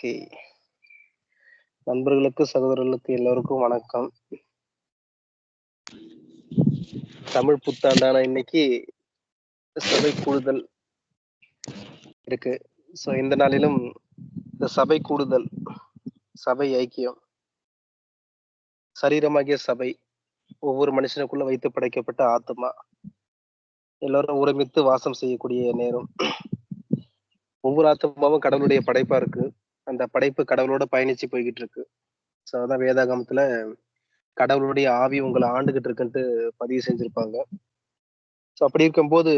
Okay. நண்பர்களுக்கு, சகோதரர்களுக்கு எல்லோருக்கும் வணக்கம். தமிழ் புத்தாண்டான இன்னைக்கு சபை கூடுதல் இருக்கு. ஸோ இந்த நாளிலும் இந்த சபை கூடுதல், சபை ஐக்கியம், சரீரமாகிய சபை, ஒவ்வொரு மனுஷனுக்குள்ள வைத்து படைக்கப்பட்ட ஆத்துமா, எல்லாரும் ஒருமித்து வாசம் செய்யக்கூடிய நேரம். ஒவ்வொரு ஆத்துமாவும் கடவுளுடைய படைப்பா இருக்கு. அந்த படைப்பு கடவுளோட பயணிச்சு போய்கிட்டு இருக்கு. ஸோ அதான் வேதாகமத்துல கடவுளுடைய ஆவி உங்களை ஆண்டுகிட்டு இருக்குன்ட்டு பதிவு செஞ்சிருப்பாங்க. ஸோ அப்படி இருக்கும்போது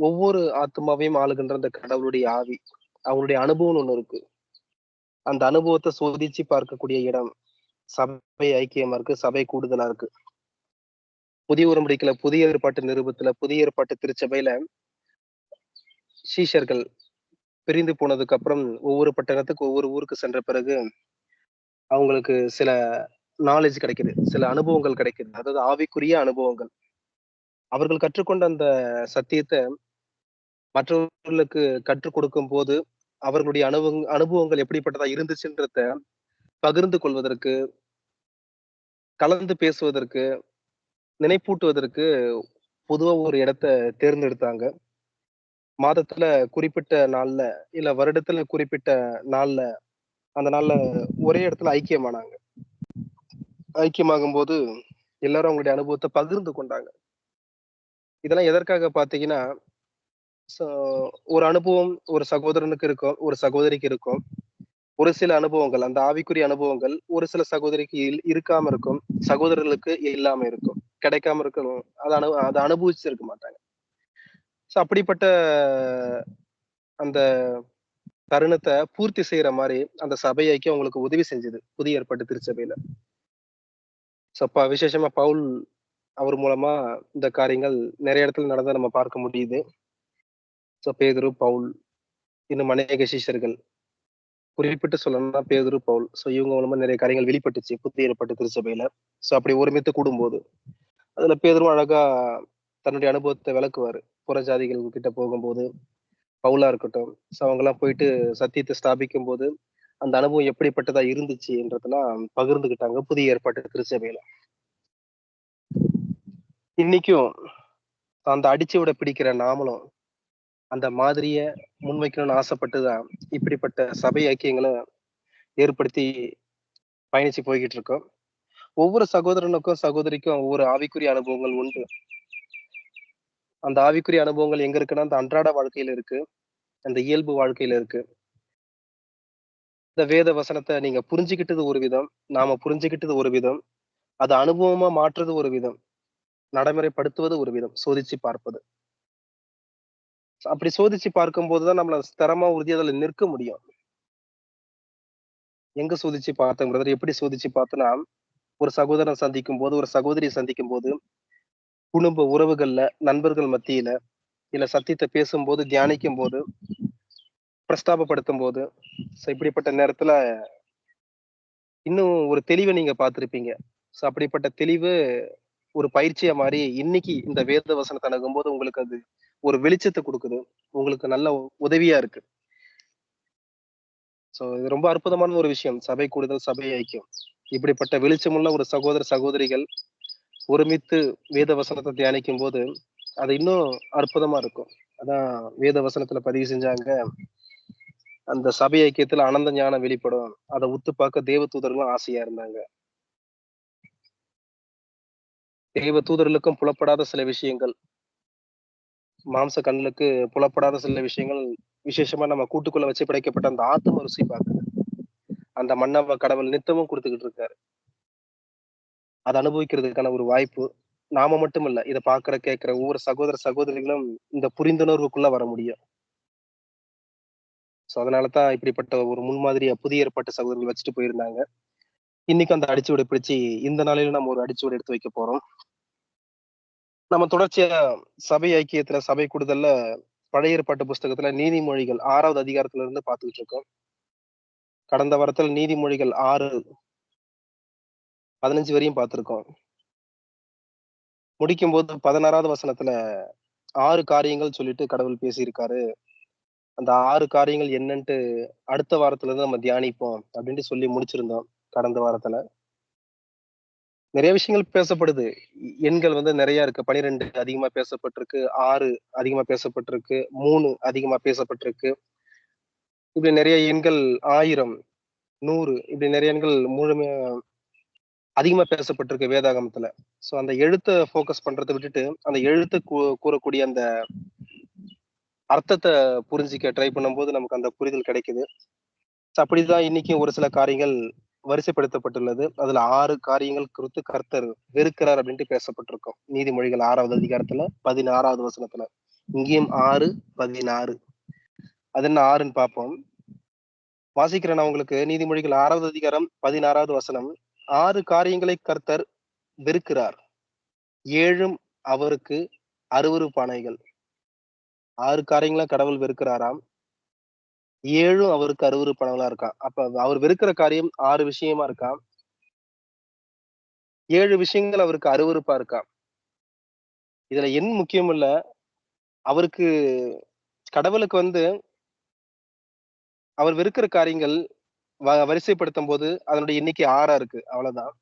ஒவ்வொரு ஆத்மாவையும் ஆளுகின்ற அந்த கடவுளுடைய ஆவி, அவங்களுடைய அனுபவம்னு ஒண்ணு இருக்கு. அந்த அனுபவத்தை சோதிச்சு பார்க்கக்கூடிய இடம் சபை ஐக்கியமா இருக்கு, சபை கூடுதலா இருக்கு. புதிய உடன்படிக்கையில, புதிய ஏற்பாட்டு நிருபத்துல, புதிய ஏற்பாட்டு திருச்சபையில சீஷர்கள் பிரிந்து போனதுக்கு அப்புறம் ஒவ்வொரு பட்டணத்துக்கு ஒவ்வொரு ஊருக்கு சென்ற பிறகு அவங்களுக்கு சில நாலேஜ் கிடைக்குது, சில அனுபவங்கள் கிடைக்குது. அதாவது ஆவிக்குரிய அனுபவங்கள். அவர்கள் கற்றுக்கொண்ட அந்த சத்தியத்தை மற்றவர்களுக்கு கற்றுக் கொடுக்கும் போது அவர்களுடைய அனுபவங்கள் எப்படிப்பட்டதா இருந்துச்சுன்றத பகிர்ந்து கொள்வதற்கு, கலந்து பேசுவதற்கு, நினைப்பூட்டுவதற்கு பொதுவா ஒரு இடத்த தேர்ந்தெடுத்தாங்க. மாதத்துல குறிப்பிட்ட நாள்ல, இல்ல வருடத்துல குறிப்பிட்ட நாள்ல, அந்த நாள்ல ஒரே இடத்துல ஐக்கியமானாங்க. ஐக்கியமாகும் போது எல்லாரும் அவங்களுடைய அனுபவத்தை பகிர்ந்து கொண்டாங்க. இதெல்லாம் எதற்காக பாத்தீங்கன்னா, ஒரு அனுபவம் ஒரு சகோதரனுக்கு இருக்கும், ஒரு சகோதரிக்கு இருக்கும். ஒரு சில அனுபவங்கள், அந்த ஆவிக்குரிய அனுபவங்கள் ஒரு சில சகோதரிக்கு இருக்காம இருக்கும், சகோதரர்களுக்கு இல்லாம இருக்கும், கிடைக்காம இருக்கணும். அதை அனுபவிச்சிருக்க மாட்டாங்க. ஸோ அப்படிப்பட்ட அந்த தருணத்தை பூர்த்தி செய்யற மாதிரி அந்த சபை ஐக்கியம் உங்களுக்கு உதவி செஞ்சது புதிய ஏற்பாட்டு திருச்சபையில. ஸோ விசேஷமா பவுல் அவர் மூலமா இந்த காரியங்கள் நிறைய இடத்துல நடந்தா நம்ம பார்க்க முடியுது. ஸோ பேதுரு, பவுல், இன்னும் அநேக சிஷ்யர்கள், குறிப்பிட்டு சொல்லணும்னா பேதுரு, பவுல். ஸோ இவங்க மூலமா நிறைய காரியங்கள் வெளிப்பட்டுச்சு புதிய ஏற்பாட்டு திருச்சபையில. ஸோ அப்படி ஒருமித்து கூடும்போது அதுல பேதுரும் அழகா தன்னுடைய அனுபவத்தை விளக்குவாரு. புற ஜாதிகள் கிட்ட போகும்போது, பவுலா இருக்கட்டும், ஸோ அவங்க எல்லாம் போயிட்டு சத்தியத்தை ஸ்தாபிக்கும் போது அந்த அனுபவம் எப்படிப்பட்டதா இருந்துச்சுன்றதெல்லாம் பகிர்ந்துகிட்டாங்க புதிய ஏற்பாட்டு திருச்சபையில. இன்னைக்கும் அந்த அடிச்சுவிட பிடிக்கிற நாமளும் அந்த மாதிரிய முன்வைக்கணும்னு ஆசைப்பட்டுதான் இப்படிப்பட்ட சபை ஐக்கியங்களை ஏற்படுத்தி பயணிச்சு போய்கிட்டு இருக்கோம். ஒவ்வொரு சகோதரனுக்கும் சகோதரிக்கும் ஒவ்வொரு ஆவிக்குரிய அனுபவங்கள் உண்டு. அந்த ஆவிக்குரிய அனுபவங்கள் எங்க இருக்குன்னா அந்த அன்றாட வாழ்க்கையில இருக்கு, அந்த இயல்பு வாழ்க்கையில இருக்கு. இந்த வேத வசனத்தை நீங்க புரிஞ்சுக்கிட்டது ஒரு விதம், நாம புரிஞ்சுக்கிட்டது ஒரு விதம், அது அனுபவமா மாற்றுறது ஒரு விதம், நடைமுறைப்படுத்துவது ஒரு விதம், சோதிச்சு பார்ப்பது. அப்படி சோதிச்சு பார்க்கும் போதுதான் நம்மள ஸ்திரமா உறுதியா அதுல நிற்க முடியும். எங்க சோதிச்சு பார்த்தேன் பிரதர்? எப்படி சோதிச்சு பார்த்தோன்னா, ஒரு சகோதரன் சந்திக்கும் போது, ஒரு சகோதரியை சந்திக்கும் போது, குடும்ப உறவுகள்ல, நண்பர்கள் மத்தியில, இல்ல சத்தியத்தை பேசும்போது, தியானிக்கும் போது, பிரஸ்தாபப்படுத்தும் போது, இப்படிப்பட்ட நேரத்துல இன்னும் ஒரு தெளிவை நீங்க பார்த்திருப்பீங்க. அப்படிப்பட்ட தெளிவு ஒரு பயிற்சியா மாறி இன்னைக்கு இந்த வேத வசனத்தை அணுகும்போது உங்களுக்கு அது ஒரு வெளிச்சத்தை கொடுக்குது, உங்களுக்கு நல்ல உதவியா இருக்கு. இது ரொம்ப அற்புதமான ஒரு விஷயம். சபை கூடுதல், சபை ஐக்கியம். இப்படிப்பட்ட வெளிச்சமுள்ள ஒரு சகோதர சகோதரிகள் ஒருமித்து வேத வசனத்தை தியானிக்கும் போது அது இன்னும் அற்புதமா இருக்கும். அதான் வேத வசனத்துல பதிவு செஞ்சாங்க, அந்த சபை ஐக்கியத்துல அனந்த ஞானம் வெளிப்படும், அதை உத்து பார்க்க தேவ தூதர்களும் ஆசையா இருந்தாங்க. தேவ தூதர்களுக்கும் புலப்படாத சில விஷயங்கள், மாம்ச கண்ணுக்கு புலப்படாத சில விஷயங்கள், விசேஷமா நம்ம கூட்டுக்குள்ள வச்சு படைக்கப்பட்ட அந்த ஆத்தும ருசி பார்க்குது. அந்த மன்னவ கடவுள் நித்தமும் கொடுத்துக்கிட்டு இருக்காரு. அதை அனுபவிக்கிறதுக்கான ஒரு வாய்ப்பு நாம மட்டும் இல்ல, இதை பார்க்கிற கேட்கிற ஒவ்வொரு சகோதர சகோதரிகளும் இந்த புரிந்துணர்வுக்குள்ள வர முடியும். அதனாலதான் இப்படிப்பட்ட ஒரு முன்மாதிரியா புதிய ஏற்பாட்டு சகோதரர்கள் வச்சுட்டு போயிருந்தாங்க. இன்னைக்கு அந்த அடிச்சுவடை பிடிச்சு இந்த நாளில நம்ம ஒரு அடிச்சுவடை எடுத்து வைக்க போறோம். நம்ம தொடர்ச்சியா சபை ஐக்கியத்துல, சபை கூடுதல்ல பழைய ஏற்பாட்டு புஸ்தகத்துல நீதிமொழிகள் 6வது அதிகாரத்துல இருந்து பார்த்துக்கிட்டு இருக்கோம். கடந்த வாரத்தில் நீதிமொழிகள் 6:15 வரையும் பார்த்திருக்கோம். முடிக்கும் போது 16வது வசனத்துல 6 காரியங்கள் சொல்லிட்டு கடவுள் பேசியிருக்காரு. அந்த 6 காரியங்கள் என்னன்ட்டு அடுத்த வாரத்துல இருந்து நம்ம தியானிப்போம் அப்படின்ட்டு சொல்லி முடிச்சிருந்தோம் கடந்த வாரத்துல. நிறைய விஷயங்கள் பேசப்படுது. எண்கள் வந்து நிறைய இருக்கு. 12 அதிகமா பேசப்பட்டிருக்கு, 6 அதிகமா பேசப்பட்டிருக்கு, 3 அதிகமா பேசப்பட்டிருக்கு. இப்படி நிறைய எண்கள் 1000, 100 இப்படி நிறைய எண்கள் முழுமையா அதிகமா பேசப்பட்டிருக்கு வேதாகமத்துல. சோ அந்த எழுத்த ஃபோக்கஸ் பண்றத விட்டுட்டு, அந்த எழுத்து கூறக்கூடிய அந்த அர்த்தத்த புரிஞ்சுக்க ட்ரை பண்ணும்போது நமக்கு அந்த புரிதல் கிடைக்குது. அப்படிதான் இன்னைக்கு ஒரு சில காரியங்கள் வரிசைப்படுத்தப்பட்டுள்ளது. அதுல 6 காரியங்கள் குறித்து கர்த்தர் வெறுக்கிறார் அப்படின்ட்டு பேசப்பட்டிருக்கும். நீதிமொழிகள் 6வது அதிகாரத்துல 16வது வசனத்துல. இங்கேயும் 6, 16. அது என்ன 6ன்னு பார்ப்போம். வாசிக்கிறேன் நான் உங்களுக்கு. நீதிமொழிகள் 6வது அதிகாரம் 16வது வசனம். 6 காரியங்களை கர்த்தர் வெறுக்கிறார். 7ம் அவருக்கு அருவருப்பானவைகள். 6 காரியங்கள கடவுள் வெறுக்கிறாராம். 7ம் அவருக்கு அருவருப்பானவங்களா இருக்காம். அப்ப அவர் வெறுக்கிற காரியம் 6 விஷயமா இருக்காம். 7 விஷயங்கள் அவருக்கு அருவருப்பா இருக்காம். இதுல எண் முக்கியம் இல்ல. அவருக்கு கடவுளுக்கு வந்து அவர் வெறுக்கிற காரியங்கள் வரிசைப்படுத்தும்போது அதனுடைய எண்ணிக்கை 6ஆ இருக்கு. அவ்வளவுதான்.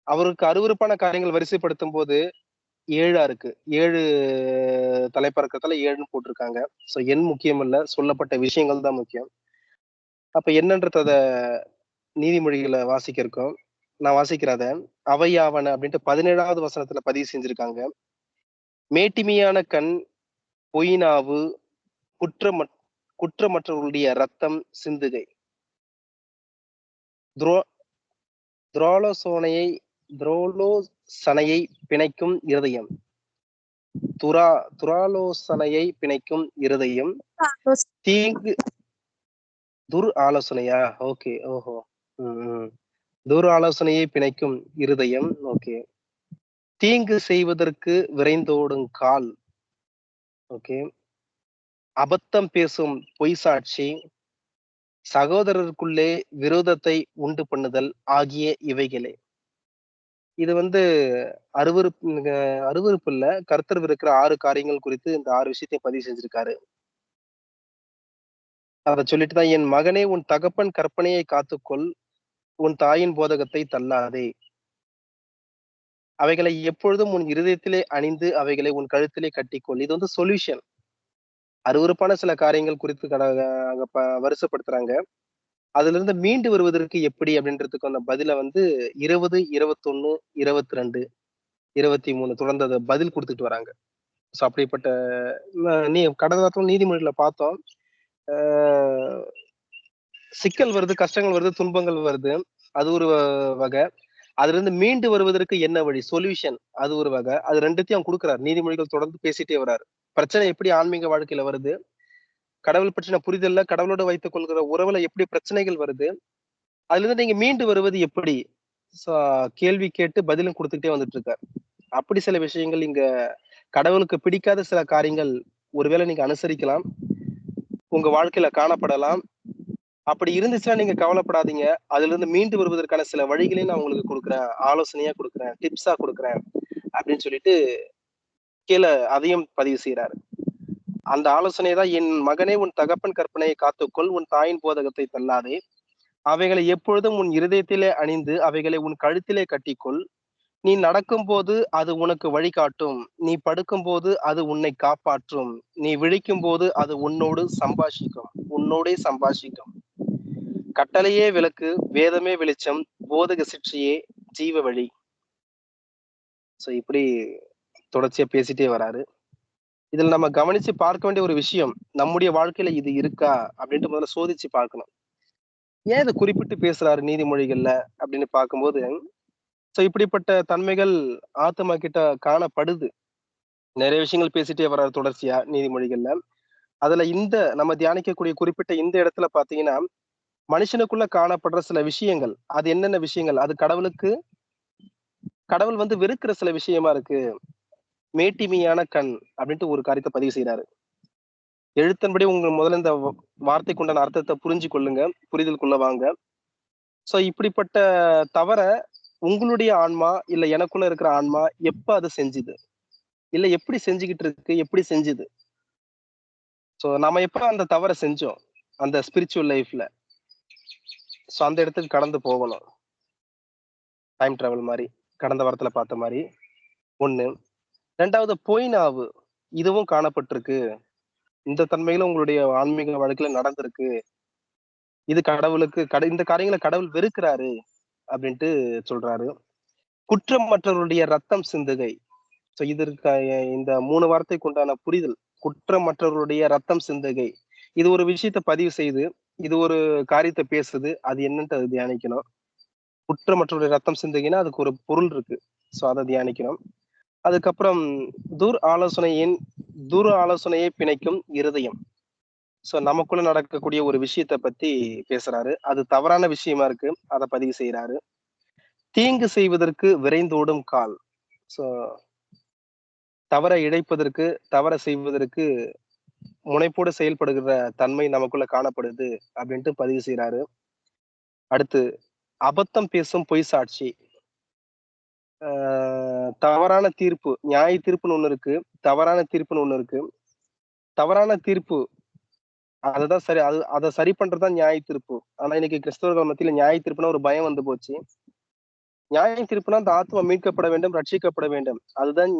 அவருக்கு அருவருப்பான காரியங்கள் வரிசைப்படுத்தும்போது 7ஆ இருக்கு. 7 தலைப்பறக்கத்துல 7ன்னு போட்டிருக்காங்க. சோ எண் முக்கியம் இல்ல. சொல்லப்பட்ட விஷயங்கள் தான் முக்கியம். அப்ப என்னன்றத நீதிமொழிகள வாசிக்க இருக்கோம். நான் வாசிக்கிறேன் அத. அவையாவன அப்படின்ட்டு 17வது வசனத்துல பதிவு செஞ்சிருக்காங்க. மேட்டிமையான கண், பொய் நாவு, குற்றமற் குற்றமற்றவர்களுடைய ரத்தம் சிந்துகை. துரோ துராலோசனையை துரோலோசனையை பிணைக்கும் இருதயம். துரா துராலோசனையை பிணைக்கும் இருதயம். தீங்கு ஆலோசனையா? ஓகே. ஓஹோ. ம். ஆலோசனையை பிணைக்கும் இருதயம். ஓகே. தீங்கு செய்வதற்கு விரைந்தோடும் கால். ஓகே. அபத்தம் பேசும் பொய் சாட்சி, சகோதரருக்குள்ளே விரோதத்தை உண்டு பண்ணுதல் ஆகிய இவைகளே. இது வந்து அருவருப்பு இல்ல. கர்த்தர் வெறுக்கிற 6 காரியங்கள் குறித்து இந்த 6 விஷயத்தையும் பதிவு செஞ்சிருக்காரு. அத சொல்லிட்டு தான், என் மகனே உன் தகப்பன் கற்பனையை காத்துக்கொள், உன் தாயின் போதகத்தை தள்ளாதே. அவைகளை எப்பொழுதும் உன் இருதயத்திலே அணிந்து அவைகளை உன் கழுத்திலே கட்டிக்கொள். இது வந்து சொல்யூஷன். அருவருப்பான சில காரியங்கள் குறித்து அங்க வருஷப்படுத்துறாங்க. அதுல இருந்து மீண்டு வருவதற்கு எப்படி அப்படின்றதுக்கு அந்த பதில வந்து 20, 21, 22, 23 தொடர்ந்து அத பதில் குடுத்துட்டு வராங்க. சோ அப்படிப்பட்ட நீ கடந்த வாரத்துல நீதிமொழியில பார்த்தோம். ஆ சிக்கல் வருது, கஷ்டங்கள் வருது, துன்பங்கள் வருது. அது ஒரு வகை. அதிலிருந்து மீண்டு வருவதற்கு என்ன வழி? சொல்யூஷன் அது ஒரு வகை. அது 2த்தையும் குடுக்குறாரு. நீதிமொழிகள் தொடர்ந்து பேசிட்டே வராரு. பிரச்சனை எப்படி ஆன்மீக வாழ்க்கையில வருது? கடவுள் பற்றின புரிதல்ல கடவுளோட வைத்துக் கொள்கிற உறவுல எப்படி பிரச்சனைகள் வருது? அதிலிருந்து நீங்க மீண்டு வருவது எப்படி? சோ கேள்வி கேட்டு பதிலும் குடுத்துக்கிட்டே வந்துட்டு இருக்காரு. அப்படி சில விஷயங்கள் இங்க கடவுளுக்கு பிடிக்காத சில காரியங்கள் ஒருவேளை நீங்க அனுசரிக்கலாம். உங்க வாழ்க்கையில காணப்படலாம். அப்படி இருந்துச்சுன்னா நீங்க கவலைப்படாதீங்க. அதிலிருந்து மீண்டு வருவதற்கான சில வழிகளையும் நான் உங்களுக்கு குடுக்குறேன். ஆலோசனையா குடுக்குறேன். டிப்ஸா குடுக்குறேன். அப்படின்னு சொல்லிட்டு கீழ அதையும் பதிவு செய்றாரு. அந்த ஆலோசனை தான், என் மகனே உன் தகப்பன் கற்பனையை காத்துக்கொள், உன் தாயின் போதகத்தை தள்ளாதே. அவைகளை எப்பொழுதும் உன் இருதயத்திலே அணிந்து அவைகளை உன் கழுத்திலே கட்டிக்கொள். நீ நடக்கும்போது அது உனக்கு வழிகாட்டும். நீ படுக்கும்போது அது உன்னை காப்பாற்றும். நீ விழிக்கும்போது அது உன்னோடே சம்பாஷிக்கும். கட்டளையே விளக்கு, வேதமே வெளிச்சம், போதக சிற்றையே ஜீவ வழி. சோ இப்படி தொடர்ச்சியா பேசிட்டே வராரு. இதுல நம்ம கவனிச்சு பார்க்க வேண்டிய ஒரு விஷயம், நம்முடைய வாழ்க்கையில இது இருக்கா அப்படின்ட்டு முதல்ல சோதிச்சு பார்க்கணும். ஏன் இத குறிப்பிட்டு பேசுறாரு நீதிமொழிகள்ல அப்படின்னு பார்க்கும்போது, சோ இப்படிப்பட்ட தன்மைகள் ஆத்துமா கிட்ட காணப்படுது. நிறைய விஷயங்கள் பேசிட்டே வர்றாரு தொடர்ச்சியா நீதிமொழிகள்ல. அதுல இந்த நம்ம தியானிக்கக்கூடிய குறிப்பிட்ட இந்த இடத்துல பாத்தீங்கன்னா, மனுஷனுக்குள்ள காணப்படுற சில விஷயங்கள். அது என்னென்ன விஷயங்கள்? அது கடவுள் வந்து வெறுக்கிற சில விஷயமா இருக்கு. மேட்டிமையான கண் அப்படின்ட்டு ஒரு காரியத்த பதிவு செய்றாரு. எழுத்தின்படி உங்க முதல்ல இந்த வார்த்தைக்கு உண்டான அர்த்தத்த புரிஞ்சு கொள்ளுங்க. புரிதலுக்குள்ள வாங்க. சோ இப்படிப்பட்ட தவற உங்களுடைய ஆன்மா, இல்ல எனக்குள்ள இருக்கிற ஆன்மா எப்ப அது செஞ்சுது? இல்ல எப்படி செஞ்சுகிட்டு இருக்கு? எப்படி செஞ்சுது? ஸோ நம்ம எப்ப அந்த தவறை செஞ்சோம் அந்த ஸ்பிரிச்சுவல் லைஃப்ல, ஸோ அந்த இடத்துக்கு கடந்து போகணும். டைம் டிராவல் மாதிரி கடந்த வாரத்துல பார்த்த மாதிரி ஒண்ணு. ரெண்டாவது பொய் நாவு, இதுவும் காணப்பட்டிருக்கு. இந்த தன்மையில உங்களுடைய ஆன்மீக வாழ்க்கையில நடந்திருக்கு. இது கடவுளுக்கு இந்த காரியங்களை கடவுள் வெறுக்கிறாரு அப்படின்ட்டு சொல்றாரு. குற்றமற்றவருடைய ரத்தம் சிந்துகை. ஸோ இதற்கு இந்த 3 வார்த்தைக்கு உண்டான புரிதல். குற்றமற்றவருடைய ரத்தம் சிந்துகை. இது ஒரு விஷயத்த பதிவு செய்து, இது ஒரு காரியத்தை பேசுது. அது என்னன்ட்டு அது தியானிக்கணும். குற்றமற்றவருடைய ரத்தம் சிந்துகைன்னா அதுக்கு ஒரு பொருள் இருக்கு. ஸோ அதை தியானிக்கணும். அதுக்கப்புறம் தூர ஆலோசனையை பிணைக்கும் இருதயம். ஸோ நமக்குள்ள நடக்கக்கூடிய ஒரு விஷயத்த பத்தி பேசுறாரு. அது தவறான விஷயமா இருக்கு. அதை பதிவு செய்யறாரு. தீங்கு செய்வதற்கு விரைந்தோடும் கால். ஸோ தவற இழைப்பதற்கு, தவற செய்வதற்கு முனைப்போடு செயல்படுகிற தன்மை நமக்குள்ள காணப்படுது அப்படின்ட்டு பதிவு செய்யறாரு. அடுத்து அபத்தம் பேசும் பொய் சாட்சி. தவறான தீர்ப்பு, நியாய தீர்ப்புன்னு ஒண்ணு இருக்கு, தவறான தீர்ப்புன்னு ஒண்ணு இருக்கு. தவறான தீர்ப்பு அதுதான் சரி, அதை சரி பண்றதுதான் நியாய தீர்ப்பு. ஆனா இன்னைக்கு கிறிஸ்தவர்கள் மத்தியில நியாய தீர்ப்புனா ஒரு பயம் வந்து போச்சு. நியாய தீர்ப்புனா அந்த ஆத்மா மீட்கப்பட வேண்டும், ரட்சிக்கப்பட வேண்டும். அதுதான்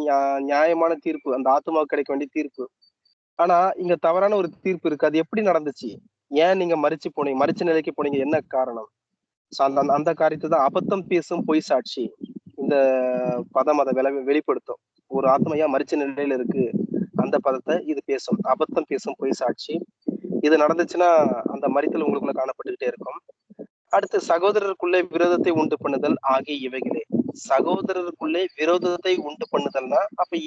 நியாயமான தீர்ப்பு, அந்த ஆத்மாவுக்கு கிடைக்க வேண்டிய தீர்ப்பு. ஆனா இங்க தவறான ஒரு தீர்ப்பு இருக்கு. அது எப்படி நடந்துச்சு? ஏன் நீங்க மரிச்ச நிலைக்கு போனீங்க? என்ன காரணம்? அந்த காரியத்தை தான் அபத்தம் பேசும் பொய் சாட்சி. இந்த பதம் அதை வெளிப்படுத்தும். ஒரு ஆத்மா ஏன் மரிச்ச நிலையில இருக்கு, அந்த பதத்தை இது பேசும். அபத்தம் பேசும் பொய் சாட்சி. இது நடந்துச்சுன்னா அந்த மரித்தல் உங்களுக்குள்ள காணப்பட்டுக்கிட்டே இருக்கும். அடுத்து சகோதரருக்குள்ளே விரோதத்தை உண்டு பண்ணுதல் ஆகிய இவைகளே. சகோதரருக்குள்ளே விரோதத்தை உண்டு பண்ணுதல்னா அப்ப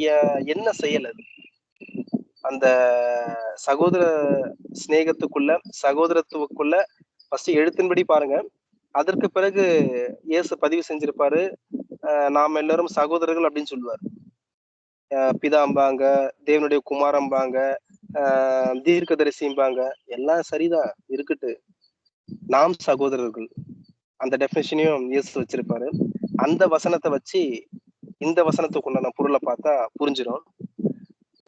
என்ன செயல் அது? அந்த சகோதர சிநேகத்துக்குள்ள, சகோதரத்துவக்குள்ள ஃபர்ஸ்ட் எழுத்தின்படி பாருங்க. அதற்கு பிறகு இயேசு பதிவு செஞ்சிருப்பாரு, நாம் எல்லாரும் சகோதரர்கள் அப்படின்னு சொல்லுவார். பிதாம்பாங்க, தேவனுடைய குமாரம்பாங்க, தீர்க்கதரிசிம்பாங்க. எல்லாம் சரிதான், இருக்கட்டு. நாம் சகோதரர்கள், அந்த டெபினேஷனையும் இயேசு வச்சிருப்பாரு. அந்த வசனத்தை வச்சு இந்த வசனத்துக்குண்டான பொருளை பார்த்தா புரிஞ்சிடும்.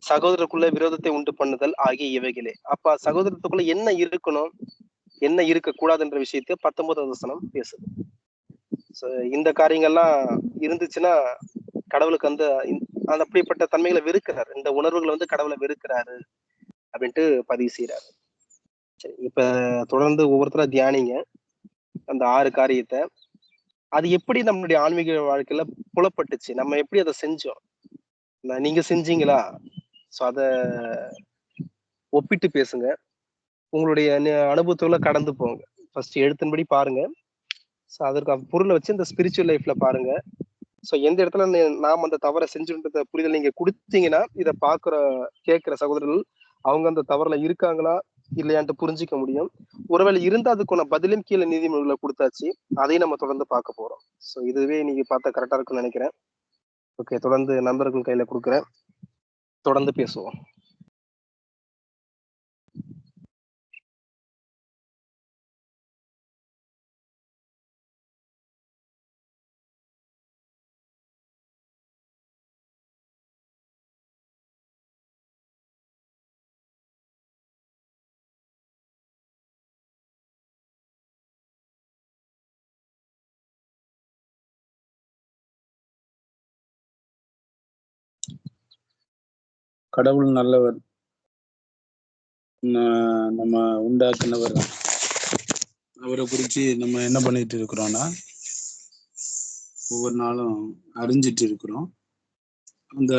சகோதரருக்குள்ள விரோதத்தை உண்டு பண்ணுதல் ஆகிய இவைகளே. அப்ப சகோதரத்துக்குள்ள என்ன இருக்கணும், என்ன இருக்க கூடாதுன்ற விஷயத்த 19வது வசனம் பேசுது. இந்த காரியங்கள்லாம் இருந்துச்சுன்னா கடவுளுக்கு அந்த அப்படிப்பட்ட தன்மைகளை வெறுக்கிறாரு. இந்த உணர்வுகளை வந்து கடவுளை வெறுக்கிறாரு அப்படின்ட்டு பதிவு செய்யறாரு. சரி, இப்ப தொடர்ந்து ஒவ்வொருத்தரா தியானிங்க அந்த 6 காரியத்தை. அது எப்படி நம்மளுடைய ஆன்மீக வாழ்க்கையில புலப்பட்டுச்சு, நம்ம எப்படி அதை செஞ்சோம், நீங்க செஞ்சீங்களா? சோ அத ஒப்பிட்டு பேசுங்க. உங்களுடைய அனுபவத்துக்குள்ள கடந்து போங்க. ஃபர்ஸ்ட் எழுத்தின்படி பாருங்க. ஸோ அதற்கு பொருளை வச்சு இந்த ஸ்பிரிச்சுவல் லைஃப்ல பாருங்க. ஸோ எந்த இடத்துல நாம் அந்த தவறை செஞ்சுன்றத புரிதல் நீங்க கொடுத்தீங்கன்னா, இதை கேட்கிற சகோதரர்கள் அவங்க அந்த தவறுல இருக்காங்களா இல்லையான்ட்டு புரிஞ்சிக்க முடியும். ஒருவேளை இருந்தா அதுக்கான பதிலும் கீழே நீதிமொழிகளை கொடுத்தாச்சு. அதையும் நம்ம தொடர்ந்து பார்க்க போறோம். ஸோ இதுவே நீங்க பார்த்தா கரெக்டா இருக்கும்னு நினைக்கிறேன். ஓகே, தொடர்ந்து நண்பர்கள் கையில கொடுக்குறேன். தொடர்ந்து பேசுவோம். கடவுள் நல்லவர், நம்ம உண்டாக்குனவர். அவரை குறிச்சு நம்ம என்ன பண்ணிட்டு இருக்கிறோம்னா ஒவ்வொரு நாளும் அறிஞ்சிட்டு இருக்கிறோம். அந்த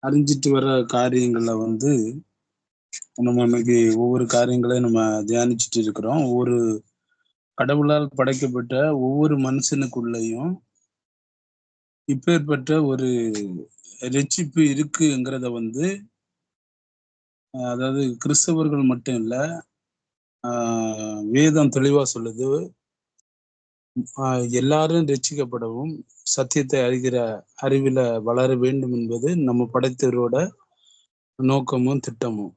அறிஞ்சிட்டு வர்ற காரியங்கள்ல வந்து நம்ம இன்னைக்கு ஒவ்வொரு காரியங்களையும் நம்ம தியானிச்சுட்டு இருக்கிறோம். ஒவ்வொரு கடவுளால் படைக்கப்பட்ட ஒவ்வொரு மனுஷனுக்குள்ளேயும் இப்பேற்பட்ட ஒரு ரட்சிப்பு இருக்குங்கிறத வந்து, அதாவது கிறிஸ்தவர்கள் மட்டும் இல்ல, வேதம் தெளிவா சொல்லுது. எல்லாரும் ரட்சிக்கப்படவும் சத்தியத்தை அறிவில வளர வேண்டும் என்பது நம்ம படைத்தவரோட நோக்கமும் திட்டமும்.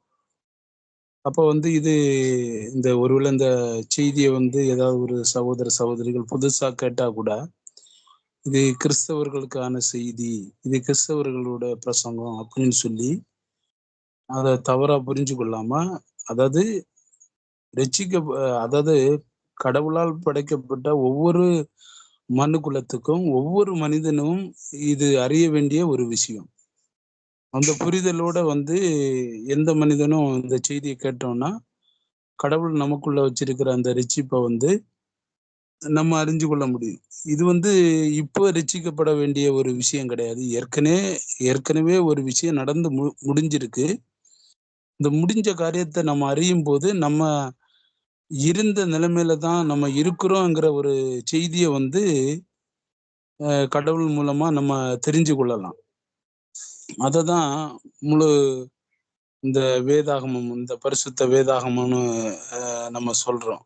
அப்போ வந்து இந்த ஒருவேளை இந்த செய்தியை வந்து ஏதாவது ஒரு சகோதரிகள் புதுசா கேட்டா கூட, இது கிறிஸ்தவர்களுக்கான செய்தி, இது கிறிஸ்தவர்களோட பிரசங்கம் அப்படின்னு சொல்லி அதை தவறா புரிஞ்சு கொள்ளாம, அதாவது ரட்சிக்க அதாவது கடவுளால் படைக்கப்பட்ட ஒவ்வொரு மனு குலத்துக்கும் ஒவ்வொரு மனிதனும் இது அறிய வேண்டிய ஒரு விஷயம். அந்த புரிதலோட எந்த மனிதனும் இந்த செய்தியை கேட்டோம்னா கடவுள் நமக்குள்ள வச்சிருக்கிற அந்த ரட்சிப்பை நம்ம அறிஞ்சு கொள்ள முடியும். இது இப்போ ரட்சிக்கப்பட வேண்டிய ஒரு விஷயம் கிடையாது. ஏற்கனவே ஒரு விஷயம் நடந்து முடிஞ்சிருக்கு. இந்த முடிஞ்ச காரியத்தை நம்ம அறியும் போது நம்ம இருந்த நிலைமையில தான் நம்ம இருக்கிறோங்கிற ஒரு செய்தியை கடவுள் மூலமா நம்ம தெரிஞ்சு கொள்ளலாம். அதை தான் முழு இந்த வேதாகமம், இந்த பரிசுத்த வேதாகமம்னு நம்ம சொல்றோம்.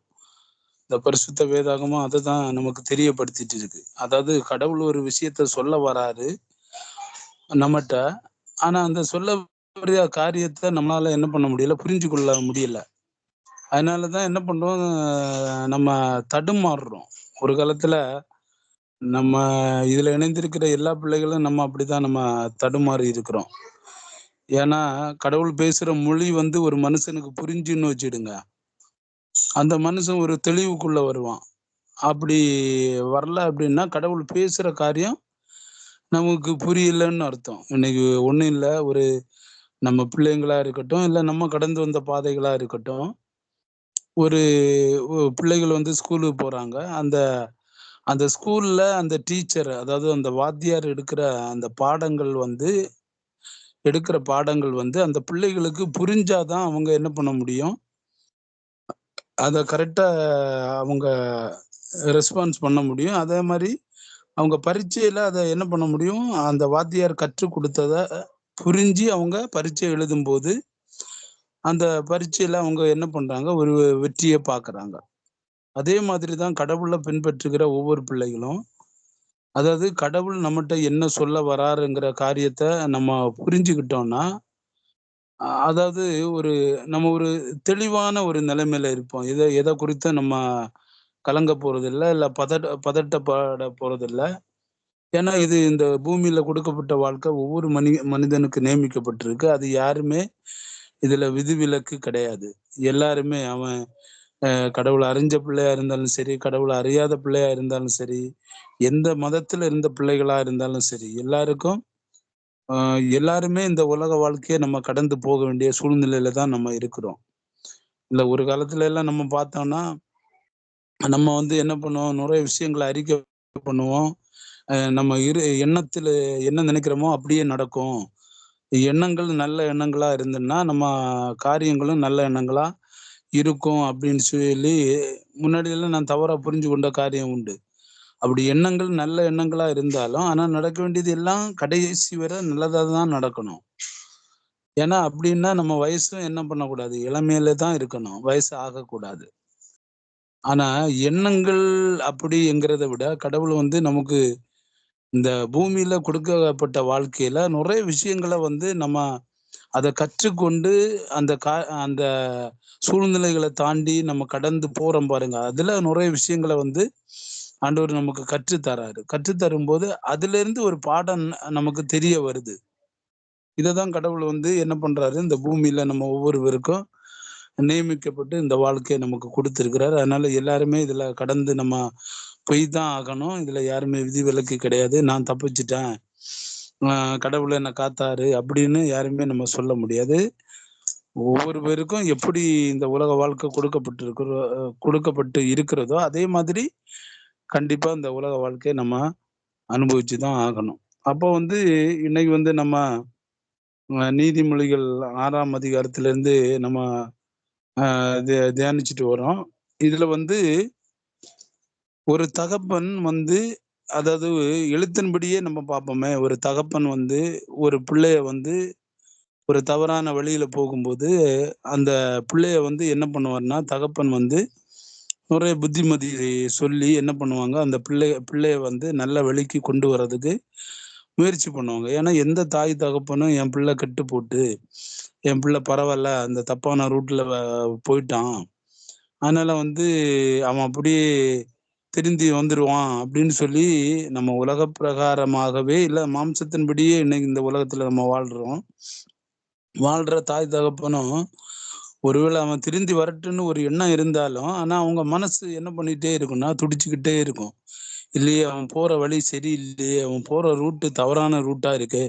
இந்த பரிசுத்த வேதாகமம் அதை தான் நமக்கு தெரியப்படுத்திட்டு இருக்கு. அதாவது கடவுள் ஒரு விஷயத்த சொல்ல வராரு நம்மகிட்ட. ஆனா அந்த சொல்ல காரியத்தை நம்மளால என்ன பண்ண முடியல, புரிஞ்சு கொள்ள முடியல. அதனாலதான் என்ன பண்றோம், நம்ம தடுமாறுறோம். ஒரு காலத்துல நம்ம இதுல இணைந்திருக்கிற எல்லா பிள்ளைகளும் நம்ம அப்படிதான் நம்ம தடுமாறி இருக்கிறோம். ஏன்னா கடவுள் பேசுற மொழி ஒரு மனுஷனுக்கு புரிஞ்சுன்னு வச்சிடுங்க, அந்த மனுஷன் ஒரு தெளிவுக்குள்ள வருவான். அப்படி வரல அப்படின்னா கடவுள் பேசுற காரியம் நமக்கு புரியலன்னு அர்த்தம். இன்னைக்கு ஒண்ணும் இல்லை, ஒரு நம்ம பிள்ளைங்களா இருக்கட்டும், இல்லை நம்ம கடந்து வந்த பாதைகளா இருக்கட்டும், ஒரு பிள்ளைகள் ஸ்கூலுக்கு போறாங்க. அந்த அந்த ஸ்கூல்ல அந்த டீச்சர், அதாவது அந்த வாத்தியார் அந்த பாடங்கள் எடுக்கிற பாடங்கள் அந்த பிள்ளைகளுக்கு புரிஞ்சாதான் அவங்க என்ன பண்ண முடியும், அதை கரெக்டா அவங்க ரெஸ்பான்ஸ் பண்ண முடியும். அதே மாதிரி அவங்க பரீட்சையில அதை என்ன பண்ண முடியும், அந்த வாத்தியார் கற்றுக் கொடுத்தத புரிஞ்சு அவங்க பரீட்சை எழுதும் போது அந்த பரீட்சையில அவங்க என்ன பண்றாங்க, ஒரு வெற்றியை பார்க்கறாங்க. அதே மாதிரிதான் கடவுளை பின்பற்றுகிற ஒவ்வொரு பிள்ளைகளும், அதாவது கடவுள் நம்மகிட்ட என்ன சொல்ல வராருங்கிற காரியத்தை நம்ம புரிஞ்சுக்கிட்டோம்னா, அதாவது நம்ம ஒரு தெளிவான ஒரு நிலைமையில இருப்போம். எதை குறித்து நம்ம கலங்க போறதில்லை, இல்லை பதட்டப்பட போறதில்லை. ஏன்னா இது இந்த பூமியில கொடுக்கப்பட்ட வாழ்க்கை ஒவ்வொரு மனிதனுக்கு நியமிக்கப்பட்டிருக்கு. அது யாருமே இதுல விதிவிலக்கு கிடையாது. எல்லாருமே அவன் கடவுளை அறிஞ்ச பிள்ளையா இருந்தாலும் சரி, கடவுளை அறியாத பிள்ளையா இருந்தாலும் சரி, எந்த மதத்துல இருந்த பிள்ளைகளா இருந்தாலும் சரி, எல்லாருமே இந்த உலக வாழ்க்கையை நம்ம கடந்து போக வேண்டிய சூழ்நிலையில தான் நம்ம இருக்கிறோம். இல்ல ஒரு காலத்துல எல்லாம் நம்ம பார்த்தோம்னா நம்ம என்ன பண்ணுவோம், நிறைய விஷயங்களை அறிக்கை பண்ணுவோம். நம்ம எண்ணத்துல என்ன நினைக்கிறோமோ அப்படியே நடக்கும். எண்ணங்கள் நல்ல எண்ணங்களா இருந்ததுன்னா நம்ம காரியங்களும் நல்ல எண்ணங்களா இருக்கும் அப்படின்னு சொல்லி முன்னாடி எல்லாம் நான் தவறா புரிஞ்சு கொண்ட காரியம் உண்டு. அப்படி எண்ணங்கள் நல்ல எண்ணங்களா இருந்தாலும் ஆனா நடக்க வேண்டியது எல்லாம் கடைசி வரை நல்லதா தான் நடக்கணும். ஏன்னா அப்படின்னா நம்ம வயசும் என்ன பண்ணக்கூடாது, இளமையில தான் இருக்கணும், வயசு ஆகக்கூடாது. ஆனா எண்ணங்கள் அப்படிங்கிறத விட கடவுள் நமக்கு இந்த பூமியில கொடுக்கப்பட்ட வாழ்க்கையில நிறைய விஷயங்களை நம்ம அதை கற்றுக்கொண்டு அந்த சூழ்நிலைகளை தாண்டி நம்ம கடந்து போறோம் பாருங்க. அதுல நிறைய விஷயங்களை ஆண்டவர் நமக்கு கற்றுத்தராரு. கற்றுத்தரும் போது அதுல இருந்து ஒரு பாடம் நமக்கு தெரிய வருது. இததான் கடவுள் என்ன பண்றாரு, இந்த பூமியில நம்ம ஒவ்வொருவருக்கும் நியமிக்கப்பட்டு இந்த வாழ்க்கையை நமக்கு கொடுத்திருக்கிறாரு. அதனால எல்லாருமே இதுல கடந்து நம்ம போய் தான் ஆகணும். இதுல யாருமே விதிவிலக்கு கிடையாது. நான் தப்பிச்சிட்டேன், கடவுள் என்னை காத்தாரு அப்படின்னு யாருமே நம்ம சொல்ல முடியாது. ஒவ்வொரு பேருக்கும் எப்படி இந்த உலக வாழ்க்கை கொடுக்கப்பட்டு இருக்கிறதோ அதே மாதிரி கண்டிப்பா இந்த உலக வாழ்க்கையை நம்ம அனுபவிச்சுதான் ஆகணும். அப்போ இன்னைக்கு நம்ம நீதிமொழிகள் 6ஆம் அதிகாரத்திலிருந்து நம்ம தியானிச்சுட்டு வரோம். இதுல ஒரு தகப்பன் அதாவது எழுத்தின்படியே நம்ம பார்ப்போமே, ஒரு தகப்பன் ஒரு பிள்ளைய ஒரு தவறான வழியில போகும்போது அந்த பிள்ளைய என்ன பண்ணுவார்னா, தகப்பன் நிறைய புத்திமதி சொல்லி என்ன பண்ணுவாங்க, அந்த பிள்ளைய நல்ல வழிக்கு கொண்டு வர்றதுக்கு முயற்சி பண்ணுவாங்க. ஏன்னா எந்த தாய் தகப்பனும் என் பிள்ளை கெட்டு போட்டு, என் பிள்ளை பரவாயில்ல அந்த தப்பான ரூட்ல போயிட்டான், அதனால அவன் அப்படியே திருந்தி வந்துருவான் அப்படின்னு சொல்லி நம்ம உலக பிரகாரமாகவே இல்ல மாம்சத்தின்படியே இன்னைக்கு இந்த உலகத்துல நம்ம வாழ்றோம். வாழ்ற தாய் தகப்பனும் ஒருவேளை அவன் திருந்தி வரட்டுன்னு ஒரு எண்ணம் இருந்தாலும், ஆனா அவங்க மனசு என்ன பண்ணிட்டே இருக்கும்னா, துடிச்சுக்கிட்டே இருக்கும். இல்லையே அவன் போற வழி சரியில்லையே, அவன் போற ரூட்டு தவறான ரூட்டா இருக்கு.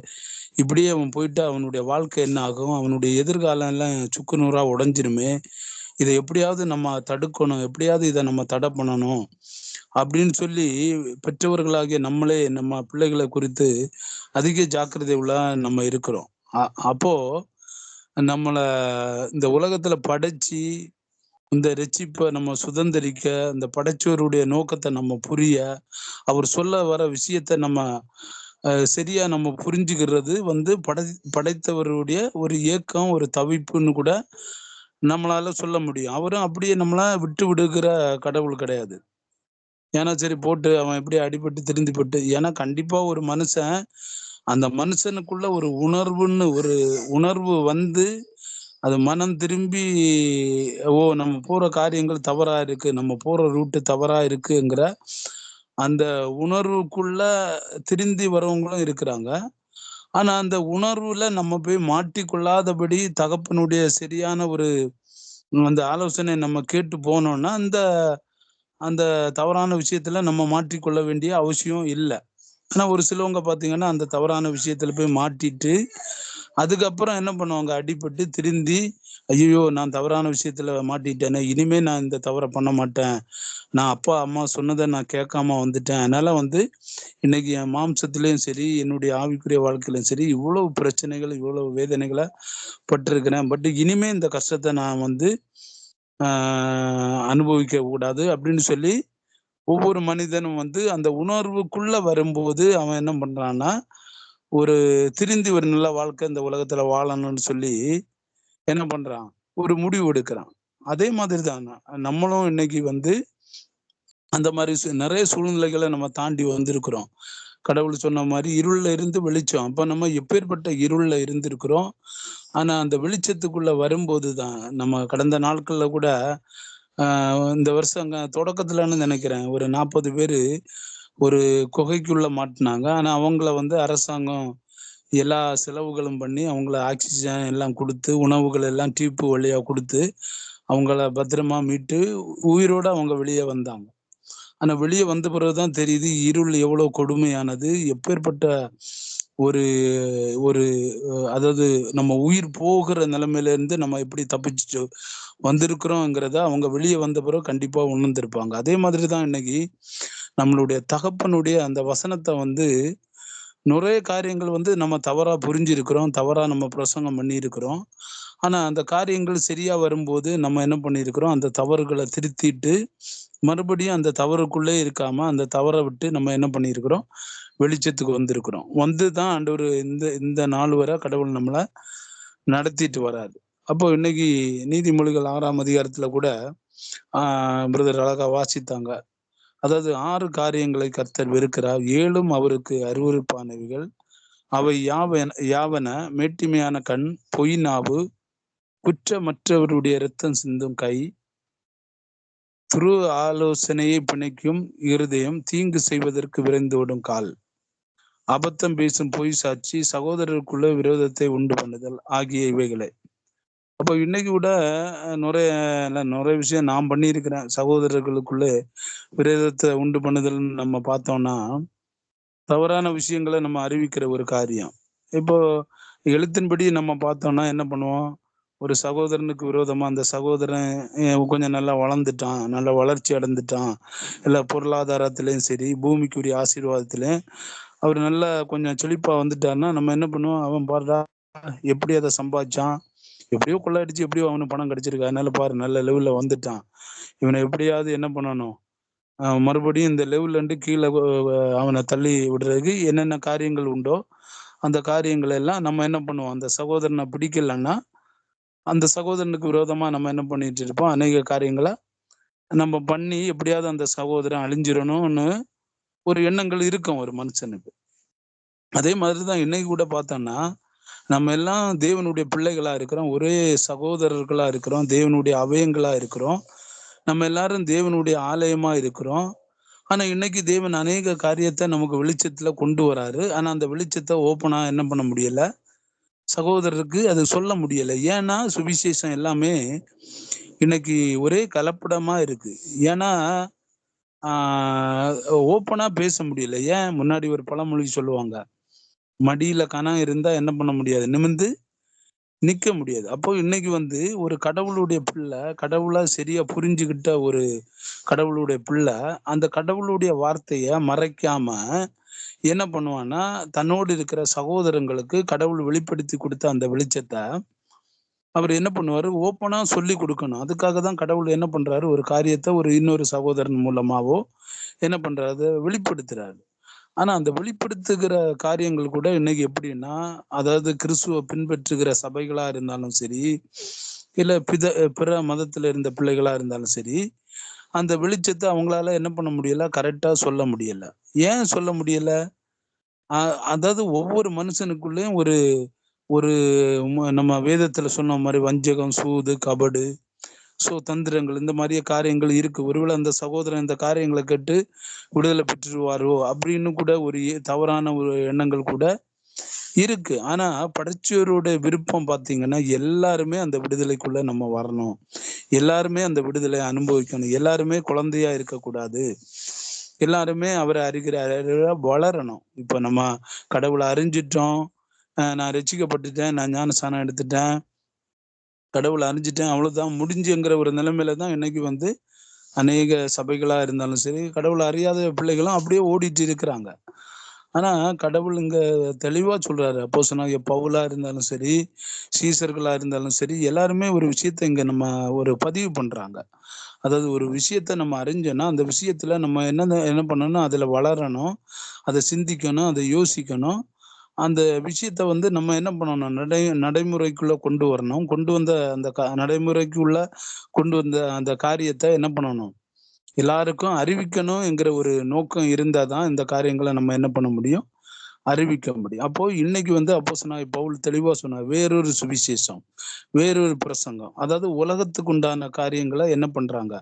இப்படியே அவன் போயிட்டா அவனுடைய வாழ்க்கை என்ன ஆகும்? அவனுடைய எதிர்காலம் எல்லாம் சுக்கு நூறா உடைஞ்சிருமே! இத எப்படியாவது நம்ம தடுக்கணும். எப்படியாவது இத நம்ம தடை பண்ணணும். அப்படின்னு சொல்லி பெற்றவர்களாகிய நம்மளே நம்ம பிள்ளைகள குறித்து அதிக ஜாக்கிரதை உள்ள நம்ம இருக்கிறோம். அ அப்போ நம்மள இந்த உலகத்துல படைச்சு, இந்த ரட்சிப்ப நம்ம சுதந்தரிக்க, இந்த படைச்சவருடைய நோக்கத்த நம்ம புரிய, அவர் சொல்ல வர விஷயத்த நம்ம சரியா நம்ம புரிஞ்சுக்கிறது படைத்தவருடைய ஒரு ஏக்கம், ஒரு தவிப்புன்னு கூட நம்மளால சொல்ல முடியும். அவரும் அப்படியே நம்மள விட்டு விடுகிற கடவுள் கிடையாது. ஏன்னா சரி போட்டு அவன் எப்படியோ அடிபட்டு திருந்திப்பட்டு ஏன்னா கண்டிப்பா ஒரு மனுஷன் அந்த மனுஷனுக்குள்ள ஒரு ஒரு உணர்வு வந்து அது மனம் திரும்பி ஓ நம்ம போற காரியங்கள் தவறா இருக்கு நம்ம போற ரூட்டு தவறா இருக்குங்கிற அந்த உணர்வுக்குள்ள திருந்தி வரவங்களும் இருக்கிறாங்க. ஆனா அந்த உணர்வுல நம்ம போய் மாட்டிக்கொள்ளாதபடி தகப்பனுடைய சரியான ஒரு அந்த ஆலோசனை நம்ம கேட்டு போனோம்னா அந்த அந்த தவறான விஷயத்துல நம்ம மாற்றிக்கொள்ள வேண்டிய அவசியம் இல்ல. ஆனா ஒரு சிலவங்க பார்த்தீங்கன்னா, அந்த தவறான விஷயத்துல போய் மாட்டிட்டு, அதுக்கப்புறம் என்ன பண்ணுவாங்க, அடிபட்டு திருந்தி, "ஐயய்யோ! நான் தவறான விஷயத்துல மாட்டிட்டேனே! இனிமே நான் இந்த தவற பண்ண மாட்டேன். நான் அப்பா, அம்மா சொன்னத நான் கேட்காம வந்துட்டேன். அதனால இன்னைக்கு என் மாம்சத்திலயும் சரி, என்னுடைய ஆவிக்குரிய வாழ்க்கையிலும் சரி, இவ்வளவு பிரச்சனைகள், இவ்வளவு வேதனைகள பட்டிருக்கிறேன். பட் இனிமே இந்த கஷ்டத்த நான் ஆ அனுபவிக்க கூடாது." அப்படின்னு சொல்லி ஒவ்வொரு மனிதனும் அந்த உணர்வுக்குள்ள வரும்போது அவன் என்ன பண்றான்னா, ஒரு திருந்தி ஒரு நல்ல வாழ்க்கை இந்த உலகத்துல வாழணும்னு சொல்லி என்ன பண்றான்? ஒரு முடிவு எடுக்கிறான். அதே மாதிரி தான் நம்மளும் இன்னைக்கு அந்த மாரி நெறைய சூழ்நிலைகள நம்ம தாண்டி வந்திருக்கிறோம். கடவுள் சொன்ன மாரி இருள்ல இருந்து வெளிச்சம். அப்ப நம்ம எப்பேர்ப்பட்ட இருள்ல இருந்திருக்கிறோம். ஆனா அந்த வெளிச்சத்துக்குள்ள வரும்போது தான் நம்ம கடந்த நாட்கள்ல கூட அ இந்த வருஷம் தொடக்கத்துலன்னு நெனைக்கிறேன். ஒரு 40 பேரு ஒரு குகைக்குள்ள மாட்டுனாங்க. ஆனா அவங்கள அரசாங்கம் எல்லா செலவுகளும் பண்ணி, அவங்கள ஆக்ஸிஜன் எல்லாம் குடுத்து, உணவுகள் எல்லாம் டியூப் வழியா குடுத்து, அவங்கள பத்திரமா மீட்டு உயிரோட அவங்க வெளிய வந்தாங்க. ஆனா வெளிய வந்த பிறகு தான் தெரியுது, இருள் எவ்வளோ கொடுமையானது. எப்பேர்ப்பட்ட ஒரு ஒரு அதாவது நம்ம உயிர் போகிற நிலைமையில இருந்து நம்ம எப்படி தப்பிச்சு வந்திருக்கிறோங்கிறத அவங்க வெளிய வந்த பிறகு கண்டிப்பா உணர்ந்திருப்பாங்க. அதே மாதிரி தான் இன்னைக்கு நம்மளுடைய தகப்பனுடைய அந்த வசனத்த நுறைய காரியங்கள் நம்ம தவறா புரிஞ்சிருக்கிறோம். தவறா நம்ம பிரசங்கம் பண்ணியிருக்கிறோம். ஆனா அந்த காரியங்கள் சரியா வரும்போது நம்ம என்ன பண்ணியிருக்கிறோம், அந்த தவறுகள திருத்திட்டு மறுபடியும் அந்த தவறுக்குள்ளே இருக்காம, அந்த தவற விட்டு நம்ம என்ன பண்ணியிருக்கிறோம், வெளிச்சத்துக்கு வந்திருக்கிறோம். வந்து தான் ஆண்டவரு இந்த இந்த நாள் வரை கடவுள் நம்மள நடத்திட்டு வராரு. அப்போ இன்னைக்கு நீதிமொழிகள் 6ஆம் அதிகாரத்துல கூட ஆ பிரதர் அழகா வாசித்தாங்க. அதாவது 6 காரியங்களை கர்த்தர் வெறுக்கிறார். 7ம் அவருக்கு அருவருப்பானவைகள். அவை யாவன மேட்டிமையான கண், பொய் நாவு, குற்றமற்றவருடைய இரத்தம் சிந்தும் கை, ஆலோசனையை பிணைக்கும் இருதயம், தீங்கு செய்வதற்கு விரைந்தோடும் கால், அபத்தம் பேசும் பொய் சாட்சி, சகோதரருக்குள்ள விரோதத்தை உண்டு பண்ணுதல் ஆகிய இவைகளே. அப்போ இன்னைக்கு கூட நுறைய விஷயம் நான் பண்ணியிருக்கிறேன். சகோதரர்களுக்குள்ளே விரோதத்தை உண்டு பண்ணுதல்ன்னு நம்ம பார்த்தோம்னா, தவறான விஷயங்கள நம்ம அறிவிக்கிற ஒரு காரியம். இப்போ எழுத்தின்படி நம்ம பார்த்தோம்னா என்ன பண்ணுவோம்? ஒரு சகோதரனுக்கு விரோதமா அந்த சகோதரன் கொஞ்சம் நல்லா வளர்ந்துட்டான், நல்லா வளர்ச்சி அடைந்துட்டான். இல்ல பொருளாதாரத்திலயும் சரி, பூமிக்குரிய ஆசீர்வாதத்திலயும் அவரு நல்லா கொஞ்சம் செழிப்பா வந்துட்டாருன்னா, நம்ம என்ன பண்ணுவோம்? அவன் பாருடா எப்படி அத சம்பாதிச்சான்? எப்படியோ கொள்ளையடிச்சு எப்படியோ அவனுக்கு பணம் கிடைச்சிருக்கு. அதனால பாரு நல்ல லெவல்ல வந்துட்டான். இவன எப்படியாவது என்ன பண்ணணும்? மறுபடியும் இந்த லெவல்ல இருந்து கீழ அவன தள்ளி விடுறதுக்கு என்னென்ன காரியங்கள் உண்டோ, அந்த காரியங்கள் எல்லாம் நம்ம என்ன பண்ணுவோம்? அந்த சகோதரன பிடிக்கலன்னா, அந்த சகோதரனுக்கு விரோதமா நம்ம என்ன பண்ணிட்டு இருப்போம்? அநேக காரியங்கள நம்ம பண்ணி எப்படியாவது அந்த சகோதரன் அழிஞ்சிரணும்னு ஒரு எண்ணங்கள் இருக்கும் ஒரு மனுஷனுக்கு. அதே மாதிரி தான் இன்னைக்கு கூட பார்த்தோம்னா, நம்ம எல்லாம் தேவனுடைய பிள்ளைகளா இருக்கிறோம். ஒரே சகோதரர்களா இருக்கிறோம். தேவனுடைய அவயங்களா இருக்கிறோம். நம்ம எல்லாரும் தேவனுடைய ஆலயமா இருக்கிறோம். ஆனா இன்னைக்கு தேவன் அநேக காரியத்த நமக்கு வெளிச்சத்துல கொண்டு வராரு. ஆனா அந்த வெளிச்சத்த ஓப்பனா என்ன பண்ண முடியல? சகோதரருக்கு அது சொல்ல முடியல. ஏன்னா சுவிசேஷம் எல்லாமே இன்னைக்கு ஒரே கலப்படமா இருக்கு. ஏன்னா ஓப்பனா பேச முடியல. ஏன்? முன்னாடி ஒரு பழமொழி சொல்லுவாங்க, மடியில கணம் இருந்தா என்ன பண்ண முடியாது, நிமிர்ந்து நிக்க முடியாது. அப்போ இன்னைக்கு வந்து ஒரு கடவுளுடைய பிள்ளை, கடவுளா சரியா புரிஞ்சுகிட்ட ஒரு கடவுளுடைய பிள்ளை, அந்த கடவுளுடைய வார்த்தைய மறைக்காம என்ன பண்ணுவான்னா, தன்னோடு இருக்கிற சகோதரங்களுக்கு கடவுள் வெளிப்படுத்தி கொடுத்த அந்த வெளிச்சத்த அவர் என்ன பண்ணுவாரு, ஓப்பனா சொல்லிக் கொடுக்கணும். அதுக்காக தான் கடவுள் என்ன பண்றாரு, ஒரு காரியத்த ஒரு இன்னொரு சகோதரன் மூலமாவோ என்ன பண்றாரு, வெளிப்படுத்துறாரு. ஆனா அந்த வெளிப்படுத்துகிற காரியங்கள் கூட இன்னைக்கு எப்படின்னா, அதாவது கிறிஸ்துவ பின்பற்றுகிற சபைகளா இருந்தாலும் சரி, இல்ல பிற மதத்துல இருந்த பிள்ளைகளா இருந்தாலும் சரி, அந்த வெளிச்சத்த அவங்களால என்ன பண்ண முடியல, கரெக்ட்டா சொல்ல முடியல. ஏன் சொல்ல முடியல? அ அதாவது ஒவ்வொரு மனுஷனுக்குள்ளயும் ஒரு ஒரு நம்ம வேதத்துல சொன்ன மாரி வஞ்சகம், சூது, கபடு, தந்திரங்கள் இந்த மாரியே காரியங்கள் இருக்கு. ஒருவேளை அந்த சகோதரன் இந்த காரியங்கள கேட்டு விடுதலை பெற்றுருவாரோ அப்படின்னு கூட ஒரு தவறான ஒரு எண்ணங்கள் கூட இருக்கு. ஆனா படைச்சவருடைய விருப்பம் பார்த்தீங்கன்னா, எல்லாருமே அந்த விடுதலைக்குள்ள நம்ம வரணும். எல்லாருமே அந்த விடுதலைய அனுபவிக்கணும். எல்லாருமே குழந்தையா இருக்கக்கூடாது. எல்லாருமே அவர அறிகிற அறிவுல வளரணும். இப்ப நம்ம கடவுள அறிஞ்சிட்டோம். நான் ரட்சிக்கப்பட்டுட்டேன். நான் ஞானஸ்நானம் எடுத்துட்டேன். கடவுள அறிஞ்சுட்டேன். அவ்வளவுதான் முடிஞ்சுங்கிற ஒரு நிலைமையில தான் இன்னைக்கு வந்து அநேக சபைகளா இருந்தாலும் சரி, கடவுள அறியாத பிள்ளைகளும் அப்படியே ஓடிட்டு இருக்கிறாங்க. ஆனா கடவுள் இங்க தெளிவா சொல்றாரு. அப்போஸ்தலனாகிய பவுலா இருந்தாலும் சரி, சீசர்களா இருந்தாலும் சரி, எல்லாருமே ஒரு விஷயத்த இங்க நம்ம ஒரு பதிவு பண்றாங்க. அதாவது ஒரு விஷயத்த நம்ம அறிஞ்சோம்னா, அந்த விஷயத்துல நம்ம என்ன பண்ணணும்னா, அதுல வளரணும். அத சிந்திக்கணும், அத யோசிக்கணும். அந்த விஷயத்த வந்து நம்ம என்ன பண்ணணும், நடைமுறைக்குள்ள கொண்டு வரணும். கொண்டு வந்த அந்த நடைமுறைக்குள்ள கொண்டு வந்த அந்த காரியத்த என்ன பண்ணணும், எல்லாருக்கும் அறிவிக்கணும் என்கிற ஒரு நோக்கம் இருந்தா தான் இந்த காரியங்கள நம்ம என்ன பண்ண முடியும், அறிவிக்க முடியும். அப்போ இன்னைக்கு வந்து அப்போஸ்தலனாகிய பவுல் தெளிவா சொன்னார். வேறொரு சுவிசேஷம், வேறொரு பிரசங்கம். அதாவது உலகத்துக்கு உண்டான காரியங்கள என்ன பண்றாங்க,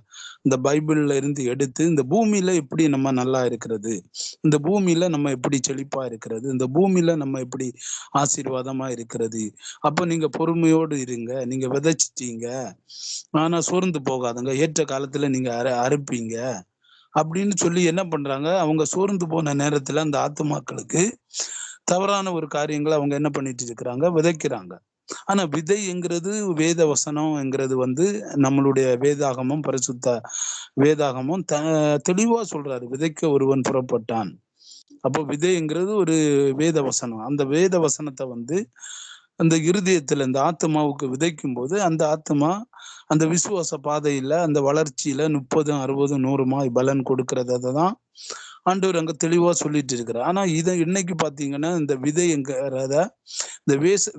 இந்த பைபிள்ல இருந்து எடுத்து இந்த பூமியில எப்படி நம்ம நல்லா இருக்கிறது, இந்த பூமியில நம்ம எப்படி செழிப்பா இருக்கிறது, இந்த பூமியில நம்ம எப்படி ஆசீர்வாதமா இருக்கிறது. அப்ப நீங்க பொறுமையோடு இருங்க. நீங்க விதைச்சிட்டீங்க. ஆனா சோர்ந்து போகாதங்க. ஏற்ற காலத்துல நீங்க அறுப்பீங்க. அப்படின்னு சொல்லி என்ன பண்றாங்க, அவங்க சோர்ந்து போன நேரத்துல அந்த ஆத்துமாக்களுக்கு தவறான ஒரு காரியங்கள அவங்க என்ன பண்ணிட்டு இருக்கிறாங்க, விதைக்கிறாங்க. ஆனா விதைங்கிறது வேத வசனம்ங்கிறது வந்து நம்மளுடைய வேதாகமம், பரிசுத்த வேதாகமம் தெளிவா சொல்றாரு. விதைக்க ஒருவன் புறப்பட்டான். அப்போ விதைங்கிறது ஒரு வேத வசனம். அந்த வேத வசனத்த வந்து அந்த இருதயத்துல இந்த ஆத்துமாவுக்கு விதைக்கும்போது, அந்த ஆத்துமா அந்த விசுவாச பாதையில, அந்த வளர்ச்சியில 30, 60, 100 பலன் கொடுக்கிறத தான் ஆண்டவர் அங்க தெளிவா சொல்லிட்டு இருக்கிறார். ஆனா இத இன்னைக்கு பார்த்தீங்கன்னா, இந்த விதைங்கிறத இந்த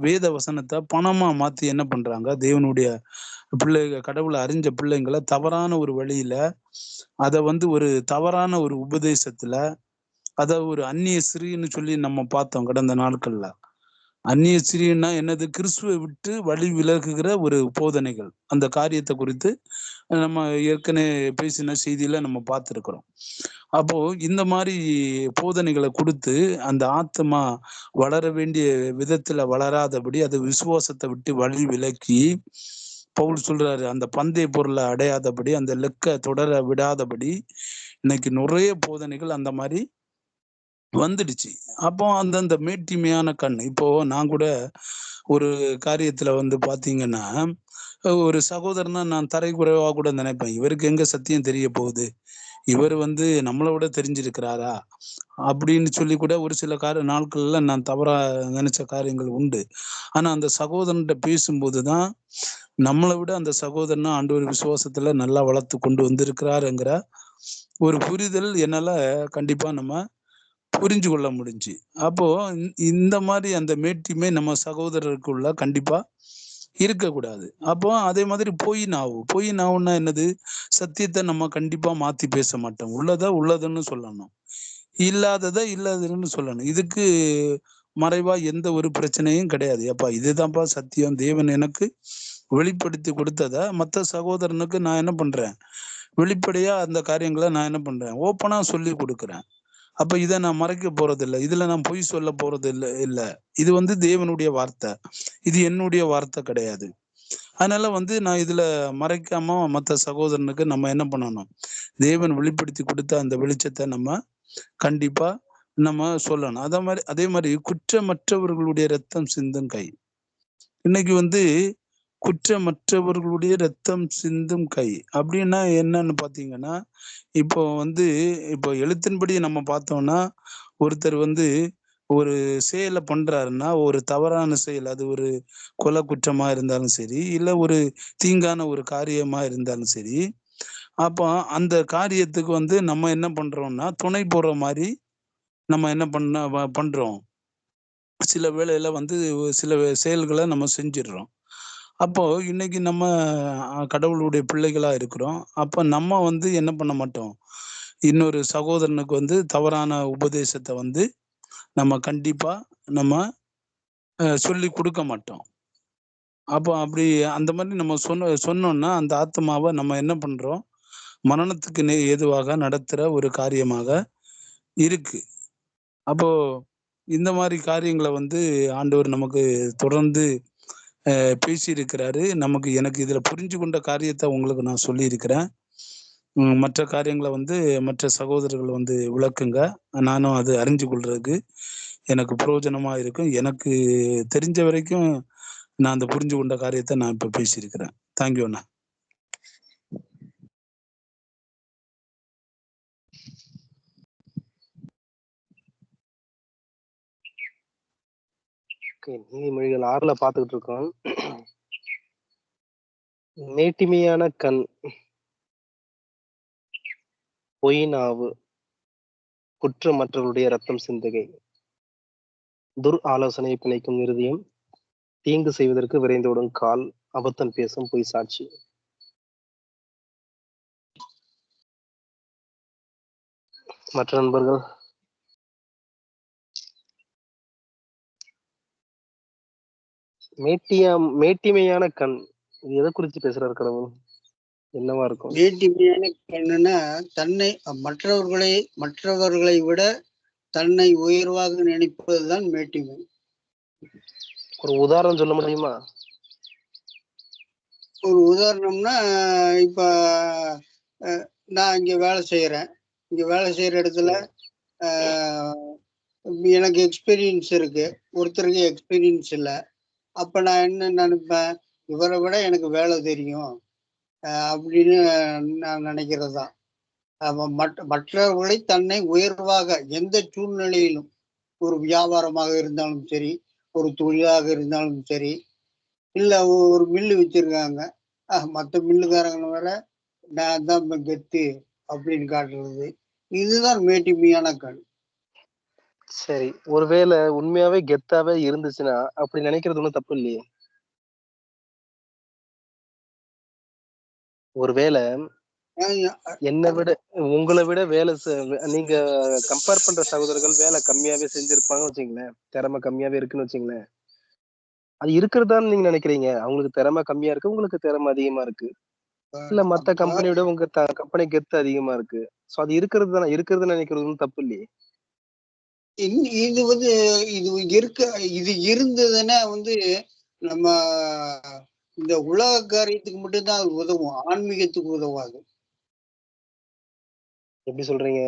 வேத வசனத்த பணமா மாத்தி என்ன பண்றாங்க, தேவனுடைய கடவுள அறிஞ்ச பிள்ளைங்கள தவறான ஒரு வழியில, அத வந்து ஒரு தவறான ஒரு உபதேசத்துல, அத ஒரு அந்நிய ஸ்திரீன்னு சொல்லி நம்ம பார்த்தோம் கடந்த நாட்கள்ல. அந்நிய ஸ்திரீன்னா என்னது? கிறிஸ்துவை விட்டு வழி விலகுகிற ஒரு போதனைகள். அந்த காரியத்த குறித்து நம்ம ஏற்கனவே பேசின செய்தியில நம்ம பார்த்திருக்கிறோம். அப்போ இந்த மாரி போதனைகள குடுத்து, அந்த ஆத்துமா வளர வேண்டிய விதத்துல வளராதபடி, அது விசுவாசத்த விட்டு வழி விலக்கி, பவுல் சொல்றாரு, அந்த பந்தய பொருள அடையாதபடி, அந்த லெக்க தொடர விடாதபடி, இன்னைக்கு நுறைய போதனைகள் அந்த மாரி வந்துடுச்சு. அப்போ அந்தந்த மேட்டிமையான கண். இப்போ நான் கூட ஒரு காரியத்துல வந்து பார்த்தீங்கன்னா, ஒரு சகோதரனா நான் தரைக்குறைவா கூட நினைப்பேன். இவருக்கு எங்க சத்தியம் தெரிய போகுது? இவரு வந்து நம்மள விட தெரிஞ்சிருக்கிறாரா? அப்படின்னு சொல்லி கூட ஒரு சில நாட்கள்ல நான் தவறா நினைச்ச காரியங்கள் உண்டு. ஆனா அந்த சகோதரன்ட்ட பேசும்போது தான், நம்மள விட அந்த சகோதரன ஆண்டவர் விசுவாசத்துல நல்லா வளர்த்து கொண்டு வந்திருக்கிறாருங்கிற ஒரு புரிதல் என்னால கண்டிப்பா நம்ம புரிஞ்சு கொள்ள முடிஞ்சுச்சு. அப்போ இந்த மாரி அந்த மேட்டிமை நம்ம சகோதரருக்குள்ள கண்டிப்பா இருக்கக்கூடாது. அப்போ அதே மாதிரி பொய் நாவு. பொய் நாவுன்னா என்னது? சத்தியத்த நம்ம கண்டிப்பா மாத்தி பேச மாட்டோம். உள்ளத உள்ளதுன்னு சொல்லணும். இல்லாதத இல்லாததுன்னு சொல்லணும். இதுக்கு மறைவா எந்த ஒரு பிரச்சனையும் கிடையாது. "எப்பா இதுதான்ப்பா சத்தியம். தேவன் எனக்கு வெளிப்படுத்தி கொடுத்தத மத்த சகோதரனுக்கு நான் என்ன பண்றேன்? வெளிப்படையா அந்த காரியங்கள நான் என்ன பண்றேன்? ஓப்பனா சொல்லிக் குடுக்குறேன்." அப்ப இதை நான் மறைக்க போறது இல்லை, இதுல நான் பொய் சொல்ல போறது இல்ல. இது வந்து தேவனுடைய வார்த்தை, இது என்னுடைய வார்த்தை கிடையாது. அதனால வந்து நான் இதுல மறைக்காம மற்ற சகோதரனுக்கு நம்ம என்ன பண்ணணும், தேவன் வெளிப்படுத்தி கொடுத்த அந்த வெளிச்சத்தை நம்ம கண்டிப்பா நம்ம சொல்லணும். அதே மாதிரி குற்றமற்றவர்களுடைய ரத்தம் சிந்தும் கை. இன்னைக்கு வந்து குற்றமற்றவர்களுடைய ரத்தம் சிந்தும் கை அப்படின்னா என்னன்னு பாத்தீங்கன்னா, இப்போ எழுத்தின்படி நம்ம பார்த்தோம்னா, ஒருத்தர் வந்து ஒரு செயலை பண்றாருன்னா, ஒரு தவறான செயல், அது ஒரு கொலை குற்றமா இருந்தாலும் சரி, இல்ல ஒரு தீங்கான ஒரு காரியமா இருந்தாலும் சரி, அப்போ அந்த காரியத்துக்கு வந்து நம்ம என்ன பண்றோம்னா, துணை போடுற மாதிரி நம்ம என்ன பண்றோம், சில வேளையில வந்து சில செயல்களை நம்ம செஞ்சிடுறோம். அப்போ இன்னைக்கு நம்ம கடவுளுடைய பிள்ளைகளா இருக்கிறோம். அப்ப நம்ம வந்து என்ன பண்ண மாட்டோம், இன்னொரு சகோதரனுக்கு வந்து தவறான உபதேசத்தை வந்து நம்ம கண்டிப்பா நம்ம சொல்லி கொடுக்க மாட்டோம். அப்போ அப்படி அந்த மாதிரி நம்ம சொன்னோம்னா அந்த ஆத்மாவை நம்ம என்ன பண்றோம், மரணத்துக்கு ஏதுவாக நடத்துற ஒரு காரியமாக இருக்கு. அப்போ இந்த மாதிரி காரியங்களை வந்து ஆண்டவர் நமக்கு தொடர்ந்து பேசி இருக்கிறாரு. எனக்கு இதுல புரிஞ்சு கொண்ட காரியத்தை உங்களுக்கு நான் சொல்லி இருக்கிறேன். மற்ற காரியங்களை வந்து மற்ற சகோதரர்கள் வந்து விளக்குங்க. நானும் அது அறிஞ்சு கொள்றதுக்கு எனக்கு பிரயோஜனமா இருக்கும். எனக்கு தெரிஞ்ச வரைக்கும் நான் அந்த புரிஞ்சு கொண்ட காரியத்தை நான் இப்ப பேசியிருக்கிறேன். தேங்க்யூ அண்ணா. நீதிமொழிகள் 6ல பாத்துக்கிட்டு இருக்கோம். மேட்டிமையான கண், பொய் நாவு, குற்றமற்றவருடைய ரத்தம் சிந்துகை, துர் ஆலோசனை பிணைக்கும் இருதயம், தீங்கு செய்வதற்கு விரைந்தோடும் கால், அபத்தம் பேசும் பொய் சாட்சி. மற்ற நண்பர்கள்? மேட்டிமையான கண், இது எதை குறித்து பேசுறாரு கடவுள்? என்னவா இருக்கும்? மேட்டிமையான கண்ணுன்னா மற்றவர்களை விட தன்னை உயர்வாக நினைப்பதுதான் மேட்டிமை. ஒரு உதாரணம் சொல்ல முடியுமா? ஒரு உதாரணம்னா, இப்ப நான் இங்க வேலை செய்யறேன். இங்க வேலை செய்யற இடத்துல எனக்கு எக்ஸ்பீரியன்ஸ் இருக்கு, ஒருத்தருக்கு எக்ஸ்பீரியன்ஸ் இல்லை. அப்ப நான் என்ன நினைப்பேன், இவரை விட எனக்கு வேலை தெரியும் அப்படின்னு நான் நினைக்கிறது தான். மற்றவர்களை தன்னை உயர்வாக எந்த சூழ்நிலையிலும், ஒரு வியாபாரமாக இருந்தாலும் சரி, ஒரு தொழிலாக இருந்தாலும் சரி, இல்ல ஒரு மில்லு வச்சிருக்காங்க, மற்ற மில்லுக்காரங்களை வர நான் தான் கெத்து அப்படின்னு காட்டுறது, இதுதான் மேட்டிமையான கண். சரி, ஒருவேளை உண்மையாவே கெத்தாவே இருந்துச்சுன்னா அப்படி நினைக்கிறது ஒண்ணும் தப்பு இல்லையே. ஒருவேளை என்னை விட உங்களை விட நீங்க கம்பேர் பண்ற சகோதரர்கள் வேலை கம்மியாவே செஞ்சிருப்பாங்கன்னு வச்சுங்களேன், திறமை கம்மியாவே இருக்குன்னு வச்சுங்களேன், அது இருக்கிறதான்னு நீங்க நினைக்கிறீங்க. அவங்களுக்கு திறமை கம்மியா இருக்கு, உங்களுக்கு திறமை அதிகமா இருக்கு. இல்ல மத்த கம்பெனியோட உங்க கம்பெனி கெத்து அதிகமா இருக்கு. சோ அது இருக்கிறது தானே, இருக்கிறது நினைக்கிறது ஒன்றும் தப்பு இல்லையே. இது வந்து இது இருந்ததுன்னா வந்து நம்ம இந்த உலக காரியத்துக்கு மட்டும்தான் அது உதவும், ஆன்மீகத்துக்கு உதவாது. எப்படி சொல்றீங்க?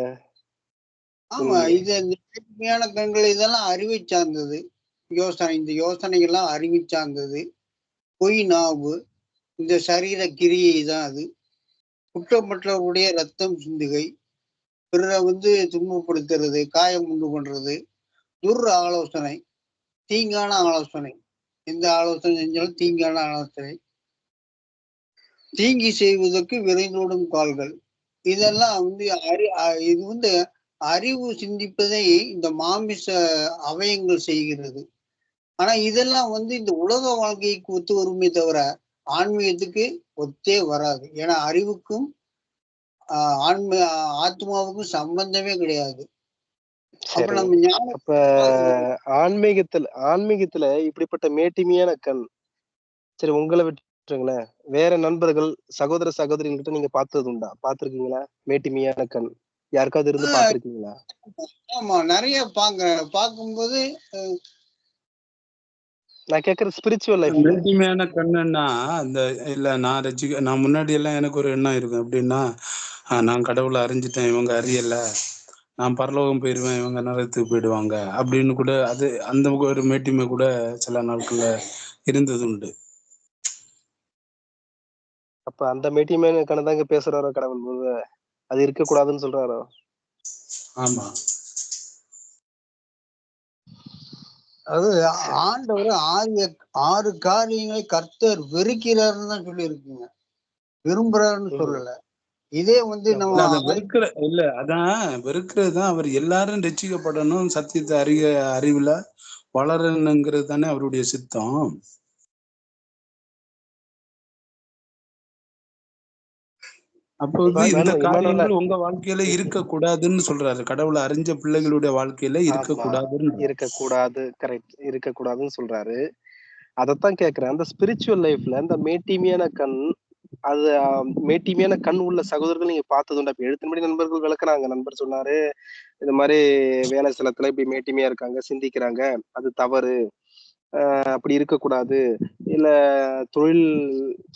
ஆமா, இது நேர்மையான கண்கள் இதெல்லாம் அறிவை சார்ந்தது. இந்த யோசனைகள்லாம் அறிவை சார்ந்தது. பொய் நாவு, இந்த சரீர கிரியை தான் அது. குற்றமற்றவருடைய ரத்தம் சிந்துகை, பிறரை வந்து துன்பப்படுத்துறது, காயம் உண்டு பண்றது, துர் ஆலோசனை, தீங்கான ஆலோசனை. எந்த ஆலோசனை செஞ்சாலும் தீங்கான ஆலோசனை, தீங்கி செய்வதற்கு விரைந்தோடும் கால்கள். இதெல்லாம் வந்து இது வந்து அறிவு சிந்திப்பதை இந்த மாமிச அவயங்கள் செய்கிறது. ஆனா இதெல்லாம் வந்து இந்த உலக வாழ்க்கைக்கு ஒத்து வருமே தவிர ஆன்மீகத்துக்கு ஒத்தே வராது. ஏன்னா அறிவுக்கும் ஆத்மாவுக்கும் சம்பந்தமே கிடையாது. அப்ப நம்ம அப்ப ஆன்மீகத்துல இப்படிப்பட்ட மேட்டிமையான கண், சரி உங்களை விட்டுருங்களேன், வேற நண்பர்கள் சகோதர சகோதரிகிட்ட நீங்க பார்த்தது உண்டா? பார்த்திருக்கீங்களா மேட்டிமையான கண்? யாருக்காவது இருந்து பாத்திருக்கீங்களா? ஆமா, நிறைய பார்க்கும்போது நான் கேக்குறது ஸ்பிரிச்சுவல் லைஃப்ல. மேட்டிமையான கண்ணுன்னா அந்த இல்ல நான் முன்னாடி எல்லாம் எனக்கு ஒரு எண்ணம் இருக்கும். எப்படின்னா நான் கடவுளை அறிஞ்சிட்டேன், இவங்க அறியல, நான் பரலோகம் போயிடுவேன், இவங்க நரகத்துக்கு போயிடுவாங்க அப்படின்னு கூட அது அந்த ஒரு மேட்டிமை கூட சில நாட்கள்ல இருந்தது உண்டு. அப்ப அந்த மேட்டிமையான கண்ணதாங்க பேசுறாரோ கடவுள் போது, அது இருக்கக்கூடாதுன்னு சொல்றாரோ? ஆமா, அது ஆண்டவர் 6 காரியங்களை கர்த்தர் வெறுக்கிறாருன்னு தான் சொல்லி இருக்குங்க, விரும்புறாருன்னு சொல்லல. இதே நம்ம அதை வெறுக்கிற இல்ல, அதான் வெறுக்கிறதுதான். அவர் எல்லாரும் ரட்சிக்கப்படணும், சத்தியத்தை அறிவுல வளரணுங்கிறது தானே அவருடைய சித்தம். அப்போது இந்த காரியங்கள் உங்க வாழ்க்கையில இருக்க கூடாதுன்னு சொல்றாரு. கடவுளை அறிஞ்ச பிள்ளைகளுடைய வாழ்க்கையில இருக்கக்கூடாது. கரெக்ட், இருக்கக்கூடாதுன்னு சொல்றாரு. அதத்தான் கேக்குறேன். அந்த ஸ்பிரிச்சுவல் லைஃப்ல இந்த மேட்டிமையான கண், அது மேட்டிமையான கண் உள்ள சகோதரர்கள் நீங்க பார்த்ததுண்டா? இப்ப எழுத்தின்படி நண்பர்கள் விளக்குறாங்க. நண்பர் சொன்னாரு, இந்த மாதிரி வேலை ஸ்தலத்துல இப்படி மேட்டிமையா இருக்காங்க, சிந்திக்கிறாங்க, அது தவறு, அப்படி இருக்கக்கூடாது. இல்ல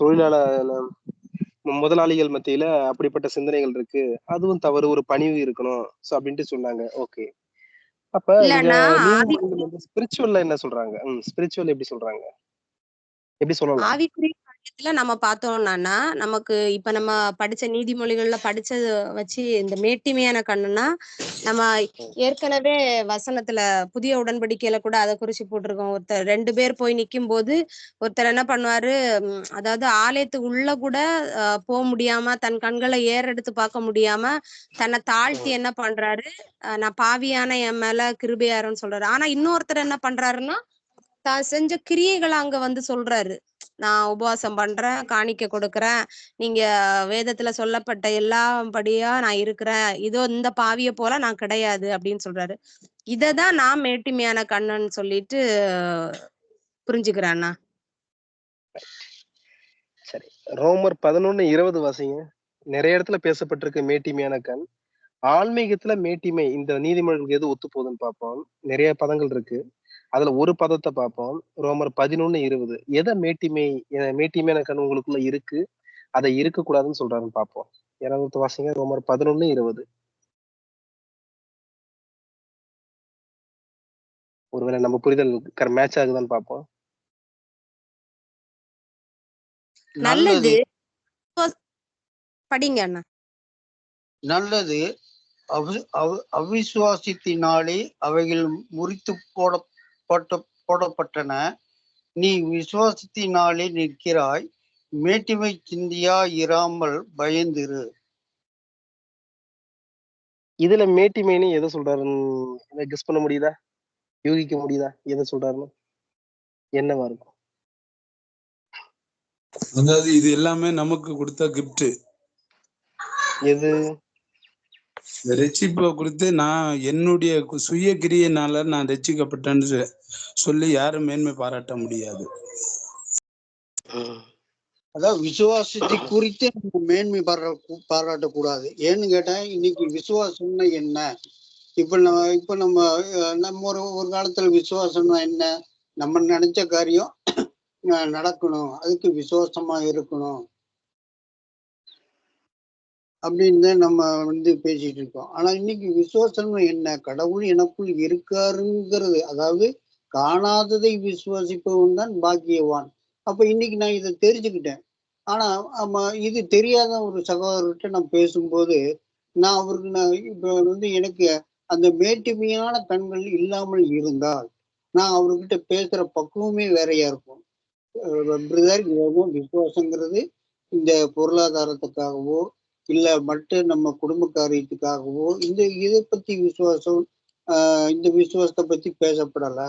தொழிலாளர் முதலாளிகள் மத்தியில அப்படிப்பட்ட சிந்தனைகள் இருக்கு, அதுவும் தவறு, ஒரு பணிவு இருக்கணும் சோ அப்படின்ட்டு சொன்னாங்க. ஓகே, அப்ப இங்க நீதிமொழிகள் வந்து ஸ்பிரிச்சுவல்ல என்ன சொல்றாங்க? ஸ்பிரிச்சுவல் எப்படி சொல்றாங்க, எப்படி சொல்லலாம்? ஆவிக்குரிய காரியத்துல நம்ம பார்த்தோம்னா, நமக்கு இப்ப நம்ம படிச்ச நீதிமொழிகள்ல படிச்சது வச்சு இந்த மேட்டிமையான கண்ணுன்னா, நம்ம ஏற்கனவே வசனத்துல புதிய உடன்படிக்கையில கூட அதை குறிச்சு போட்டிருக்கோம். ஒருத்தர் 2 பேர் போய் நிக்கும் போது ஒருத்தர் என்ன பண்ணுவாரு, அதாவது ஆலயத்துக்கு உள்ள கூட போக முடியாம, தன் கண்களை ஏறெடுத்து பார்க்க முடியாம தன்னை தாழ்த்தி என்ன பண்றாரு, நான் பாவியான என் மேல கிருபையாருன்னு சொல்றாரு. ஆனா இன்னொருத்தர் என்ன பண்றாருன்னா, தான் செஞ்ச கிரியைகளை அங்க வந்து சொல்றாரு. நான் உபவாசம் பண்றேன், காணிக்கை கொடுக்கறேன், நீங்க வேதத்துல சொல்லப்பட்ட எல்லா படியா நான் இருக்கிறேன், இதோ இந்த பாவிய போல நான் கிடையாது அப்படின்னு சொல்றாரு. இததான் நான் மேட்டிமையான கண்ணுன்னு சொல்லிட்டு புரிஞ்சுக்கிறேன். சரி, ரோமர் 11:20 வாசிங்க. நிறைய இடத்துல பேசப்பட்டிருக்கு மேட்டிமையான கண். ஆன்மீகத்துல மேட்டிமை இந்த நீதிமொழிகளுக்கு எது ஒத்து போகுதுன்னு பார்ப்போம். நிறைய பதங்கள் இருக்கு, அதுல ஒரு பதத்தை பார்ப்போம். ரோமர் 11:20 எதை மேட்டிமையான கண் உங்களுக்குள்ள இருக்கு, அதை இருக்கக்கூடாதுன்னு சொல்றாருன்னு பார்ப்போம். யாராவது வாசிங்க, ரோமர் 11:20. ஒருவேளை நம்ம புரிதல் மேட்ச் ஆகுதான்னு பார்ப்போம். நல்லது படிங்க அண்ணா. நல்லது அவிசுவாசத்தினாலே அவைகள் முறித்து போடப்பட்டன, நீ விசுவாசத்தினாலே நிற்கிறாய், மேட்டிமை சிந்தியா இராமல் பயந்திரு. இதுல மேட்டிமைன்னு எதை சொல்றாருன்னு கெஸ் பண்ண முடியுதா, யூகிக்க முடியுதா? எதை சொல்றாருன்னு என்னவா இருக்கும்? அதாவது இது எல்லாமே நமக்கு கொடுத்த கிஃப்ட். எது? ரட்சிப்பை கொடுத்து நான் என்னுடைய சுய கிரியையினால நான் ரட்சிக்கப்பட்டேன்னு சொல்லி யாரும் மேன்மை பாராட்ட முடியாது. அதாவது விசுவாசத்தை குறித்து நம்ம மேன்மை பாராட்டக்கூடாது. ஏன்னு கேட்டா, இன்னைக்கு விசுவாசம்னா என்ன? இப்ப நம்ம ஒரு காலத்துல விசுவாசம்னா என்ன? நம்ம நினைச்ச காரியம் நடக்கணும், அதுக்கு விசுவாசமா இருக்கணும் அப்படின்னு நம்ம பேசிட்டு இருக்கோம். ஆனா இன்னைக்கு விசுவாசம்னா என்ன? கடவுள் எனக்குள் இருக்காருங்கிறது. அதாவது காணாததை விசுவாசிப்பவன் தான் பாக்கியவான். அப்ப இன்னைக்கு நான் இதை தெரிஞ்சுக்கிட்டேன். ஆனா இது தெரியாத ஒரு சகோதரர்கிட்ட நான் பேசும்போது, நான் அவருக்கு இப்ப எனக்கு அந்த மேட்டுமையான கண்கள் இல்லாமல் இருந்தால் நான் அவர்கிட்ட பேசுற பக்குவமே வேறையா இருக்கும். பிரதர், விசுவாசங்கிறது இந்த பொருளாதாரத்துக்காகவோ இல்ல மற்ற நம்ம குடும்ப காரியத்துக்காகவோ இதை பத்தி இந்த விசுவாசத்தை பத்தி பேசப்படல.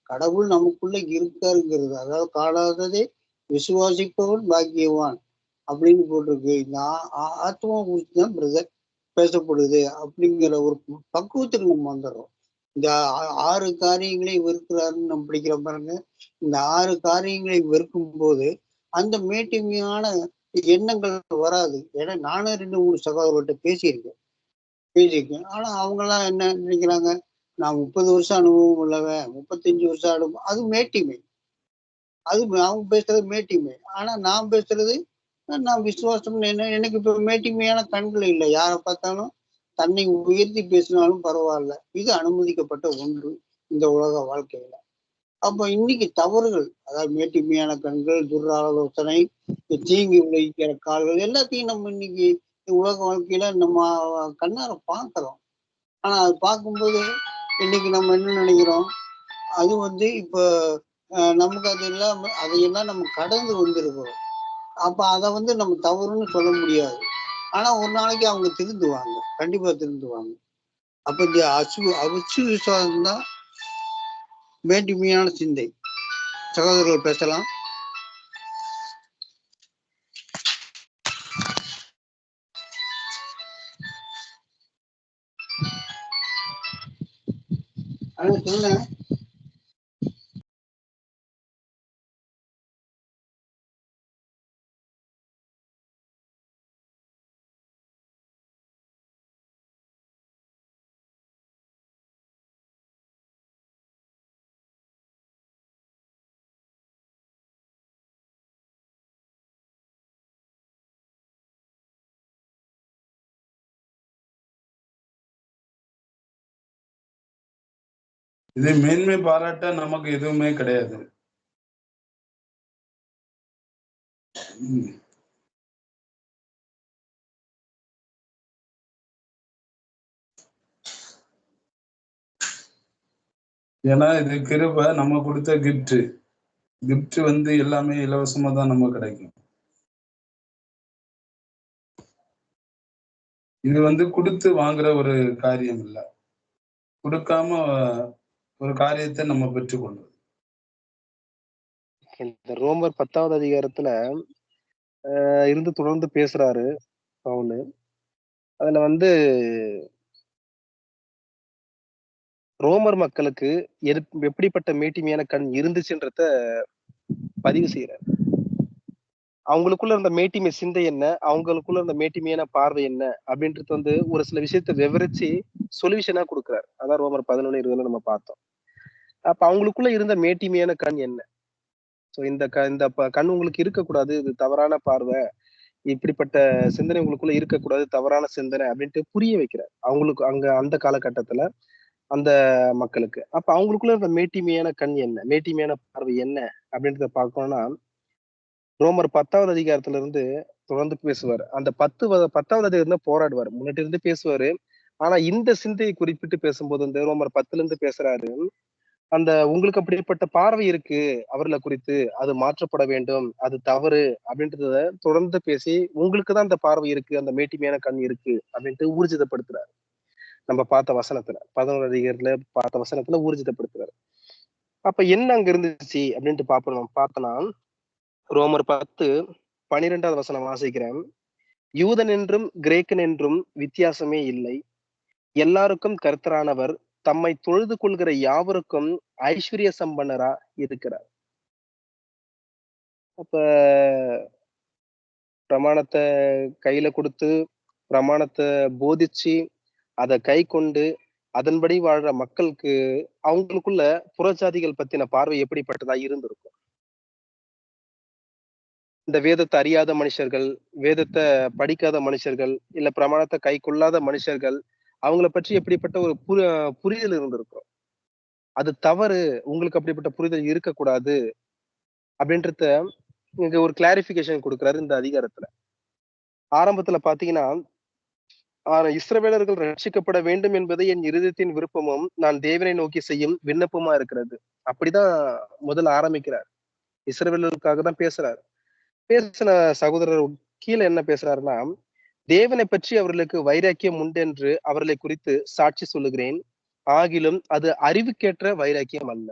கடவுள் நமக்குள்ள இருக்காருங்கிறது, அதாவது காணாததே விசுவாசிப்பவன் பாக்கியவான் அப்படின்னு போட்டிருக்கு. இந்த ஆத்மா குறித்து தான் பிரதர் பேசப்படுது அப்படிங்கிற ஒரு பக்குவத்துக்கு நம்ம வந்துடுறோம். இந்த 6 காரியங்களை வெறுக்கிறாருன்னு நம்ம படிக்கிற பாருங்க. இந்த 6 காரியங்களை வெறுக்கும் போது அந்த மேட்டிமையான எண்ணங்கள் வராது. ஏன்னா நானும் 2-3 சகோதரர்கிட்ட பேசியிருக்கேன். பிஜிக்கு. ஆனா அவங்கெல்லாம் என்ன நினைக்கிறாங்க, நான் 30 வருஷம் அனுபவம் உள்ளவன், 35 வருஷம் அனுபவம். அது மேட்டிமை. அது அவங்க பேசுறது மேட்டிமை. ஆனா நான் பேசுறது நான் விசுவாசம். எனக்கு இப்ப மேட்டிமையான கண்கள் இல்லை. யாரை பார்த்தாலும் தன்னை உயர்த்தி பேசினாலும் பரவாயில்ல. இது அனுமதிக்கப்பட்ட ஒன்று இந்த உலக வாழ்க்கையில. அப்ப இன்னைக்கு தவறுகள், அதாவது மேட்டிமையான கண்கள், துராலோசனை, தீங்கு விளைவிக்கிற கால்கள் எல்லாத்தையும் நம்ம இன்னைக்கு உலக வாழ்க்கையில நம்ம கண்ணார பார்க்கிறோம். ஆனா அது பார்க்கும்போது இன்னைக்கு நம்ம என்ன நினைக்கிறோம், அது இப்ப நமக்கு அது இல்லாம அதையெல்லாம் நம்ம கடந்து வந்திருக்கிறோம். அப்ப அதை நம்ம தவறுன்னு சொல்ல முடியாது. ஆனா ஒரு நாளைக்கு அவங்க திருந்துவாங்க, கண்டிப்பா திருந்துவாங்க. அப்ப இந்த அவிச்சு விசுவாசம் தான் மேட்டிமையான சிந்தை. சகோதரர்கள் பேசலாம். சொன்னேன். இது மேன்மை பாராட்ட நமக்கு எதுவுமே கிடையாது. ஏன்னா இது கிருபை, நம்ம கொடுத்த கிஃப்ட். கிஃப்ட் எல்லாமே இலவசமா தான் நமக்கு கிடைக்கும். இது கொடுத்து வாங்குற ஒரு காரியம் இல்லை. கொடுக்காம ஒரு காரியத்தை நம்ம பெற்றுக்கொள்வது. இந்த ரோமர் 10வது அதிகாரத்துல இருந்து தொடர்ந்து பேசுறாரு பவுலு. அதுல ரோமர் மக்களுக்கு எப்படிப்பட்ட மேட்டிமையான கண் இருந்துச்சுன்றத பதிவு செய்யறாரு. அவங்களுக்குள்ள இருந்த மேட்டிமை சிந்தை என்ன, அவங்களுக்குள்ள இருந்த மேட்டிமையான பார்வை என்ன அப்படின்றது ஒரு சில விஷயத்த விவரிச்சு சொல்யூஷனா கொடுக்குறாரு. அதான் ரோமர் 11:20 நம்ம பார்த்தோம். அப்ப அவங்களுக்குள்ள இருந்த மேட்டிமையான கண் என்ன? சோ இந்த கண் உங்களுக்கு இருக்கக்கூடாது, இது தவறான பார்வை, இப்படிப்பட்ட சிந்தனை உங்களுக்குள்ள இருக்கக்கூடாது, தவறான சிந்தனை அப்படின்ட்டு புரிய வைக்கிறார் அவங்களுக்கு அங்க அந்த காலகட்டத்துல அந்த மக்களுக்கு. அப்ப அவங்களுக்குள்ள இருந்த மேட்டிமையான கண் என்ன, மேட்டிமையான பார்வை என்ன அப்படின்றத பார்க்கணும்னா ரோமர் 10வது அதிகாரத்துல இருந்து தொடர்ந்து பேசுவார். அந்த 10வது அதிகாரத்துல போராடுவார், முன்னாடி இருந்து பேசுவாரு. ஆனா இந்த சிந்தையை குறிப்பிட்டு பேசும்போது ரோமர் 10ல இருந்து பேசுறாரு. உங்களுக்கு அப்படிப்பட்ட பார்வை இருக்கு அவர்களை குறித்து, அது மாற்றப்பட வேண்டும், அது தவறு அப்படின்றத தொடர்ந்து பேசி உங்களுக்குதான் அந்த பார்வை இருக்கு, அந்த மேட்டிமையான கண் இருக்கு அப்படின்ட்டு ஊர்ஜிதப்படுத்துறாரு. நம்ம பார்த்த வசனத்துல 11வது அதிகாரத்துல பார்த்த வசனத்துல ஊர்ஜிதப்படுத்துறாரு. அப்ப என்ன அங்க இருந்துச்சு அப்படின்ட்டு பார்த்தோம்னா ரோமர் 10:12 வசனம் வாசிக்கிறேன். யூதன் என்றும் கிரேக்கன் என்றும் வித்தியாசமே இல்லை, எல்லாருக்கும் கர்த்தரானவர் தம்மை தொழுது கொள்கிற யாவருக்கும் ஐஸ்வர்ய சம்பன்னரா இருக்கிறார். அப்ப பிரமாணத்தை கையில கொடுத்து பிரமாணத்தை போதிச்சு அதை கை கொண்டு அதன்படி வாழ்ற மக்களுக்கு அவங்களுக்குள்ள புறஜாதிகள் பத்தின பார்வை எப்படிப்பட்டதா இருந்திருக்கும். இந்த வேதத்தை அறியாத மனுஷர்கள், வேதத்தை படிக்காத மனுஷர்கள், இல்ல பிரமாணத்தை கை கொள்ளாத மனுஷர்கள், அவங்களை பற்றி எப்படிப்பட்ட ஒரு புரிதல் இருந்திருக்கும். அது தவறு, உங்களுக்கு அப்படிப்பட்ட புரிதல் இருக்கக்கூடாது அப்படின்றத இங்க ஒரு கிளாரிபிகேஷன் கொடுக்குறாரு இந்த அதிகாரத்துல. ஆரம்பத்துல பாத்தீங்கன்னா இஸ்ரவேலர்கள் ரட்சிக்கப்பட வேண்டும் என்பது என் இருதயத்தின் விருப்பமும் நான் தேவனை நோக்கி செய்யும் விண்ணப்பமா இருக்கிறது. அப்படிதான் முதல்ல ஆரம்பிக்கிறார். இஸ்ரவேலர்களுக்காக தான் பேசுறாரு. பேசின சகோதரர் கீழே என்ன பேசுறாருன்னா, தேவனை பற்றி அவர்களுக்கு வைராக்கியம் உண்டென்று அவர்களை குறித்து சாட்சி சொல்லுகிறேன், ஆகிலும் அது அறிவுக்கேற்ற வைராக்கியம் அல்ல.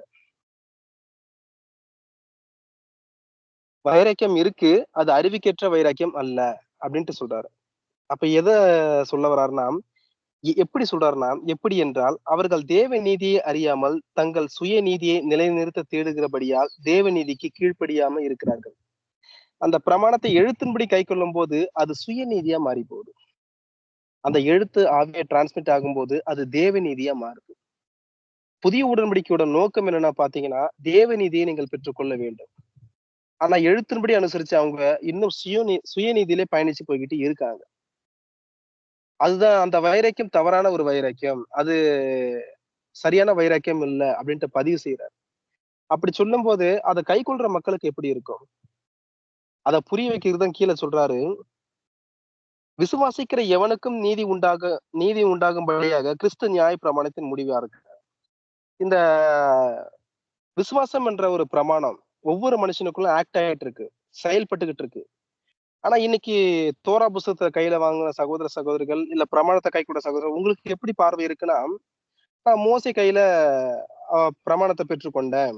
வைராக்கியம் இருக்கு, அது அறிவுக்கேற்ற வைராக்கியம் அல்ல அப்படின்ட்டு சொல்றாரு. அப்ப எதை சொல்ல வர்றாருன்னா, எப்படி சொல்றாருன்னா, எப்படி என்றால் அவர்கள் தேவ நீதியை அறியாமல் தங்கள் சுய நீதியை நிலைநிறுத்த தேடுகிறபடியால் தேவ நீதிக்கு கீழ்ப்படியாம இருக்கிறார்கள். அந்த பிரமாணத்தை எழுத்தின்படி கை கொள்ளும் போது அது சுய நீதியா மாறி போகுது. அந்த எழுத்து ஆவியா டிரான்ஸ்மிட் ஆகும்போது அது தேவநீதியா மாறுது. புதிய உடன்படிக்கையோட நோக்கம் என்னன்னா பாத்தீங்கன்னா, தேவநீதியை நீங்கள் பெற்றுக்கொள்ள வேண்டும். ஆனா எழுத்தின்படி அனுசரிச்சு அவங்க இன்னும் சுயநீதியிலே பயணிச்சு போய்கிட்டு இருக்காங்க. அதுதான் அந்த வைராக்கியம் தவறான ஒரு வைராக்கியம். அது சரியான வைராக்கியம் இல்ல அப்படின்ட்டு பதிவு செய்யறாரு. அப்படி சொல்லும் போது அதை கைக்கொள்ற மக்களுக்கு எப்படி இருக்கும்? அதை புரிய வைக்கிறது கீழே சொல்றாரு. விசுவாசிக்கிற எவனுக்கும் நீதி உண்டாகும்படியாக கிறிஸ்து நியாய பிரமாணத்தின் முடிவா இருக்கு. இந்த விசுவாசம் என்ற ஒரு பிரமாணம் ஒவ்வொரு மனுஷனுக்குள்ள ஆக்ட் ஆயிட்டு இருக்கு, செயல்பட்டுக்கிட்டு இருக்கு. ஆனா இன்னைக்கு தோரா புஸ்தகத்தை கையில வாங்கின சகோதர சகோதரிகள், இல்ல பிரமாணத்தை கை கூட சகோதரர், உங்களுக்கு எப்படி பார்வை இருக்குன்னா, நான் மோசே கையில பிரமாணத்தை பெற்றுக்கொண்டேன்,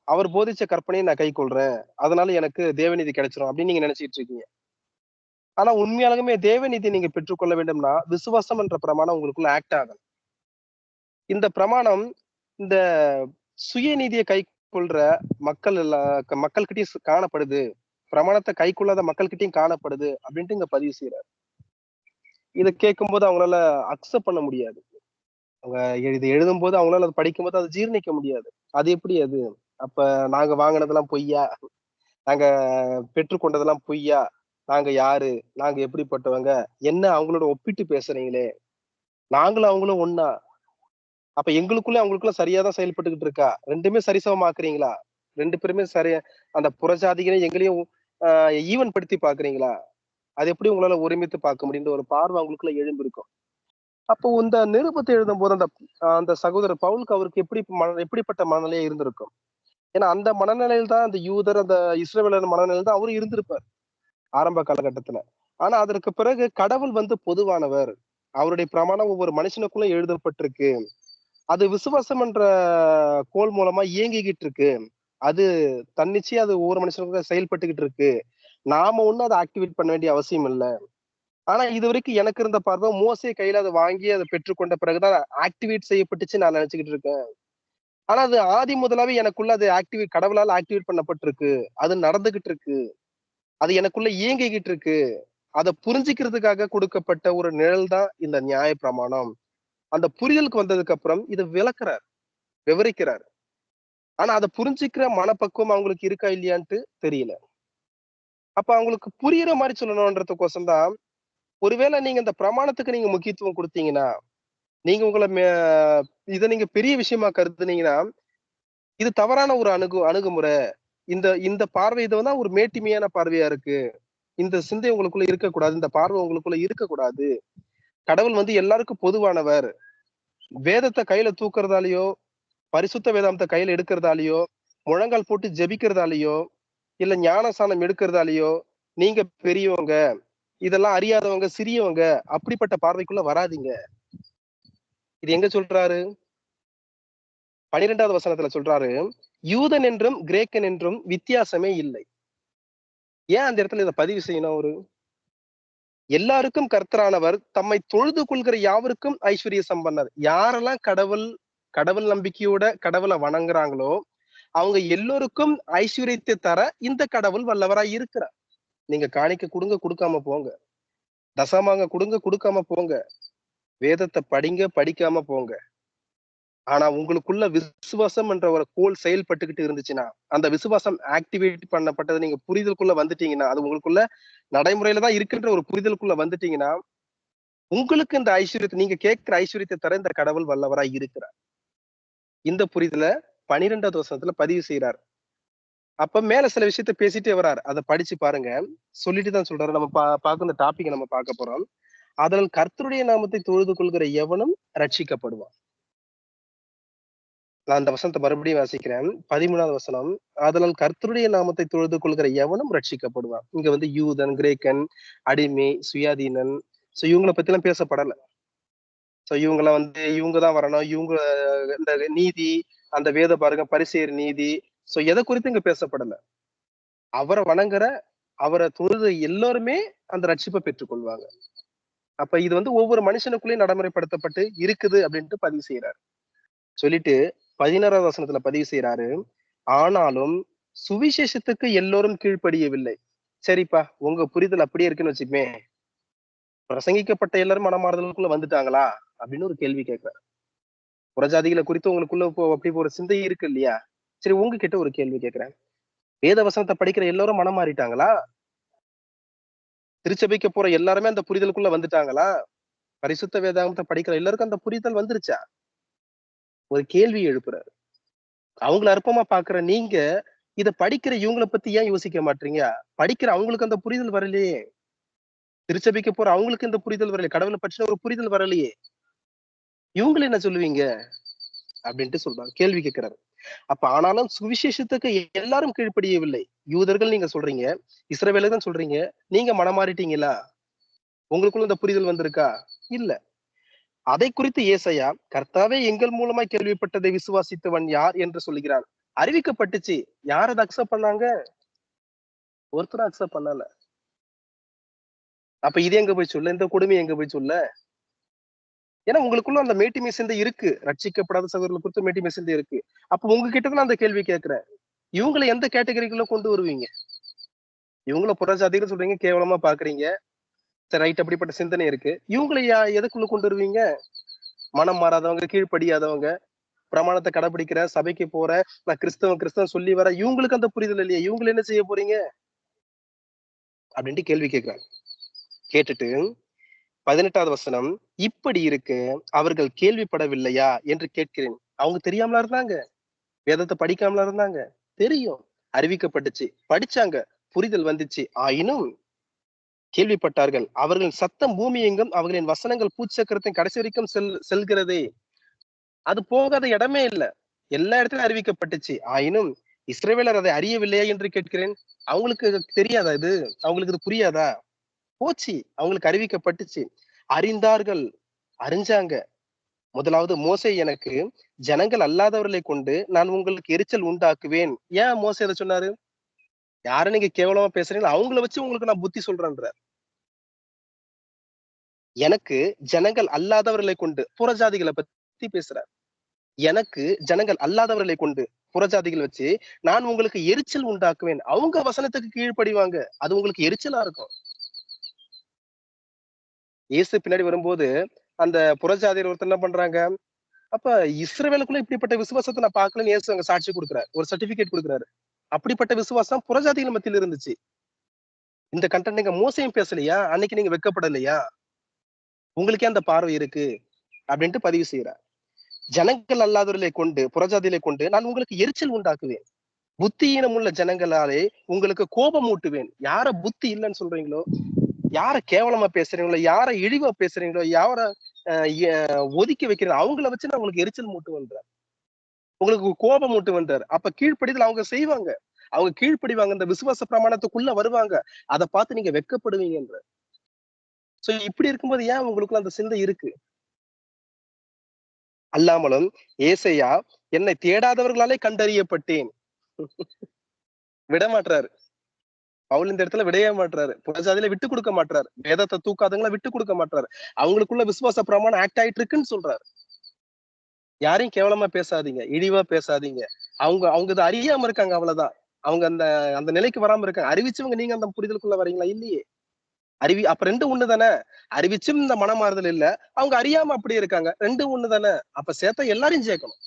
அவர் போதிச்ச கற்பனையை நான் கை கொள்றேன், அதனால எனக்கு தேவநீதி கிடைச்சிரும் அப்படின்னு நீங்க நினைச்சிட்டு இருக்கீங்க. ஆனா உண்மையாலுமே தேவநீதி நீங்க பெற்றுக்கொள்ள வேண்டும்னா விசுவாசம் என்ற பிரமாணம் உங்களுக்குள்ள ஆக்ட் ஆகும். இந்த பிரமாணம் இந்த சுயநீதியை கை கொள்ற மக்கள்கிட்டயும் காணப்படுது, பிரமாணத்தை கை கொள்ளாத மக்கள்கிட்டயும் காணப்படுது அப்படின்ட்டு இங்க பதிவு செய்யறாரு. இதை கேட்கும் போது அவங்களால அக்செப்ட் பண்ண முடியாது. அவங்க இது எழுதும் போது அவங்களால அதை படிக்கும் போது அதை ஜீர்ணிக்க முடியாது. அது எப்படி அது? அப்ப நாங்க வாங்கினதெல்லாம் பொய்யா, நாங்க பெற்றுக்கொண்டதெல்லாம் பொய்யா, நாங்க யாரு, நாங்க எப்படிப்பட்டவங்க, என்ன அவங்களோட ஒப்பிட்டு பேசுறீங்களே, நாங்களும் அவங்களும் ஒன்னா, அப்ப எங்களுக்குள்ள அவங்களுக்குள்ள சரியாதான் செயல்பட்டுக்கிட்டு இருக்கா? ரெண்டுமே சரிசமமாக்குறீங்களா? ரெண்டு பேருமே சரியா அந்த புறஜாதிகளையும் எங்களையும் ஈவன் படுத்தி பாக்குறீங்களா? அது எப்படி உங்களால ஒருமித்து பார்க்க முடியுன்ற ஒரு பார்வை அவங்களுக்குள்ள எழும்பிருக்கும். அப்போ இந்த நிருபத்தை எழுதும் போது அந்த சகோதரர் பவுலுக்கு அவருக்கு எப்படிப்பட்ட மனநிலையா இருந்திருக்கும்? ஏன்னா அந்த மனநிலையில் தான் அந்த யூதர், அந்த இஸ்ரவேலர் மனநிலையில் தான் அவரு இருந்திருப்பார் ஆரம்ப காலகட்டத்துல. ஆனா அதற்கு பிறகு கடவுள் பொதுவானவர், அவருடைய பிரமாணம் ஒவ்வொரு மனுஷனுக்குள்ள எழுதப்பட்டிருக்கு, அது விசுவாசம் என்ற கோல் மூலமா இயங்கிக்கிட்டு இருக்கு, அது தன்னிச்சையா அது ஒவ்வொரு மனுஷனுக்கும் செயல்பட்டுக்கிட்டு இருக்கு, நாம ஒண்ணும் அதை ஆக்டிவேட் பண்ண வேண்டிய அவசியம் இல்லை. ஆனா இது வரைக்கும் எனக்கு இருந்த பார்வை மோசே கையில அதை வாங்கி அதை பெற்றுக்கொண்ட பிறகுதான் ஆக்டிவேட் செய்யப்பட்டுச்சு நான் நினைச்சுக்கிட்டு இருக்கேன். ஆனா அது ஆதி முதலாவே எனக்குள்ள அது கடவுளால் ஆக்டிவேட் பண்ணப்பட்டிருக்கு, அது நடந்துகிட்டு இருக்கு, அது எனக்குள்ள இயங்கிக்கிட்டு இருக்கு. அதை புரிஞ்சுக்கிறதுக்காக கொடுக்கப்பட்ட ஒரு நிழல் தான் இந்த நியாய பிரமாணம். அந்த புரிதலுக்கு வந்ததுக்கு அப்புறம் இதை விவரிக்கிறார். ஆனா அதை புரிஞ்சுக்கிற மனப்பக்குவம் அவங்களுக்கு இருக்கா இல்லையான்ட்டு தெரியல. அப்ப அவங்களுக்கு புரியுற மாதிரி சொல்லணும்ன்றதுக்கோசம் தான், ஒருவேளை நீங்க இந்த பிரமாணத்துக்கு நீங்க முக்கியத்துவம் கொடுத்தீங்கன்னா, நீங்க உங்களை இதை நீங்க பெரிய விஷயமா கருதுனீங்கன்னா, இது தவறான ஒரு அணுகுமுறை. இந்த பார்வை இதுதான் ஒரு மேட்டிமையான பார்வையா இருக்கு. இந்த சிந்தை உங்களுக்குள்ள இருக்கக்கூடாது, இந்த பார்வை உங்களுக்குள்ள இருக்கக்கூடாது. கடவுள் எல்லாருக்கும் பொதுவானவர். வேதத்தை கையில தூக்குறதாலேயோ, பரிசுத்த வேதாந்தத்தை கையில எடுக்கிறதாலேயோ, முழங்கால் போட்டு ஜெபிக்கிறதாலேயோ, இல்ல ஞானசானம் எடுக்கிறதாலேயோ நீங்க பெரியவங்க, இதெல்லாம் அறியாதவங்க, சிறியவங்க, அப்படிப்பட்ட பார்வைக்குள்ள வராதீங்க. இது எங்க சொல்றாரு? 12வது வசனத்துல சொல்றாரு, யூதன் என்றும் கிரேக்கன் என்றும் வித்தியாசமே இல்லை. ஏன் அந்த இடத்துல இதை பதிவு செய்யணும்? அவரு எல்லாருக்கும் கர்த்தரானவர், தம்மை தொழுது கொள்கிற யாவருக்கும் ஐஸ்வர்ய சம்பன்னர். யாரெல்லாம் கடவுள் நம்பிக்கையோட கடவுளை வணங்குறாங்களோ அவங்க எல்லோருக்கும் ஐஸ்வர்யத்தை தர இந்த கடவுள் வல்லவராய் இருக்கிறார். நீங்க காணிக்க கொடுங்க, கொடுக்காம போங்க, தசமாங்க கொடுங்க, கொடுக்காம போங்க, வேதத்தை படிங்க, படிக்காம போங்க. ஆனா உங்களுக்குள்ள விசுவாசம் என்ற ஒரு கோல் செயல்பட்டுக்கிட்டு இருந்துச்சுன்னா, அந்த விசுவாசம் ஆக்டிவேட் பண்ணப்பட்டது நீங்க புரிதலுக்குள்ள வந்துட்டீங்கன்னா, அது உங்களுக்குள்ள நடைமுறையில தான் இருக்குன்ற ஒரு புரிதலுக்குள்ள வந்துட்டீங்கன்னா, உங்களுக்கு இந்த ஐஸ்வர்யத்தை, நீங்க கேட்கிற ஐஸ்வர்யத்தை தர இந்த கடவுள் வல்லவராய் இருக்கிறார். இந்த புரிதல 12வது வசனத்துல பதிவு செய்யறார். அப்ப மேல சில விஷயத்த பேசிட்டே வர்றாரு, அதை படிச்சு பாருங்க. சொல்லிட்டு தான் சொல்றாரு. நம்ம பார்க்க இந்த டாபிக் நம்ம பார்க்க போறோம். அதனால் கர்த்தருடைய நாமத்தை தொழுது கொள்கிற எவனும் ரட்சிக்கப்படுவான். நான் அந்த வசனத்தை மறுபடியும் வாசிக்கிறேன். 13வது வசனம், அதனால் கர்த்தருடைய நாமத்தை தொழுது கொள்கிற எவனும் ரட்சிக்கப்படுவான். இங்க யூதன், கிரேக்கன், அடிமை, சுயாதீனன், சோ இவங்களை பத்தி எல்லாம் பேசப்படல. சோ இவங்களை இவங்கதான் வரணும், இவங்க இந்த நீதி, அந்த வேத பாருங்க பரிசேயர் நீதி, சோ எதை குறித்து இங்க பேசப்படல. அவரை வணங்குற, அவரை தொழுது எல்லோருமே அந்த ரட்சிப்பை பெற்றுக்கொள்வாங்க. அப்ப இது ஒவ்வொரு மனுஷனுக்குள்ளேயும் நடைமுறைப்படுத்தப்பட்டு இருக்குது அப்படின்ட்டு பதிவு செய்யறாரு. சொல்லிட்டு 16வது வசனத்துல பதிவு செய்யறாரு, ஆனாலும் சுவிசேஷத்துக்கு எல்லோரும் கீழ்ப்படியவில்லை. சரிப்பா, உங்க புரிதல் அப்படியே இருக்குன்னு வச்சுக்கமே, பிரசங்கிக்கப்பட்ட எல்லாரும் மனமாறுதலுக்குள்ள வந்துட்டாங்களா அப்படின்னு ஒரு கேள்வி கேட்கிறார். புறஜாதிகளை குறித்து உங்களுக்குள்ள இப்போ அப்படி ஒரு சிந்தை இருக்கு இல்லையா? சரி, உங்ககிட்ட ஒரு கேள்வி கேட்கிறேன். வேத வசனத்தை படிக்கிற எல்லாரும் மனம் மாறிட்டாங்களா? திருச்சபைக்கு போற எல்லாருமே அந்த புரிதலுக்குள்ள வந்துட்டாங்களா? பரிசுத்த வேதாகமத்தை படிக்கிற எல்லாருக்கும் அந்த புரிதல் வந்துருச்சா? ஒரு கேள்வி எழுப்புறாரு. அவங்கள அற்பமா பாக்குற நீங்க இத படிக்கிற இவங்கள பத்தி ஏன் யோசிக்க மாட்டீங்க? படிக்கிற அவங்களுக்கு அந்த புரிதல் வரலையே. திருச்சபைக்கு போற அவங்களுக்கு இந்த புரிதல் வரலையே. கடவுளை பற்றின ஒரு புரிதல் வரலையே. இவங்களை என்ன சொல்லுவீங்க அப்படின்ட்டு சொல்றாங்க, கேள்வி கேட்கிறாரு. அப்ப ஆனாலும் சுவிசேஷத்துக்கு எல்லாரும் கீழ்ப்படியவில்லை. யூதர்கள் நீங்க சொல்றீங்க, இஸ்ரவேலர்கள் சொல்றீங்க. நீங்க மனமாறிட்டீங்களா? உங்களுக்குள்ள இந்த புரிதல் வந்திருக்கா? இல்ல. அதை குறித்து ஏசாயா, கர்த்தாவே எங்கள் மூலமாய் கேள்விப்பட்டதை விசுவாசித்தவன் யார் என்று சொல்லுகிறான். அறிவிக்கப்பட்டுச்சு. யார் அதை அக்செப்ட் பண்ணாங்க? ஒருத்தரும் அக்செப்ட் பண்ணல. அப்ப இது எங்க போய் சொல்ல? இந்த கொடுமை எங்க போய் சொல்ல? ஏன்னா உங்களுக்குள்ள அந்த மேட்டிமை சிந்தை இருக்கு. ரட்சிக்கப்படாத சகோதரர்களை குறித்து மேட்டிமை சிந்தை இருக்கு. அப்ப உங்ககிட்ட தான் அந்த கேள்வி கேட்கிறேன். இவங்களை எந்த கேட்டகரிக்குள்ள கொண்டு வருவீங்க? இவங்கள புறஜாதிகள் சொல்றீங்க, கேவலமா பாக்குறீங்க. சரி, ரைட், அப்படிப்பட்ட சிந்தனை இருக்கு. இவங்களை எதுக்குள்ள கொண்டு வருவீங்க? மனம் மாறாதவங்க, கீழ்ப்படியாதவங்க, பிரமாணத்தை கடைபிடிக்கிற, சபைக்கு போற, நான் கிறிஸ்தவன் சொல்லி வர, இவங்களுக்கு அந்த புரிதல் இல்லையா? இவங்களை என்ன செய்ய போறீங்க அப்படின்ட்டு கேள்வி கேட்கிறாங்க. கேட்டுட்டு 18வது வசனம், இப்படி இருக்கு அவர்கள் கேள்விப்படவில்லையா என்று கேட்கிறேன். அவங்க தெரியாமலா இருந்தாங்க? வேதத்தை படிக்காமலா இருந்தாங்க? தெரியும், அறிவிக்கப்பட்டுச்சு, படிச்சாங்க, புரிதல் வந்துச்சு. ஆயினும் கேள்விப்பட்டார்கள். அவர்களின் சத்தம் பூமி எங்கும், அவர்களின் வசனங்கள் பூச்சக்கரத்தின் கடைசி வரைக்கும் செல்கிறதே. அது போகாத இடமே இல்ல. எல்லா இடத்துலயும் அறிவிக்கப்பட்டுச்சு. ஆயினும் இஸ்ரவேலர் அதை அறியவில்லையா என்று கேட்கிறேன். அவங்களுக்கு தெரியாதா? இது அவங்களுக்கு இது புரியாதா? போச்சு, அவங்களுக்கு அறிவிக்கப்பட்டுச்சு. அறிந்தார்கள், அறிஞ்சாங்க. முதலாவது மோசே, எனக்கு ஜனங்கள் அல்லாதவர்களை கொண்டு நான் உங்களுக்கு எரிச்சல் உண்டாக்குவேன். ஏன் மோசே அதை சொன்னாரு? யாரை நீங்க கேவலமா பேசுறீங்களோ அவங்கள வச்சு உங்களுக்கு நான் புத்தி சொல்றேன்ற. எனக்கு ஜனங்கள் அல்லாதவர்களை கொண்டு, புறஜாதிகளை பத்தி பேசுறார். எனக்கு ஜனங்கள் அல்லாதவர்களை கொண்டு, புறஜாதிகள் வச்சு நான் உங்களுக்கு எரிச்சல் உண்டாக்குவேன். அவங்க வசனத்துக்கு கீழ்ப்படிவாங்க. அது உங்களுக்கு எரிச்சலா இருக்கும். இயேசு பின்னாடி வரும்போது அந்த புறஜாதியர் ஒருத்தர் என்ன பண்றாங்க? அப்ப இஸ்ரவேலுக்குள்ள இப்படிப்பட்ட விசுவாசத்தை நான் பார்க்கலன்னு இயேசு அங்க சாட்சி கொடுக்குறாரு, ஒரு சர்டிபிகேட் கொடுக்குறாரு. அப்படிப்பட்ட விசுவாசம் புறஜாதிகள் மத்தியில் இருந்துச்சு. இந்த கண்டென்ட் நீங்க மோசையும் பேசலையா? அன்னைக்கு நீங்க வெட்கப்படலையா? உங்களுக்கே அந்த பார்வை இருக்கு அப்படின்ட்டு பதிவு செய்யறார். ஜனங்கள் அல்லாதவர்களை கொண்டு, புறஜாதிகளை கொண்டு நான் உங்களுக்கு எரிச்சல் உண்டாக்குவேன். புத்தியீனம் உள்ள ஜனங்களாலே உங்களுக்கு கோபம் ஊட்டுவேன். யார புத்தி இல்லைன்னு சொல்றீங்களோ, யார கேவலமா பேசுறீங்களோ, யார இழிவா பேசுறீங்களோ, யார ஒதுக்கி வைக்கிறீங்களோ அவங்கள வச்சு நான் உங்களுக்கு எரிச்சல் மூட்டுவேன்றார். உங்களுக்கு கோபம் மூட்டுவேன்றார். அப்ப கீழ்ப்படிதல் அவங்க செய்வாங்க. அவங்க கீழ்ப்படிவாங்க, இந்த விசுவாச பிரமாணத்துக்குள்ள வருவாங்க. அதை பார்த்து நீங்க வெட்கப்படுவீங்கன்ற. சோ இப்படி இருக்கும்போது ஏன் உங்களுக்குள்ள அந்த சிந்தை இருக்கு? அல்லாமலும் ஏசையா, என்னை தேடாதவர்களாலே கண்டறியப்பட்டேன். விடமாட்டாரு பவுல், இந்த இடத்துல விடையே மாட்டாரு. புறஜாதியில விட்டு கொடுக்க மாட்டாரு. வேதத்தை தூக்காதவங்களை விட்டு கொடுக்க மாட்டாரு. அவங்களுக்குள்ள விசுவாச பிரமாணம் ஆக்ட் ஆயிட்டு இருக்குன்னு சொல்றாரு. யாரையும் கேவலமா பேசாதீங்க, இழிவா பேசாதீங்க. அவங்க இதை அறியாம இருக்காங்க, அவ்வளவுதான். அவங்க அந்த அந்த நிலைக்கு வராம இருக்காங்க. அறிவிச்சவங்க நீங்க அந்த புரிதலுக்குள்ள வரீங்களா? இல்லையே. அப்ப ரெண்டு ஒண்ணு தானே. அறிவிச்சும் இந்த மனமாறுதல் இல்ல, அவங்க அறியாம அப்படியே இருக்காங்க. ரெண்டு ஒண்ணு தானே. அப்ப சேர்த்தா எல்லாரையும் சேர்க்கணும்.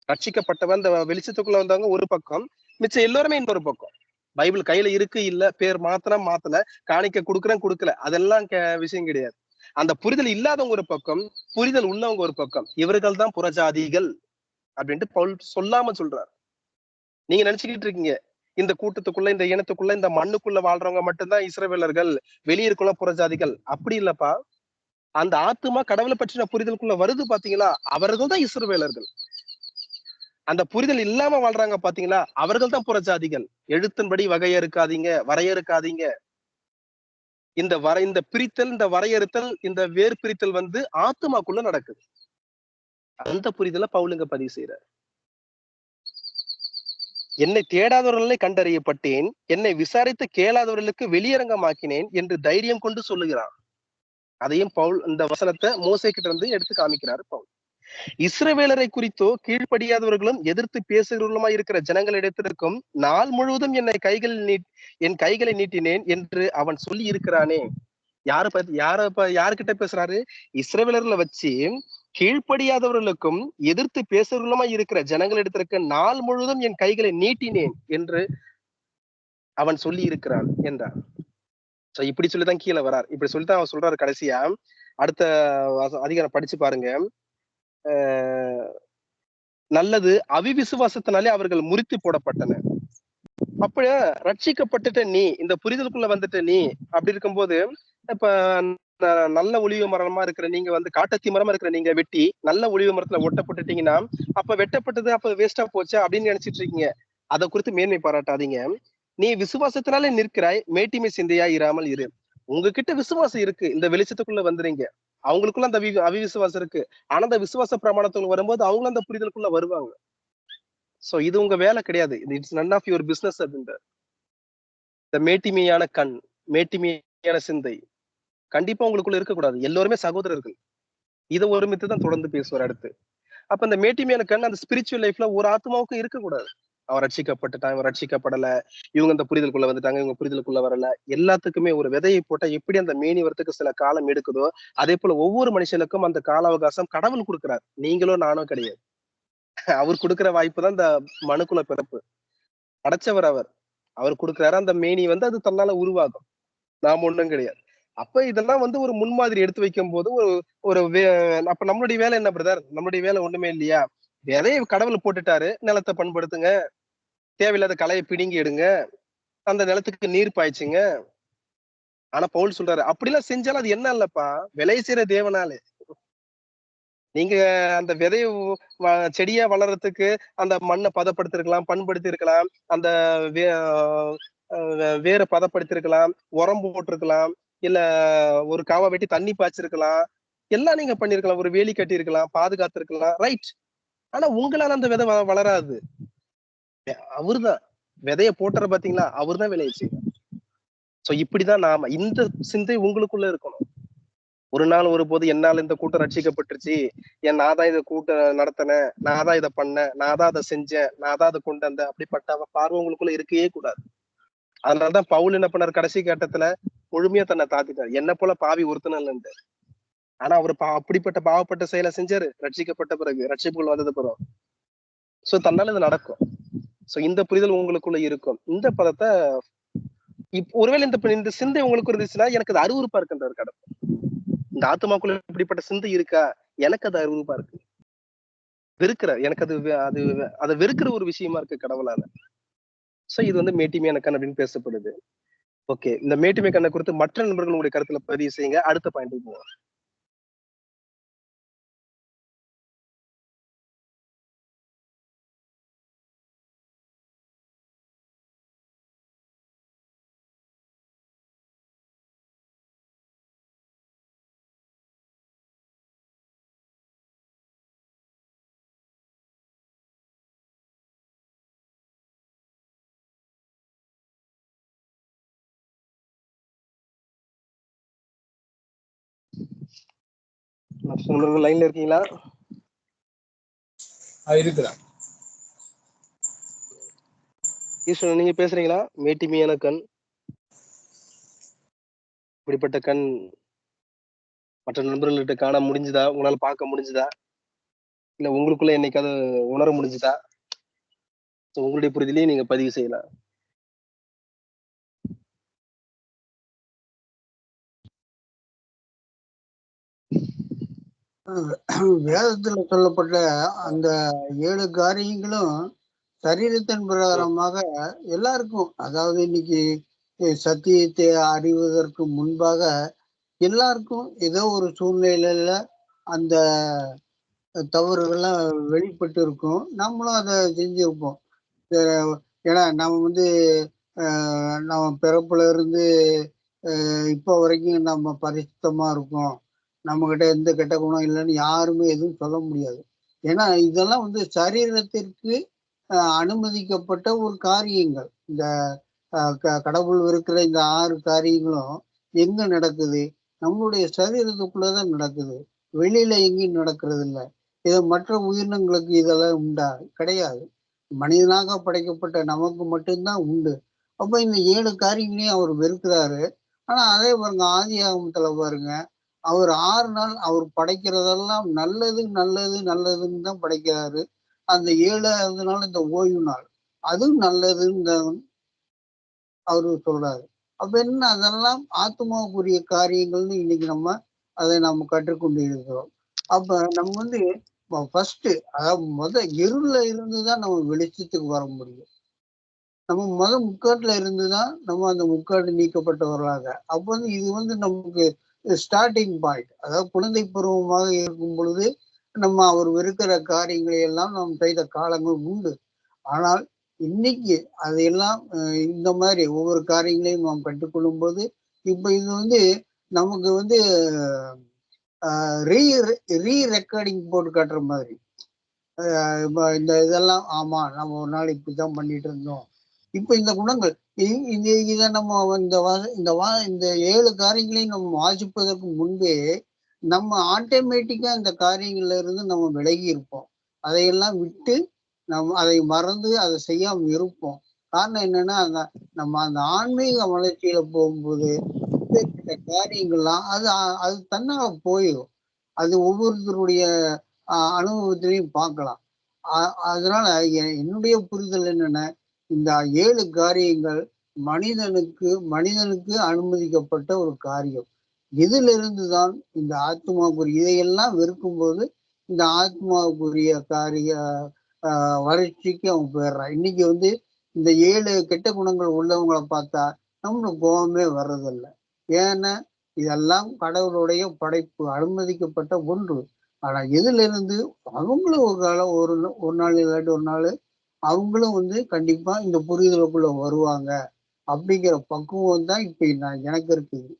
ரட்சிக்கப்பட்டவன் இந்த வெளிச்சத்துக்குள்ள வந்தவங்க ஒரு பக்கம், மிச்சம் எல்லாருமே இன்னொரு பக்கம். பைபிள் கையில இருக்கு இல்ல, பேர் மாத்தல, காணிக்க கொடுக்கல, அதெல்லாம் விஷயம் கிடையாது. அந்த புரிதல் இல்லாதவங்க ஒரு பக்கம், புரிதல் உள்ளவங்க ஒரு பக்கம். இவர்கள் தான் புறஜாதிகள் அப்படின்ட்டு பவுல் சொல்லாம சொல்றாரு. நீங்க நினைச்சுக்கிட்டு இருக்கீங்க இந்த கூட்டத்துக்குள்ள, இந்த இனத்துக்குள்ள, இந்த மண்ணுக்குள்ள வாழ்றவங்க மட்டும்தான் இஸ்ரவேலர்கள், வெளியிருக்குள்ள புறஜாதிகள். அப்படி இல்லப்பா. அந்த ஆத்துமா கடவுளை பற்றின புரிதலுக்குள்ள வருது பாத்தீங்களா, அவர்கள் தான் இஸ்ரவேலர்கள். அந்த புரிதல் இல்லாம வாழ்றாங்க பாத்தீங்களா, அவர்கள் தான் புறஜாதிகள். எழுத்தின்படி வரையறுக்காதீங்க. இந்த பிரித்தல், இந்த வரையறுத்தல், இந்த வேர் பிரித்தல் ஆத்துமாக்குள்ள நடக்குது. அந்த புரிதலை பவுலுங்க பதிவு செய்யறார். என்னை தேடாதவர்களை கண்டறியப்பட்டேன், என்னை விசாரித்து கேளாதவர்களுக்கு வெளியரங்கமாக்கினேன் என்று தைரியம் கொண்டு சொல்லுகிறான். அதையும் பவுல் இந்த வசனத்தை மோசே கிட்ட இருந்து எடுத்து காமிக்கிறார் பவுல். இஸ்ரவேலரை குறித்தோ கீழ்ப்படியாதவர்களும் எதிர்த்து பேசுகிறவர்களுமா இருக்கிற ஜனங்களிடத்திற்கும் நாள் முழுவதும் என் கைகளை நீட்டினேன் என்று அவன் சொல்லி இருக்கிறானே. யாருக்கிட்ட பேசுறாரு? இஸ்ரவேலர்களை வச்சு கீழ்ப்படியாதவர்களுக்கும் எதிர்த்து பேசுறவர்களுமா இருக்கிற ஜனங்களிடத்திற்கு நாள் முழுவதும் என் கைகளை நீட்டினேன் என்று அவன் சொல்லி இருக்கிறான் என்றான். சோ இப்படி சொல்லிதான் கீழே வரார். இப்படி சொல்லிதான் அவன் சொல்றாரு கடைசியா. அடுத்த அதிகாரம் படிச்சு பாருங்க. நல்லது அவிவிசுவாசத்தினாலே அவர்கள் முறித்து போடப்பட்டன. அப்ப ரட்சிக்கப்பட்டுட்ட நீ, இந்த புரிதலுக்குள்ள வந்துட்ட நீ, அப்படி இருக்கும்போது இப்ப நல்ல ஒளிவு மரமா இருக்கிற நீங்க வந்து காட்டத்தி மரமா இருக்கிற நீங்க வெட்டி நல்ல ஒளிவு மரத்துல ஒட்டப்பட்டுட்டீங்கன்னா அப்ப வெட்டப்பட்டது அப்ப வேஸ்டா போச்சு அப்படின்னு நினைச்சிட்டு இருக்கீங்க. அதை குறித்து மேன்மை பாராட்டாதீங்க. நீ விசுவாசத்தினாலே நிற்கிறாய், மேட்டிமை சிந்தையா இராமல் இரு. உங்ககிட்ட விசுவாசம் இருக்கு, இந்த வெளிச்சத்துக்குள்ள வந்துறீங்க. அவங்களுக்குள்ள அந்த அவிவிசுவாசம் இருக்கு. ஆனா அந்த விசுவாச பிரமாணத்துக்கு வரும்போது அவங்களும் அந்த புரிதலுக்குள்ள வருவாங்க. சோ இது உங்க வேலை கிடையாது. It's none of your business அப்படின்ற இந்த மேட்டிமையான கண், மேட்டிமையான சிந்தை கண்டிப்பா உங்களுக்குள்ள இருக்கக்கூடாது. எல்லோருமே சகோதரர்கள். இதை ஒருமித்து தான் தொடர்ந்து பேசுவார் அடுத்து. அப்ப இந்த மேட்டிமையான கண் அந்த ஸ்பிரிச்சுவல் லைஃப்ல ஒரு ஆத்மாவுக்கும் இருக்கக்கூடாது. அவன் ரட்சிக்கப்பட்டுட்டான், இவன் ரட்சிக்கப்படல, இவங்க இந்த புரிதலுக்குள்ள வந்துட்டாங்க, இவங்க புரிதலுக்குள்ள வரல. எல்லாத்துக்குமே ஒரு விதையை போட்டா எப்படி அந்த மேனி வரத்துக்கு சில காலம் எடுக்குதோ அதே போல ஒவ்வொரு மனுஷனுக்கும் அந்த கால அவகாசம் கடவுள் கொடுக்கிறார். நீங்களோ நானோ கிடையாது. அவர் கொடுக்கிற வாய்ப்பு தான் இந்த மனுக்குல பிறப்பு. படைச்சவர் அவர் கொடுக்கிறாரு. அந்த மேனி வந்து அது தன்னால உருவாகும். நாம ஒண்ணும் கிடையாது. அப்ப இதெல்லாம் வந்து ஒரு முன்மாதிரி எடுத்து வைக்கும் போது ஒரு அப்ப நம்மளுடைய வேலை என்ன பிரதர்? நம்மளுடைய வேலை ஒண்ணுமே இல்லையா? விதைய கடவுள் போட்டுட்டாரு, நிலத்தை பண்படுத்துங்க, தேவையில்லாத களையை பிடுங்கி எடுங்க, அந்த நிலத்துக்கு நீர் பாய்ச்சுங்க. ஆனா பவுல் சொல்றாரு அப்படிலாம் செஞ்சாலும் அது என்ன இல்லப்பா, விலை செய்யற தேவனாலே. நீங்க அந்த விதைய செடியா வளர்றதுக்கு அந்த மண்ணை பதப்படுத்திருக்கலாம், பண்படுத்தி இருக்கலாம், அந்த வேரை பதப்படுத்திருக்கலாம், உரம் போட்டிருக்கலாம், இல்ல ஒரு காவா வெட்டி தண்ணி பாய்ச்சிருக்கலாம், எல்லாம் நீங்க பண்ணிருக்கலாம், ஒரு வேலி கட்டி இருக்கலாம், பாதுகாத்திருக்கலாம், ரைட். ஆனா உங்களால அந்த விதை வளராது. அவர்தான் விதைய போட்டுற பாத்தீங்களா, அவர்தான் விளைய செய்வார். சோ இப்படிதான் நாம இந்த சிந்தை உங்களுக்குள்ள இருக்கணும். ஒரு நாள் ஒரு போது என்னால இந்த கூட்டம் ரட்சிக்கப்பட்டுருச்சு, நான் தான் இதை கூட்டம் நடத்தினேன், நான் தான் இதை பண்ணேன், நான் தான் அதை செஞ்சேன், நான் தான் அதை கொண்டு வந்தேன், அப்படிப்பட்ட பார்வை உங்களுக்குள்ள இருக்கவே கூடாது. அதனாலதான் பவுல் என்ன பண்ணார்? கடைசி கட்டத்துல முழுமையா தன்னை தாத்திட்டார். என்ன போல பாவி ஒருத்தனல்ல. ஆனா அவர் அப்படிப்பட்ட பாவப்பட்ட செயலை செஞ்சாரு ரட்சிக்கப்பட்ட பிறகு, ரட்சிப்புகள் வந்தது பிறகு. சோ தன்னால இது நடக்கும். சோ இந்த புரிதல் உங்களுக்குள்ள இருக்கும். இந்த பதத்தை ஒருவேளை இந்த சிந்தை உங்களுக்கு இருந்துச்சுன்னா எனக்கு அது அருவருப்பா இருக்குன்றாரு கடவுள். இந்த ஆத்மாக்குள்ள இப்படிப்பட்ட சிந்தை இருக்கா, எனக்கு அது அருவருப்பா இருக்கு, வெறுக்கிற, எனக்கு அது அதை வெறுக்கிற ஒரு விஷயமா இருக்கு கடவுளால. சோ இது வந்து மேட்டிமையான கண் அப்படின்னு பேசப்படுது. ஓகே, இந்த மேட்டிமை கண்ணை குறித்து மற்ற நண்பர்கள் உங்களுடைய கருத்துல பதிவு செய்யுங்க. அடுத்த பாயிண்ட் போவோம். லைன்ல இருக்கீங்களா? இருக்கிறேன். ஈஸ்வரன் நீங்க பேசுறீங்களா? மேட்டிமையான கண், இப்படிப்பட்ட கண் மற்ற நண்பர்கள்கிட்ட காண முடிஞ்சுதா? உங்களால பார்க்க முடிஞ்சுதா? இல்ல உங்களுக்குள்ள என்னைக்காவது உணர முடிஞ்சுதா? உங்களுடைய புரிதலையும் நீங்க பதிவு செய்யலாம். வேதத்துல சொல்லப்பட்ட அந்த 7 காரியங்களும் சரீரத்தின் பிரகாரமாக எல்லாருக்கும், அதாவது இன்னைக்கு சத்தியத்தை அறிவதற்கு முன்பாக எல்லாருக்கும் ஏதோ ஒரு சூழ்நிலையில அந்த தவறுகள்லாம் வெளிப்பட்டு இருக்கும். நம்மளும் அதை செஞ்சிருப்போம். ஏன்னா நம்ம வந்து நம்ம பிறப்புல இருந்து இப்போ வரைக்கும் நம்ம பரிசுத்தமா இருக்கோம், நம்ம கிட்ட எந்த கெட்ட குணம் இல்லைன்னு யாருமே எதுவும் சொல்ல முடியாது. ஏன்னா இதெல்லாம் வந்து சரீரத்திற்கு அனுமதிக்கப்பட்ட ஒரு காரியங்கள். இந்த கடவுள் இருக்கிற இந்த 6 காரியங்களும் எங்க நடக்குது? நம்மளுடைய சரீரத்துக்குள்ளதான் நடக்குது, வெளியில எங்கேயும் நடக்கிறது இல்லை. இதை மற்ற உயிரினங்களுக்கு இதெல்லாம் உண்டா? கிடையாது. மனிதனாக படைக்கப்பட்ட நமக்கு மட்டும்தான் உண்டு. அப்ப இந்த 7 காரியங்களையும் அவர் வெறுக்கிறாரு. ஆனா அதே பாருங்க ஆதி ஆகமத்துல பாருங்க, அவர் 6 நாள் அவர் படைக்கிறதெல்லாம் நல்லது நல்லது நல்லதுன்னு தான் படைக்கிறாரு. அந்த 7வது நாள் இந்த ஓய்வு நாள் அதுவும் நல்லதுன்னு அவரு சொல்றாரு. அப்ப என்ன அதெல்லாம் ஆத்மாவுக்குரிய காரியங்கள்னு இன்னைக்கு அதை நம்ம கற்றுக்கொண்டு இருக்கிறோம். அப்ப நம்ம வந்து ஃபர்ஸ்ட் அதாவது இருள்ல இருந்துதான் நம்ம வெளிச்சத்துக்கு வர முடியும். நம்ம முக்காட்டுல இருந்துதான் நம்ம அந்த முக்காடு நீக்கப்பட்டவர்களாக. அப்ப இது நமக்கு ஸ்டார்டிங் பாயிண்ட். அதாவது குழந்தை பருவமாக இருக்கும் பொழுது நம்ம அவர் வெறுக்கிற காரியங்களை எல்லாம் நாம் செய்த காலங்கள் உண்டு. ஆனால் இன்னைக்கு அதையெல்லாம் இந்த மாதிரி ஒவ்வொரு காரியங்களையும் நாம் கற்றுக்கொள்ளும் போது இப்ப இது நமக்கு ரீ ரெக்கார்டிங் போட்டு காட்டுற மாதிரி. இந்த இதெல்லாம் ஆமா நம்ம ஒரு நாள் இப்படிதான் பண்ணிட்டு இருந்தோம். இப்ப இந்த குணங்கள் இதை நம்ம இந்த 7 காரியங்களையும் நம்ம வாசிப்பதற்கு முன்பே நம்ம ஆட்டோமேட்டிக்கா இந்த காரியங்கள்ல இருந்து நம்ம விலகி இருப்போம். அதையெல்லாம் விட்டு நம்ம அதை மறந்து அதை செய்யாம இருப்போம். காரணம் என்னன்னா நம்ம அந்த ஆன்மீக வளர்ச்சியில போகும்போது இப்பேற்பட்ட காரியங்கள்லாம் அது தன்னால போயிடும். அது ஒவ்வொருத்தருடைய அனுபவத்திலையும் பார்க்கலாம். அதனால என்னுடைய புரிதல் என்னன்னா, இந்த 7 காரியங்கள் மனிதனுக்கு அனுமதிக்கப்பட்ட ஒரு காரியம். இதிலிருந்துதான் இந்த ஆத்மாவுக்குரிய இதையெல்லாம் வெறுக்கும்போது இந்த ஆத்மாவுக்குரிய காரிய வளர்ச்சிக்கு அவன் போயிடுறான். இன்னைக்கு இந்த 7 கெட்ட குணங்கள் உள்ளவங்களை பார்த்தா நம்மளுக்கு கோபமே வர்றதில்லை. ஏன்னா இதெல்லாம் கடவுளுடைய படைப்பு, அனுமதிக்கப்பட்ட ஒன்று. ஆனா இதுல இருந்து அவங்களும் ஒரு நாள் இல்லாட்டி ஒரு நாள் அவங்களும் கண்டிப்பா இந்த புரிதலுக்குள்ள வருவாங்க அப்படிங்கிற பக்குவம் தான் இப்ப எனக்கு இருக்குது.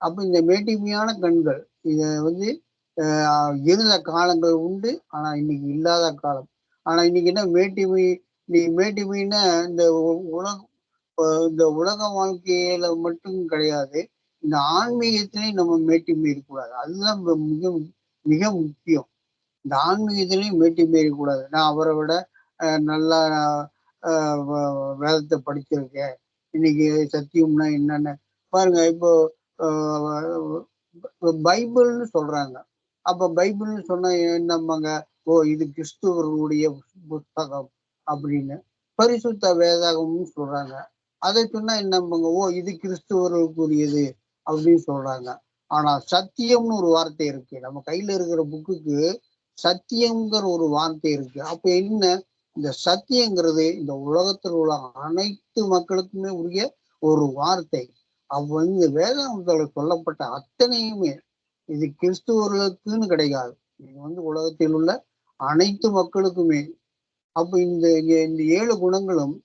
அப்ப இந்த மேட்டிமையான கண்கள் இத இருந்த காலங்கள் உண்டு. ஆனா இன்னைக்கு இல்லாத காலம். ஆனா இன்னைக்கு என்ன மேட்டிமைன்னா இந்த உலக வாழ்க்கையில மட்டும் கிடையாது, இந்த ஆன்மீகத்திலையும் நம்ம மேட்டிமை இருக்கக்கூடாது. அதுதான் மிக மிக முக்கியம். இந்த ஆன்மீகத்திலையும் மேட்டிமை இருக்கக்கூடாது. நான் அவரை விட நல்லா வேதத்தை படிச்சிருக்கேன், இன்னைக்கு சத்தியம்னா என்னன்னு பாருங்க. இப்போ பைபிள்னு சொல்றாங்க. அப்ப பைபிள்னு சொன்னா என்னம்பாங்க, ஓ இது கிறிஸ்துவர்களுடைய புத்தகம் அப்படின்னு. பரிசுத்த வேதாகம்னு சொல்றாங்க. அதை சொன்னா என்னம்பாங்க, ஓ இது கிறிஸ்துவர்களுக்குரியது அப்படின்னு சொல்றாங்க. ஆனா சத்தியம்னு ஒரு வார்த்தை இருக்கு. நம்ம கையில இருக்கிற புக்குக்கு சத்தியம்ங்கிற ஒரு வார்த்தை இருக்கு. அப்ப என்ன, இந்த சத்தியங்கிறது இந்த உலகத்தில் உள்ள அனைத்து மக்களுக்குமே உரிய ஒரு வார்த்தை. அப்ப வேதாகமத்துல சொல்லப்பட்ட அத்தனையுமே இது கிறிஸ்துவர்களுக்குன்னு கிடையாது, இது உலகத்தில் உள்ள அனைத்து மக்களுக்குமே. அப்ப இந்த 7 குணங்களும்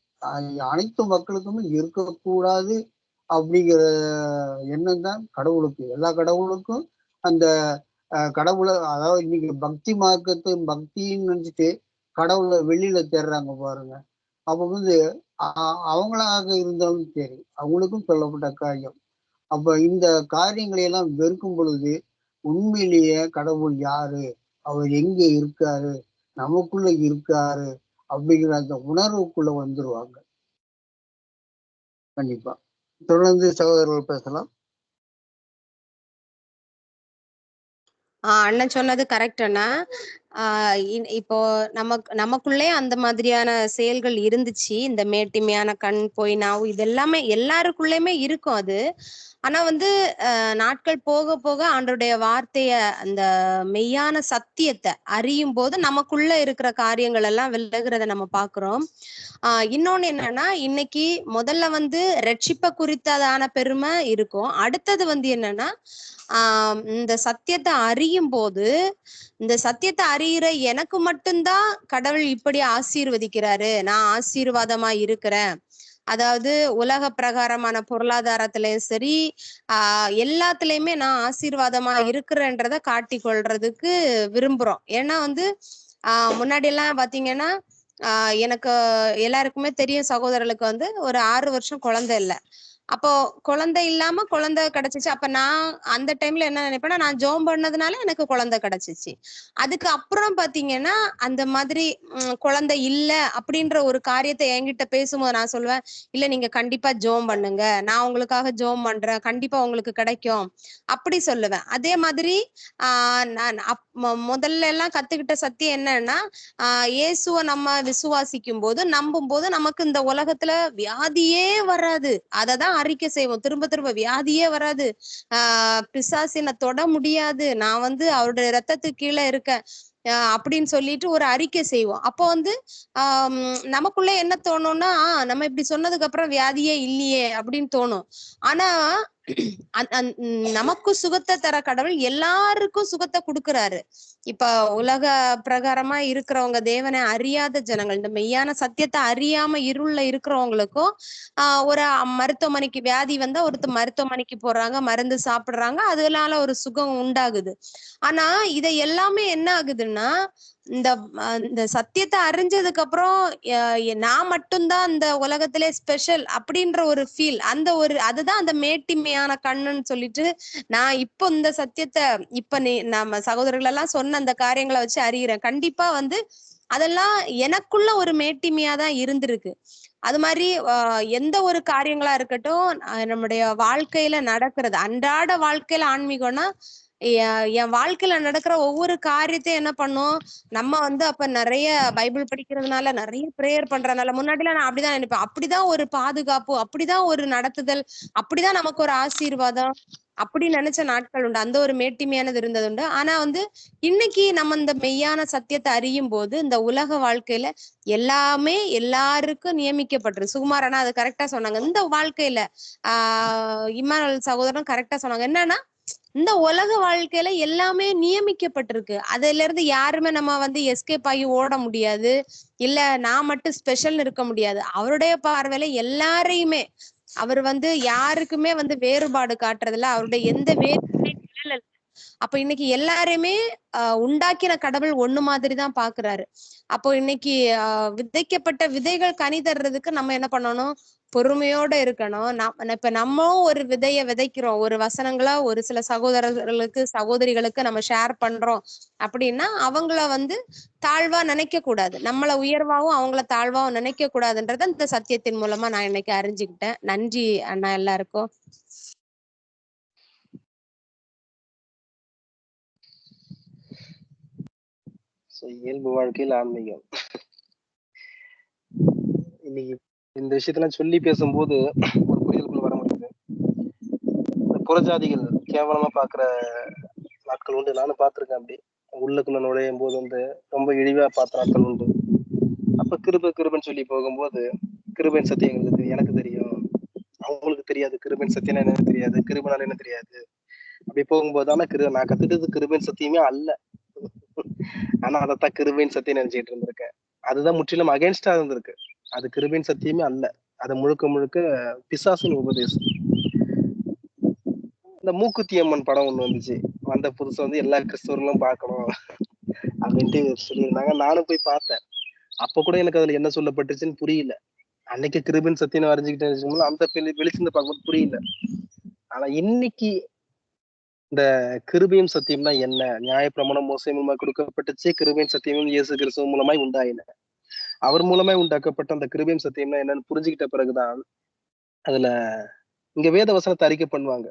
அனைத்து மக்களுக்குமே இருக்கக்கூடாது அப்படிங்கிற எண்ணம் தான் கடவுளுக்கு. எல்லா கடவுளுக்கும் அந்த கடவுளை, அதாவது இன்னைக்கு பக்தி மார்க்கத்தை பக்தின்னு நினைச்சிட்டு கடவுளை வெளியில தேடுறாங்க பாருங்க. அப்ப அவங்களாக இருந்தாலும் சரி, அவங்களுக்கும் சொல்லப்பட்ட காரியம். அப்ப இந்த காரியங்களை எல்லாம் வெறுக்கும் பொழுது உண்மையிலேயே கடவுள் யாரு, அவர் எங்க இருக்காரு, நமக்குள்ள இருக்காரு அப்படிங்கிற அந்த உணர்வுக்குள்ள வந்துருவாங்க. கண்டிப்பா. தொடர்ந்து சகோதரர்கள் பேசலாம். அண்ணன் சொன்னது கரெக்ட் அண்ணா. இப்போ நமக்குள்ளே அந்த மாதிரியான செயல்கள் இருந்துச்சு. இந்த மேட்டிமையான கண், பொய், நாவு இதெல்லாமே எல்லாருக்குள்ளயுமே இருக்கும் அது. ஆனா நாட்கள் போக போக ஆண்டவருடைய வார்த்தைய, அந்த மெய்யான சத்தியத்தை அறியும் போது நமக்குள்ள இருக்கிற காரியங்கள் எல்லாம் விலகுறத நம்ம பாக்குறோம். இன்னொன்னு என்னன்னா, இன்னைக்கு முதல்ல ரட்சிப்பை குறித்ததான பெருமை இருக்கும். அடுத்தது என்னன்னா, இந்த சத்தியத்தை அறியும் போது, இந்த சத்தியத்தை அறிகிற எனக்கு மட்டும்தான் கடவுள் இப்படி ஆசீர்வதிக்கிறாரு, நான் ஆசீர்வாதமா இருக்கிறேன். அதாவது உலக பிரகாரமான பொருளாதாரத்திலயும் சரி, எல்லாத்துலயுமே நான் ஆசீர்வாதமா இருக்கிறேன்றத காட்டி கொள்றதுக்கு விரும்புறோம். ஏன்னா முன்னாடி எல்லாம் பாத்தீங்கன்னா, எனக்கு எல்லாருக்குமே தெரியும், சகோதரர்களுக்கு ஒரு 6 வருஷம் குழந்தை இல்லை. அப்போ குழந்தை இல்லாம குழந்தை கிடைச்சிச்சு. அப்ப நான் அந்த டைம்ல என்ன நினைப்பேன்னா, நான் ஜெபம் பண்ணதுனால எனக்கு குழந்தை கிடைச்சிச்சு. அதுக்கு அப்புறம் பாத்தீங்கன்னா அந்த மாதிரி குழந்தை இல்ல அப்படின்ற ஒரு காரியத்தை என்கிட்ட பேசும்போது நான் சொல்லுவேன், இல்ல நீங்க கண்டிப்பா ஜெபம் பண்ணுங்க, நான் உங்களுக்காக ஜெபம் பண்றேன், கண்டிப்பா உங்களுக்கு கிடைக்கும் அப்படி சொல்லுவேன். அதே மாதிரி நான் முதல்ல எல்லாம் கத்துக்கிட்ட சத்தியம் என்னன்னா, இயேசுவை நம்ம விசுவாசிக்கும் போது நம்பும் போது நமக்கு இந்த உலகத்துல வியாதியே வராது. அததான் அறிக்கை செய்வோம் திரும்ப திரும்ப, வியாதியே வராது, பிசாசு என்னை தொட முடியாது, நான் வந்து அவருடைய ரத்தத்துக்கு கீழே இருக்கேன் அப்படின்னு சொல்லிட்டு ஒரு அறிக்கை செய்வோம். அப்போ வந்து நமக்குள்ள என்ன தோணும்னா, நம்ம இப்படி சொன்னதுக்கு அப்புறம் வியாதியே இல்லையே அப்படின்னு தோணும். ஆனா நமக்கு சுகத்தை தர கடவுள் எல்லாருக்கும் சுகத்தை கொடுக்கிறாரு. இப்ப உலக பிரகாரமா இருக்கிறவங்க, தேவனை அறியாத ஜனங்கள், இந்த மெய்யான சத்தியத்தை அறியாம இருள்ல இருக்கிறவங்களுக்கும் ஒரு மருத்துவமனைக்கு வியாதி வந்தா ஒருத்தர் மருத்துவமனைக்கு போறாங்க, மருந்து சாப்பிடுறாங்க, அதனால ஒரு சுகம் உண்டாகுது. ஆனா இதை எல்லாமே என்ன ஆகுதுன்னா, இந்த சத்தியத்தை அறிஞ்சதுக்கு அப்புறம் நான் மட்டும்தான் இந்த உலகத்திலே ஸ்பெஷல் அப்படின்ற ஒரு ஃபீல், அந்த ஒரு அதுதான் அந்த மேட்டிமையான கண்ணுன்னு சொல்லிட்டு நான் இப்போ இந்த சத்தியத்தை இப்ப நம்ம சகோதரர்கள் எல்லாம் சொன்ன அந்த காரியங்களை வச்சு அறிகிறேன். கண்டிப்பா வந்து அதெல்லாம் எனக்குள்ள ஒரு மேட்டிமையா தான் இருந்திருக்கு. அது மாதிரி எந்த ஒரு காரியங்களா இருக்கட்டும், நம்முடைய வாழ்க்கையில நடக்கிறது, அன்றாட வாழ்க்கையில ஆன்மீகம்னா என் வாழ்க்கையில நடக்கிற ஒவ்வொரு காரியத்தையும் என்ன பண்ணும், நம்ம வந்து அப்ப நிறைய பைபிள் படிக்கிறதுனால, நிறைய பிரேயர் பண்றதுனால, முன்னாடிலாம் நான் அப்படிதான் நினைப்பேன், அப்படிதான் ஒரு பாதுகாப்பு, அப்படிதான் ஒரு நடத்துதல், அப்படிதான் நமக்கு ஒரு ஆசீர்வாதம் அப்படி நினைச்ச நாட்கள் உண்டு. அந்த ஒரு மேட்டிமையானது இருந்தது உண்டு. ஆனா வந்து இன்னைக்கு நம்ம இந்த மெய்யான சத்தியத்தை அறியும் போது இந்த உலக வாழ்க்கையில எல்லாமே எல்லாருக்கும் நியமிக்கப்பட்டிருக்கு. சுகுமார் அண்ணா அது கரெக்டா சொன்னாங்க. இந்த வாழ்க்கையில இம்மானுவேல் சகோதரன் கரெக்டா சொன்னாங்க. என்னன்னா, இந்த உலக வாழ்க்கையில எல்லாமே நியமிக்கப்பட்டிருக்கு. அதுல இருந்து யாருமே நம்ம வந்து எஸ்கேப் ஆகி ஓட முடியாது, இல்ல நான் மட்டும் ஸ்பெஷல்னு இருக்க முடியாது. அவருடைய பார்வையில எல்லாரையுமே அவர் வந்து யாருக்குமே வந்து வேறுபாடு காட்டுறதில்ல, அவருடைய எந்த வேறுபாடு. அப்ப இன்னைக்கு எல்லாரையுமே உண்டாக்கின கடவுள் ஒண்ணு மாதிரிதான் பாக்குறாரு. அப்போ இன்னைக்கு விதைக்கப்பட்ட விதைகள் கனி தர்றதுக்கு நம்ம என்ன பண்ணணும், பொறுமையோட இருக்கணும். இப்ப நம்மளும் ஒரு விதைய விதைக்கிறோம், ஒரு வசனங்களா ஒரு சில சகோதரர்களுக்கு சகோதரிகளுக்கு நம்ம ஷேர் பண்றோம் அப்படின்னா அவங்கள வந்து தாழ்வா நினைக்க கூடாது, நம்மள உயர்வாவும் அவங்கள தாழ்வாவும் நினைக்க கூடாதுன்றத இந்த சத்தியத்தின் மூலமா நான் இன்னைக்கு அறிஞ்சுக்கிட்டேன். நன்றி அண்ணா எல்லாருக்கும். இயல்பு வாழ்க்கையில் ஆன்மீகம். இன்னைக்கு இந்த விஷயத்தெல்லாம் சொல்லி பேசும்போது ஒரு புரிதலுக்குள்ள வர முடியுது. புறஜாதிகள் கேவலமா பாக்குற நாட்கள் உண்டு, நானும் பார்த்திருக்கேன். அப்படி உள்ளுக்குள்ள நுழையும் போது வந்து ரொம்ப இழிவா பார்த்த நாட்கள் உண்டு. அப்ப கிருபைன்னு சொல்லி போகும்போது கிருபையின் சத்தியம் எனக்கு தெரியும், அவங்களுக்கு தெரியாது, கிருபையின் சத்தியம் என்னன்னு தெரியாது, கிருபைனால என்ன தெரியாது. அப்படி போகும்போது ஆனா நான் கத்துக்கிட்டது கிருபையின் சத்தியமே அல்ல, ஆனா அதைத்தான் கிருபையின் சத்தியம் நினைச்சிட்டு இருந்திருக்கேன். அதுதான் முற்றிலும் அகேன்ஸ்டா இருந்திருக்கு. அது கிருபையின் சத்தியமே அல்ல, அது முழுக்க முழுக்க பிசாசின் உபதேசம். இந்த மூக்குத்தி அம்மன் படம் ஒண்ணு வந்துச்சு, வந்த புதுசு வந்து எல்லா கிறிஸ்தவர்களும் பார்க்கணும் அப்படின்ட்டு சொல்லியிருந்தாங்க. நானும் போய் பார்த்தேன். அப்ப கூட எனக்கு அதுல என்ன சொல்லப்பட்டுச்சுன்னு புரியல. அன்னைக்கு கிருபின் சத்தியம் அறிஞ்சுக்கிட்டேன், அந்த வெளிச்சிருந்து பார்க்கும்போது புரியல. ஆனா இன்னைக்கு இந்த கிருபையும் சத்தியம்னா என்ன, நியாயப்பிரமாணம் மோசே மூலமா கொடுக்கப்பட்டுச்சு, கிருபையும் சத்தியமும் இயேசு கிறிஸ்துவ மூலமாய் உண்டாயின, அவர் மூலமாய் உண்டாக்கப்பட்ட அந்த கிருபையும் சத்தியம்னா என்னன்னு புரிஞ்சுக்கிட்ட பிறகுதான் அதுல இங்க வேத வசனத்தை அறிக்கை பண்ணுவாங்க.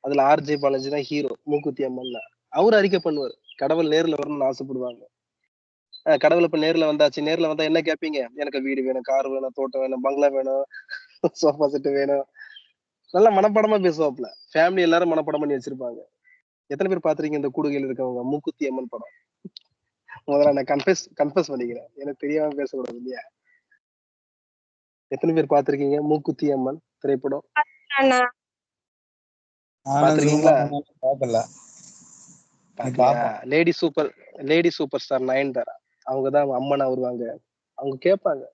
அதுல ஆர்ஜே பாலாஜி தான் ஹீரோ, மூக்குத்தி அம்மன் அவர் அறிக்கை பண்ணுவார். கடவுள் நேர்ல வரணும்னு ஆசைப்படுவாங்க. கடவுள் இப்ப நேர்ல வந்தாச்சு, நேர்ல வந்தா என்ன கேட்பீங்க, எனக்கு வீடு வேணும், கார் வேணும், தோட்டம் வேணும், பங்களா வேணும், சோஃபா செட்டு வேணும். நல்லா மனப்படமா பேசுவாப்ல. ஃபேமிலி எல்லாரும் மனப்படம் பண்ணி வச்சிருப்பாங்க. எத்தனை பேர் பாத்துறீங்க இந்த கூடுகையில் இருக்கவங்க மூக்குத்தி அம்மன் படம்? முதல்ல நான் கன்ஃபஸ் பண்ணிக்கிறேன், எனக்கு தெரியாம பேசக்கூடாது இல்லையா. எத்தனை பேர் பாத்திருக்கீங்க மூக்குத்தி அம்மன் திரைப்படம்? பாத்திருக்கீங்களா? லேடி சூப்பர் ஸ்டார் நயன்தாரா, அவங்கதான் அம்மனா வருவாங்க. அவங்க கேட்பாங்க,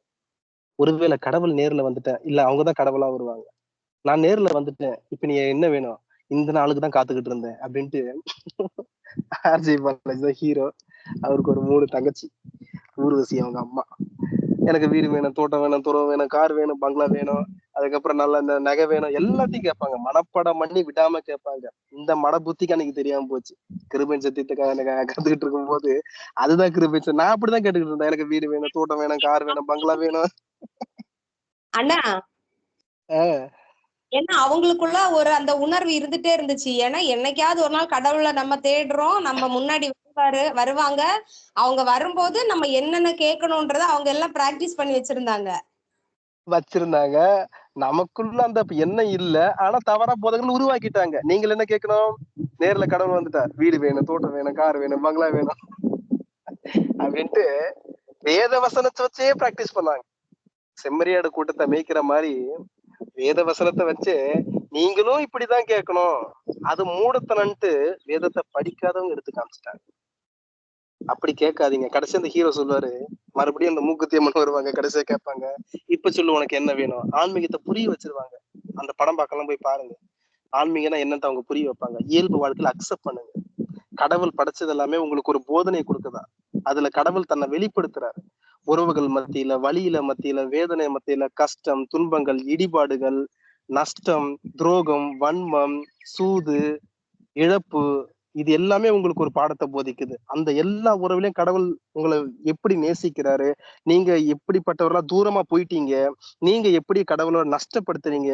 ஒருவேளை கடவுள் நேர்ல வந்துட்டேன், இல்ல அவங்கதான் கடவுளா வருவாங்க, நான் நேர்ல வந்துட்டேன், இப்ப நீ என்ன வேணும், இந்த நாளுக்கு தான் காத்துக்கிட்டு இருந்தேன் அப்படின்ட்டு. ஆர்ஜே பாலாஜி தான் ஹீரோ. அவருக்கு ஒரு 3 தங்கச்சி, ஊர்வசி அவங்க அம்மா. எனக்கு வீடு வேணும், தோட்டம் வேணும், துறவு வேணும், கார் வேணும், பங்களா வேணும், அதுக்கப்புறம் நல்லா இந்த நகை வேணும் எல்லாத்தையும் கேட்பாங்க, மனப்பாடம் பண்ணி விடாம கேட்பாங்க. இந்த மட புத்திக்கு அன்னைக்கு தெரியாம போச்சு. கிருபை சத்தியத்துக்காக கத்துக்கிட்டு இருக்கும் போது அதுதான் கிருபை. நான் அப்படிதான் கேட்டுக்கிட்டு இருந்தேன், எனக்கு வீடு வேணும், தோட்டம் வேணும், கார் வேணும், பங்களா வேணும். அண்ணா ஆஹ் ஏன்னா அவங்களுக்குள்ள ஒரு அந்த உணர்வு இருந்துட்டே இருந்துச்சு. ஏன்னா என்னைக்காவது ஒரு நாள் கடவுளை நம்ம தேடுறோம், நம்ம முன்னாடி வருவாங்க. அவங்க வரும்போது நம்ம என்னென்ன கேட்கணும்ன்றத அவங்க எல்லாம் பிராக்டிஸ் பண்ணி வச்சிருந்தாங்க. நமக்குள்ள அந்த எண்ணம் இல்ல, ஆனா தவறா போதகர்கள் உருவாக்கிட்டாங்க. நீங்கள் என்ன கேட்கணும்? நேர்ல கடவுள் வந்துட்டார், வீடு வேணும், தோட்டம் வேணும், கார் வேணும், பங்களா வேணும் அப்படின்ட்டு வேத வசனத்தை வச்சே பிராக்டிஸ் பண்ணாங்க. செம்மறியாடு கூட்டத்தை மேய்க்கிற மாதிரி வேத வசனத்தை வச்சு நீங்களும் இப்படிதான் கேட்கணும், அது மூடத்தனன்ட்டு வேதத்தை படிக்காதவங்க எடுத்து காமிச்சிட்டாங்க. அப்படி கேட்காதீங்க. கடைசி அந்த ஹீரோ சொல்லுவாரு, மறுபடியும் அந்த மூக்குத்தியம்மன் வருவாங்க, கடைசியா கேட்பாங்க, இப்ப சொல்லு உனக்கு என்ன வேணும். ஆன்மீகத்தை புரிய வச்சிருவாங்க. அந்த படம் பார்க்கலாம், போய் பாருங்க. ஆன்மீகம்னா என்னன்னு அவங்க புரிய வைப்பாங்க. இயல்பு வாழ்க்கையில அக்செப்ட் பண்ணுங்க. கடவுள் படைச்சது எல்லாமே உங்களுக்கு ஒரு போதனை கொடுக்குதா, அதுல கடவுள் தன்னை வெளிப்படுத்துறாரு. உறவுகள் மத்தியில, வழியில மத்தியில, வேதனை மத்தியில, கஷ்டம், துன்பங்கள், இடிபாடுகள், நஷ்டம், துரோகம், வன்மம், சூது, இழப்பு, இது எல்லாமே உங்களுக்கு ஒரு பாடத்தை போதிக்குது. அந்த எல்லா உறவுலையும் கடவுள் உங்களை எப்படி நேசிக்கிறாரு, நீங்க எப்படிப்பட்டவர்களா தூரமா போயிட்டீங்க, நீங்க எப்படி கடவுளோட நஷ்டப்படுத்துறீங்க,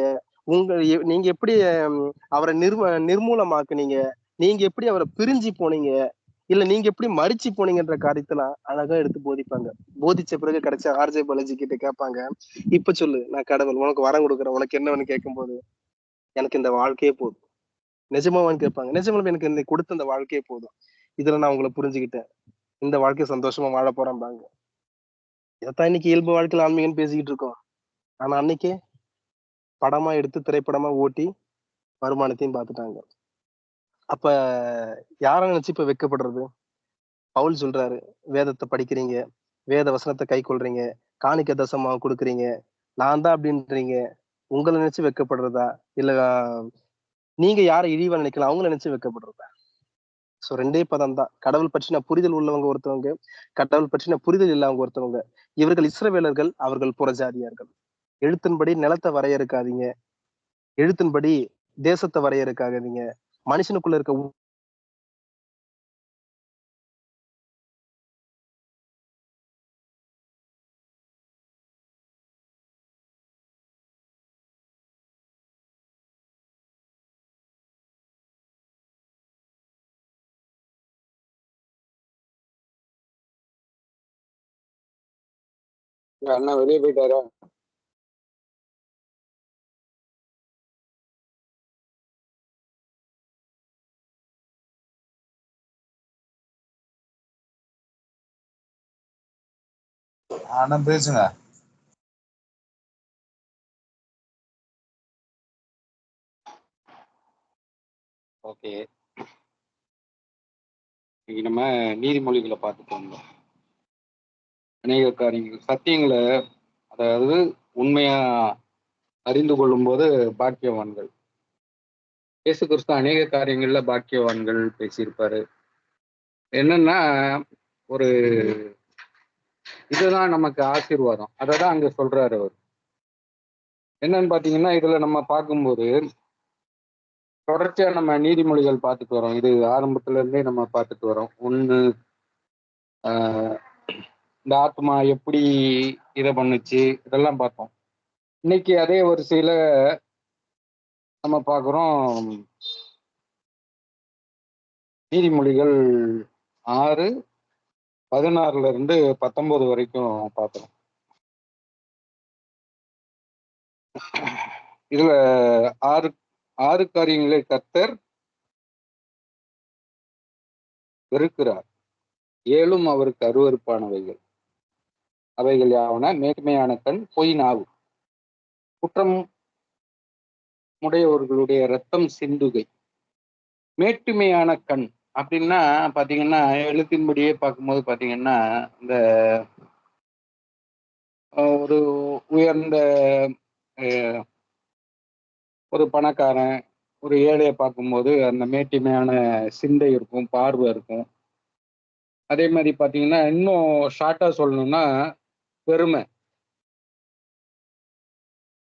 நீங்க எப்படி அவரை நிர்மூலமாக்குனீங்க, நீங்க எப்படி அவரை பிரிஞ்சு போனீங்க, இல்ல நீங்க எப்படி மறிச்சு போனீங்கன்ற காரியத்தெல்லாம் அழகா எடுத்து போதிப்பாங்க. போதிச்ச பிறகு கிடைச்ச ஆர்ஜே பாலாஜி கிட்ட கேட்பாங்க, இப்ப சொல்லு நான் கடவுள் உனக்கு வரம் கொடுக்குறேன், உனக்கு என்ன வேணும் கேட்கும் போது, எனக்கு இந்த வாழ்க்கையே போதும். நிஜமாவான்னு கேட்பாங்க. நிஜமாவே எனக்கு இந்த கொடுத்த இந்த வாழ்க்கையே போதும், இதுல நான் உங்களை புரிஞ்சுக்கிட்டேன், இந்த வாழ்க்கையை சந்தோஷமா வாழ போறேன் பாங்க. இதைத்தான் இன்னைக்கு இயல்பு வாழ்க்கையில் ஆன்மீகம்னு பேசிக்கிட்டு இருக்கோம். ஆனா அன்னைக்கே படமா எடுத்து திரைப்படமா ஓட்டி வருமானத்தையும் பார்த்துட்டாங்க. அப்ப யார நினைச்சு இப்ப வெட்கப்படுறது? பவுல் சொல்றாரு, வேதத்தை படிக்கிறீங்க, வேத வசனத்தை கை கொள்றீங்க, காணிக்க தசமா கொடுக்குறீங்க, நான் தான் அப்படின்றீங்க, உங்களை நினைச்சு வெட்கப்படுறதா, இல்ல நீங்க யாரை இழிவா நினைக்கலாம் அவங்களை நினைச்சு வெட்கப்படுறதா? சோ ரெண்டே பதம் தான். கடவுள் பற்றின புரிதல் உள்ளவங்க ஒருத்தவங்க, கடவுள் பற்றின புரிதல் இல்லாதவங்க ஒருத்தவங்க. இவர்கள் இஸ்ரவேலர்கள், அவர்கள் புறஜாதியார்கள். எழுத்தின்படி நிலத்தை வரையறுக்காதீங்க, எழுத்தின்படி தேசத்தை வரையறுக்காதீங்க. மனுஷனுக்குள்ள இருக்க அண்ணா வெளியே போயிட்டாரா? அண்ணா பேசுங்க. ஓகே, இன்னைக்கு நம்ம நீதிமொழிகளை பார்த்துட்டு வந்தோம். அநேக காரியங்கள் சத்தியங்களை, அதாவது உண்மையா அறிந்து கொள்ளும் போது பாக்கியவான்கள். இயேசு கிறிஸ்து அநேக காரியங்கள்ல பாக்கியவான்கள் பேசியிருப்பாரு. என்னன்னா ஒரு இதுதான் நமக்கு ஆசீர்வாதம், அதை தான் அங்க சொல்றாரு அவர். என்னன்னு பாத்தீங்கன்னா, இதுல நம்ம பார்க்கும்போது தொடர்ச்சியா நம்ம நீதிமொழிகள் பார்த்துட்டு வரோம். இது ஆரம்பத்துல இருந்தே நம்ம பார்த்துட்டு வரோம். ஒண்ணு இந்த ஆத்மா எப்படி இதை பண்ணுச்சு, இதெல்லாம் பார்த்தோம். இன்னைக்கு அதே வரிசையில நம்ம பார்க்குறோம் நீதிமொழிகள் 6:16 வரைக்கும் பார்க்குறோம். இதுல ஆறு காரியங்களை கர்த்தர் வெறுக்கிறார், 7 அவருக்கு அருவருப்பானவைகள். அவைகள் யாவன: மேன்மையான கண், பொய் நாவு, குற்றம் உடையவர்களுடைய ரத்தம் சிந்துகை. மேட்டுமையான கண் அப்படின்னா பாத்தீங்கன்னா, எழுத்தின்படியே பார்க்கும்போது பாத்தீங்கன்னா, இந்த ஒரு உயர்ந்த ஒரு பணக்காரன் ஒரு ஏழையை பார்க்கும்போது அந்த மேட்டிமையான சிந்தை இருக்கும், பார்வை இருக்கும். அதே மாதிரி பார்த்தீங்கன்னா, இன்னும் ஷார்ட்டா சொல்லணும்னா பெருமை.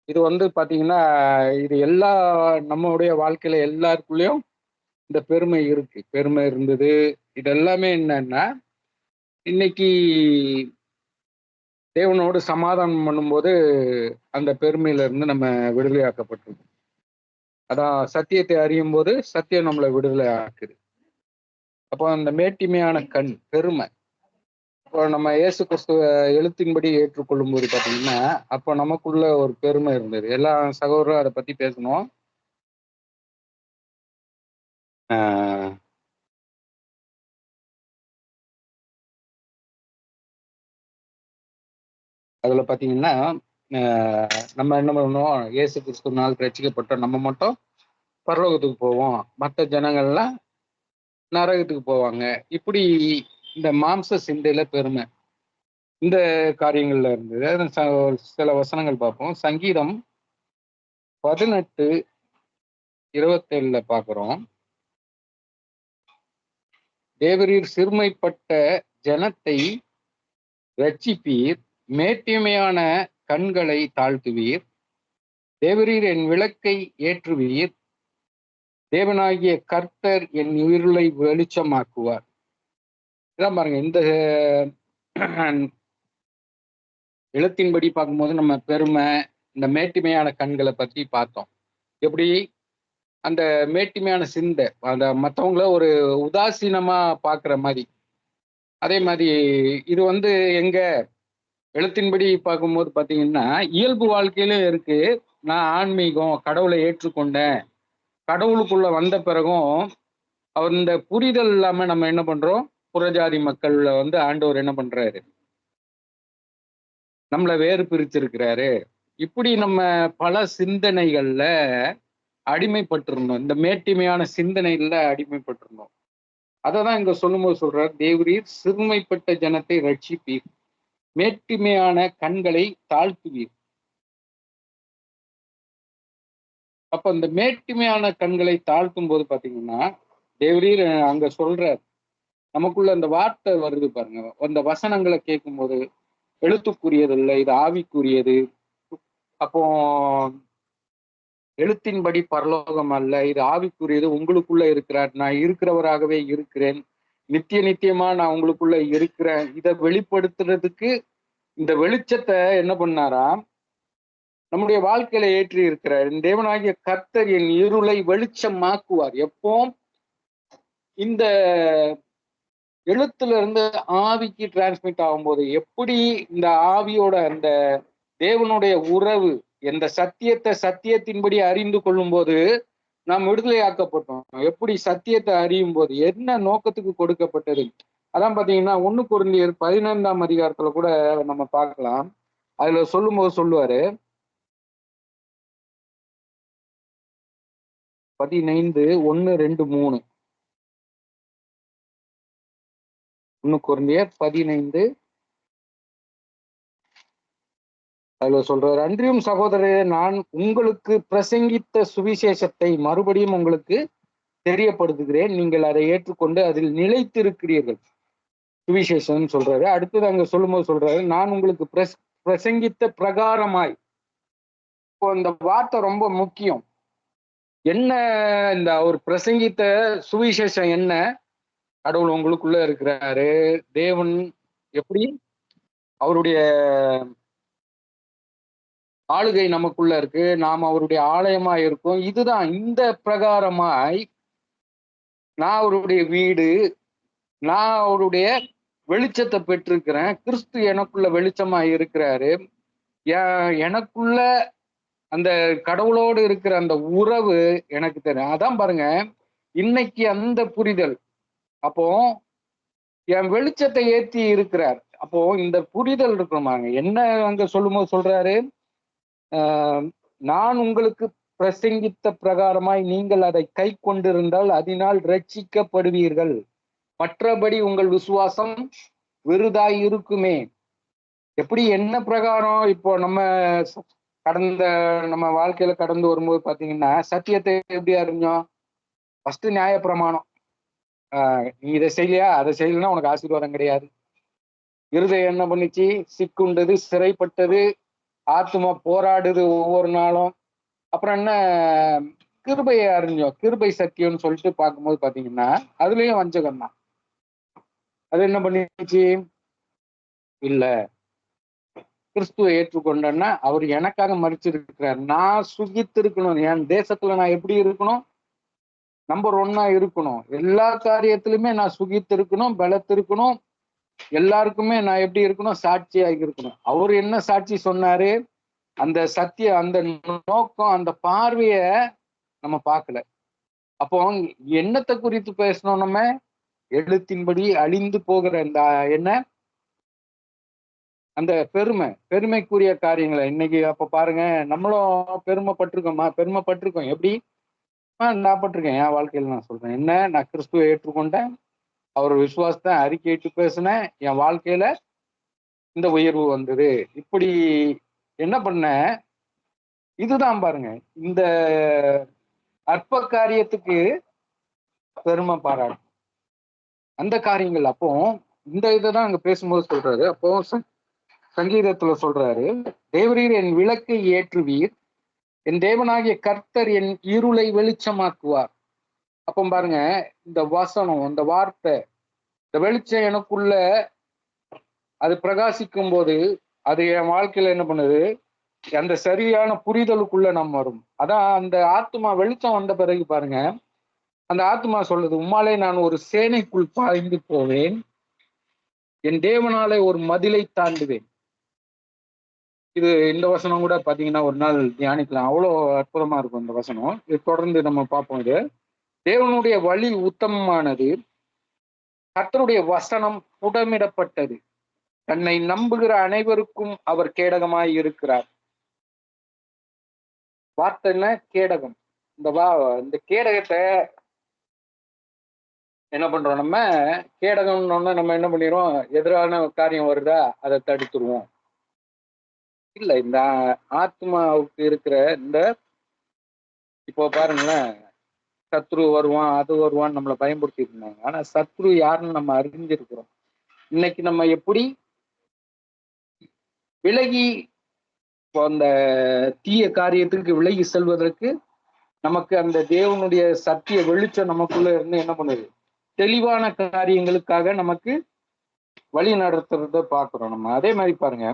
இது வந்து பாத்தீங்கன்னா இது எல்லா நம்மளுடைய வாழ்க்கையில எல்லாருக்குள்ளேயும் இந்த பெருமை இருக்கு, பெருமை இருந்தது. இது எல்லாமே என்னன்னா இன்னைக்கு தேவனோடு சமாதானம் பண்ணும்போது அந்த பெருமையில இருந்து நம்ம விடுதலையாக்கப்பட்டிருக்கோம். அதான் சத்தியத்தை அறியும் போது சத்தியம் நம்மளை விடுதலை ஆக்குது. அப்போ அந்த மேட்டிமையான கண் பெருமை, இப்போ நம்ம இயேசு கிறிஸ்துவ எழுத்தின்படி ஏற்றுக்கொள்ளும் போது பாத்தீங்கன்னா அப்போ நமக்குள்ள ஒரு பெருமை இருந்தது. எல்லா சகோதரரும் அதை பத்தி பேசணும். அதுல பாத்தீங்கன்னா நம்ம என்ன பண்ணணும், இயேசு கிறிஸ்துவனால் ரட்சிக்கப்பட்ட நம்ம மட்டும் பரலோகத்துக்கு போவோம், மற்ற ஜனங்கள்லாம் நரகத்துக்கு போவாங்க. இப்படி இந்த மாம்ச சிந்தையில பெருமை இந்த காரியங்கள்ல இருந்தது. சில வசனங்கள் பார்ப்போம். சங்கீதம் 18:27 பார்க்கிறோம். தேவரீர் சிறுமைப்பட்ட ஜனத்தை ரட்சிப்பீர், மேட்டிமையான கண்களை தாழ்த்துவீர். தேவரீர் என் விளக்கை ஏற்றுவீர், தேவனாகிய கர்த்தர் என் இருளை வெளிச்சமாக்குவார். இதான் பாருங்க, இந்த எழுத்தின்படி பார்க்கும்போது நம்ம பெருமை, இந்த மேட்டிமையான கண்களை பற்றி பார்த்தோம். எப்படி அந்த மேட்டிமையான சிந்தை, அந்த மற்றவங்கள ஒரு உதாசீனமா பார்க்குற மாதிரி. அதே மாதிரி இது வந்து எங்க எழுத்தின்படி பார்க்கும்போது பார்த்தீங்கன்னா இயல்பு வாழ்க்கையிலும் இருக்கு. நான் ஆன்மீகம், கடவுளை ஏற்றுக்கொண்டேன், கடவுளுக்குள்ள வந்த பிறகும் அவர் இந்த புரிதல் இல்லாம நம்ம என்ன பண்றோம், புறஜாதி மக்கள்ல வந்து ஆண்டவர் என்ன பண்றாரு, நம்மளை வேறு பிரிச்சிருக்கிறாரு. இப்படி நம்ம பல சிந்தனைகள்ல அடிமைப்பட்டிருந்தோம், இந்த மேட்டிமையான சிந்தனைகள்ல அடிமைப்பட்டிருந்தோம். அததான் இங்க சொல்லும்போது சொல்றார், தேவரீர் சிறுமைப்பட்ட ஜனத்தை ரட்சிப்பீர், மேட்டிமையான கண்களை தாழ்த்துவீர். அப்ப இந்த மேட்டிமையான கண்களை தாழ்த்தும் போது பாத்தீங்கன்னா தேவரீர் அங்க சொல்றார், நமக்குள்ள அந்த வார்த்தை வருது பாருங்க, அந்த வசனங்களை கேட்கும் போது எழுத்துக்குரியது இல்லை, இது ஆவிக்குரியது. அப்போ எழுத்தின்படி பரலோகம் அல்ல, இது ஆவிக்குரியது. உங்களுக்குள்ள இருக்கிறார், நான் இருக்கிறவராகவே இருக்கிறேன், நித்திய நித்தியமா நான் உங்களுக்குள்ள இருக்கிறேன். இதை வெளிப்படுத்துறதுக்கு இந்த வெளிச்சத்தை என்ன பண்ணாரா, நம்முடைய வாழ்க்கையில ஏற்றி இருக்கிறார். தேவனாகிய கர்த்தர் என் இருளை வெளிச்சமாக்குவார். எப்போ இந்த எழுத்துல இருந்து ஆவிக்கு டிரான்ஸ்மிட் ஆகும்போது, எப்படி இந்த ஆவியோட அந்த தேவனுடைய உறவு, எந்த சத்தியத்தை சத்தியத்தின்படி அறிந்து கொள்ளும் போது நாம் விடுதலையாக்கப்பட்டோம். எப்படி சத்தியத்தை அறியும் போது என்ன நோக்கத்துக்கு கொடுக்கப்பட்டது, அதான் பாத்தீங்கன்னா 1 கொரிந்தியர் 15 கூட நம்ம பார்க்கலாம். அதுல சொல்லும் போது சொல்லுவாரு, 15:1-2-3 1 கொரிந்தியர் 15 அதுல சொல்றாரு, அன்றியும் சகோதரரே, நான் உங்களுக்கு பிரசங்கித்த சுவிசேஷத்தை மறுபடியும் உங்களுக்கு தெரியப்படுத்துகிறேன், நீங்கள் அதை ஏற்றுக்கொண்டு அதில் நிலைத்திருக்கிறீர்கள். சுவிசேஷம் சொல்றாரு. அடுத்தது அங்க சொல்லும்போது சொல்றாரு, நான் உங்களுக்கு பிரசங்கித்த பிரகாரமாய். இப்போ இந்த வார்த்தை ரொம்ப முக்கியம். என்ன இந்த அவர் பிரசங்கித்த சுவிசேஷம் என்ன, கடவுள் உங்களுக்குள்ள இருக்கிறாரு, தேவன் எப்படி அவருடைய ஆளுகை நமக்குள்ள இருக்கு, நாம் அவருடைய ஆலயமா இருக்கோம். இதுதான் இந்த பிரகாரமாய் நான் அவருடைய வீடு, நான் அவருடைய வெளிச்சத்தை பெற்றிருக்கிறேன், கிறிஸ்து எனக்குள்ள வெளிச்சமா இருக்கிறாரு, எனக்குள்ள அந்த கடவுளோடு இருக்கிற அந்த உறவு எனக்கு தெரியும். அதான் பாருங்க இன்னைக்கு அந்த புரிதல். அப்போ என் வெளிச்சத்தை ஏற்றி இருக்கிறார். அப்போ இந்த புரிதல் இருக்கணுமாங்க. என்ன அங்க சொல்லும்போது சொல்றாரு, நான் உங்களுக்கு பிரசங்கித்த பிரகாரமாய் நீங்கள் அதை கை கொண்டிருந்தால் அதனால் ரட்சிக்கப்படுவீர்கள், மற்றபடி உங்கள் விசுவாசம் விருதாய் இருக்குமே. எப்படி என்ன பிரகாரம்? இப்போ நம்ம நம்ம வாழ்க்கையில கடந்து வரும்போது பாத்தீங்கன்னா சத்தியத்தை எப்படி அறிஞ்சோம்? ஃபர்ஸ்ட் நியாயப்பிரமாணம், நீ இதை செய்யலையா, அதை செய்யலைன்னா உனக்கு ஆசீர்வாதம் கிடையாது. இருதயம் என்ன பண்ணிச்சு? சிக்குண்டது, சிறைப்பட்டது, ஆத்மா போராடுது ஒவ்வொரு நாளும். அப்புறம் என்ன, கிருபையை அறிஞ்சோம், கிருபை சத்தியம்னு சொல்லிட்டு பார்க்கும்போது பாத்தீங்கன்னா அதுலயும் வஞ்சகம் தான். அது என்ன பண்ணிச்சு, இல்ல கிறிஸ்துவை ஏற்றுக்கொண்டேன்னா அவர் எனக்காக மறிச்சிருக்கிறார், நான் சுகித்து இருக்கணும், என் தேசத்துல நான் எப்படி இருக்கணும், நம்பர் 1 இருக்கணும், எல்லா காரியத்திலுமே நான் சுகித்து இருக்கணும், பலத்திருக்கணும், எல்லாருக்குமே நான் எப்படி இருக்கணும், சாட்சியாக இருக்கணும். அவர் என்ன சாட்சி சொன்னாரு, அந்த சத்தியம், அந்த நோக்கம், அந்த பார்வைய நம்ம பார்க்கல. அப்போ எண்ணத்தை குறித்து பேசணும், நம்ம எழுத்தின்படி அழிந்து போகிற இந்த என்ன, அந்த பெருமைக்குரிய காரியங்களை இன்னைக்கு அப்ப பாருங்க, நம்மளும் பெருமைப்பட்டிருக்கோமா, பெருமைப்பட்டிருக்கோம். எப்படி நான் பட்டிருக்கேன், என் வாழ்க்கையில நான் சொல்றேன். என்ன, நான் கிறிஸ்துவை ஏற்றுக்கொண்டேன், அவர் விசுவாசத்தை அறிக்கையிட்டு பேசினேன், என் வாழ்க்கையில இந்த உயர்வு வந்தது. இப்படி என்ன பண்ண, இதுதான் பாருங்க, இந்த அற்ப காரியத்துக்கு பெருமை பாராட்டு அந்த காரியங்கள். அப்போ இந்த இதைதான் அங்க பேசும்போது சொல்றாரு. அப்போ சங்கீதத்துல சொல்றாரு, தேவரீர் என் விளக்கை ஏற்றுவீர், என் தேவனாகிய கர்த்தர் என் இருளை வெளிச்சமாக்குவார். அப்போ பாருங்க, இந்த வசனம், இந்த வார்த்தை, இந்த வெளிச்சம் எனக்குள்ள அது பிரகாசிக்கும் போது அது என் வாழ்க்கையில என்ன பண்ணுது, அந்த சரியான புரிதலுக்குள்ள நம்ம வரும். அதான் அந்த ஆத்மா வெளிச்சம் வந்த பிறகு பாருங்க, அந்த ஆத்மா சொல்லுது, உம்மாலே நான் ஒரு சேனைக்குள் பாய்ந்து போவேன், என் தேவனாலே ஒரு மதிலை தாண்டுவேன். இது இந்த வசனம் கூட பாத்தீங்கன்னா ஒரு நாள் தியானிக்கலாம், அவ்வளோ அற்புதமா இருக்கும் இந்த வசனம். இது தொடர்ந்து நம்ம பார்ப்போம். இது தேவனுடைய வழி உத்தமமானது, கர்த்தருடைய வசனம் புடமிடப்பட்டது, தன்னை நம்புகிற அனைவருக்கும் அவர் கேடகமாய் இருக்கிறார். வார்த்தை என்ன, கேடகம். இந்த கேடகத்தை என்ன பண்றோம், நம்ம கேடகம்னு நம்ம என்ன பண்ணிடுவோம், எதிரான காரியம் வருதா அதை தடுத்துருவோம். இல்ல, இந்த ஆத்மாவுக்கு இருக்கிற இந்த, இப்போ பாருங்களேன், சத்ரு வருவான், அது வருவான்னு நம்மளை பயன்படுத்திட்டு இருந்தாங்க. ஆனா சத்ரு யாருன்னு நம்ம அறிஞ்சிருக்கிறோம். இன்னைக்கு நம்ம எப்படி விலகி அந்த தீய காரியத்துக்கு விலகி செல்வதற்கு நமக்கு அந்த தேவனுடைய சத்திய வெளிச்சம் நமக்குள்ள இருந்து என்ன பண்ணுது, தெளிவான காரியங்களுக்காக நமக்கு வழி நடத்துறத பாக்குறோம் நம்ம. அதே மாதிரி பாருங்க,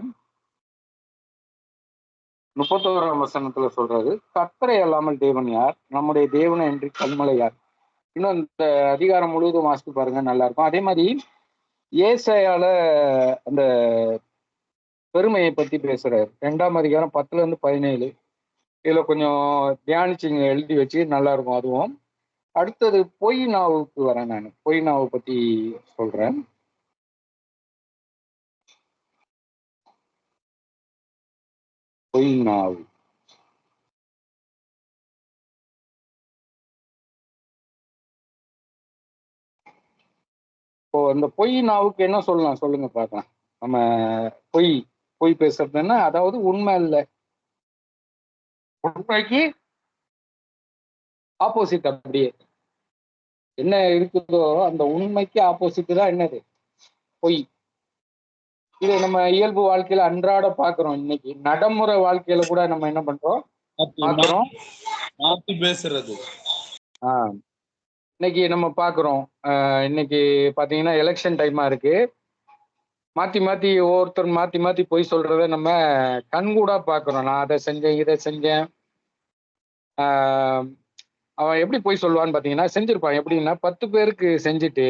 31ஆம் வசனத்துல சொல்றாரு, கர்த்தரை அல்லாமல் தேவன் யார், நம்முடைய தேவனை என்று கல்மலை யார். இன்னும் இந்த அதிகாரம் முழுவதும் வாசித்து பாருங்க, நல்லா இருக்கும். அதே மாதிரி ஏசாயால அந்த பெருமையை பத்தி பேசுறாரு, 2ஆம் அதிகாரம் 10-17. இதுல கொஞ்சம் தியானிச்சுங்க, எழுதி வச்சு, நல்லா இருக்கும் அதுவும். அடுத்தது பொய் நாவுக்கு வரேன். நான் பொய் நாவை பத்தி சொல்றேன். பொய் நாவு, இப்போ அந்த பொய் நாவுக்கு என்ன சொல்லலாம் சொல்லுங்க பார்க்கலாம். நம்ம பொய் பொய் பேசுறதுன்னா, அதாவது உண்மை இல்லை, உண்மைக்கு ஆப்போசிட். அப்படியே என்ன இருக்குதோ அந்த உண்மைக்கு ஆப்போசிட் தான் என்னது, பொய். இது நம்ம இயல்பு வாழ்க்கையில அன்றாட பாக்குறோம். இன்னைக்கு நடைமுறை வாழ்க்கையில கூட நம்ம என்ன பண்றோம், பாக்குறோம், மாத்தி பேசுறது. இன்னைக்கு நம்ம பாக்குறோம். இன்னைக்கு பாத்தீங்கன்னா எலெக்ஷன் டைமா இருக்கு, மாத்தி மாத்தி ஒவ்வொருத்தர் மாத்தி மாத்தி பொய் சொல்றத நம்ம கண்கூடா பாக்குறோம். நான் அதை செஞ்சேன், இதை செஞ்சேன். அவன் எப்படி பொய் சொல்லுவான்னு பாத்தீங்கன்னா, செஞ்சிருப்பான். எப்படின்னா, 10 பேருக்கு செஞ்சுட்டு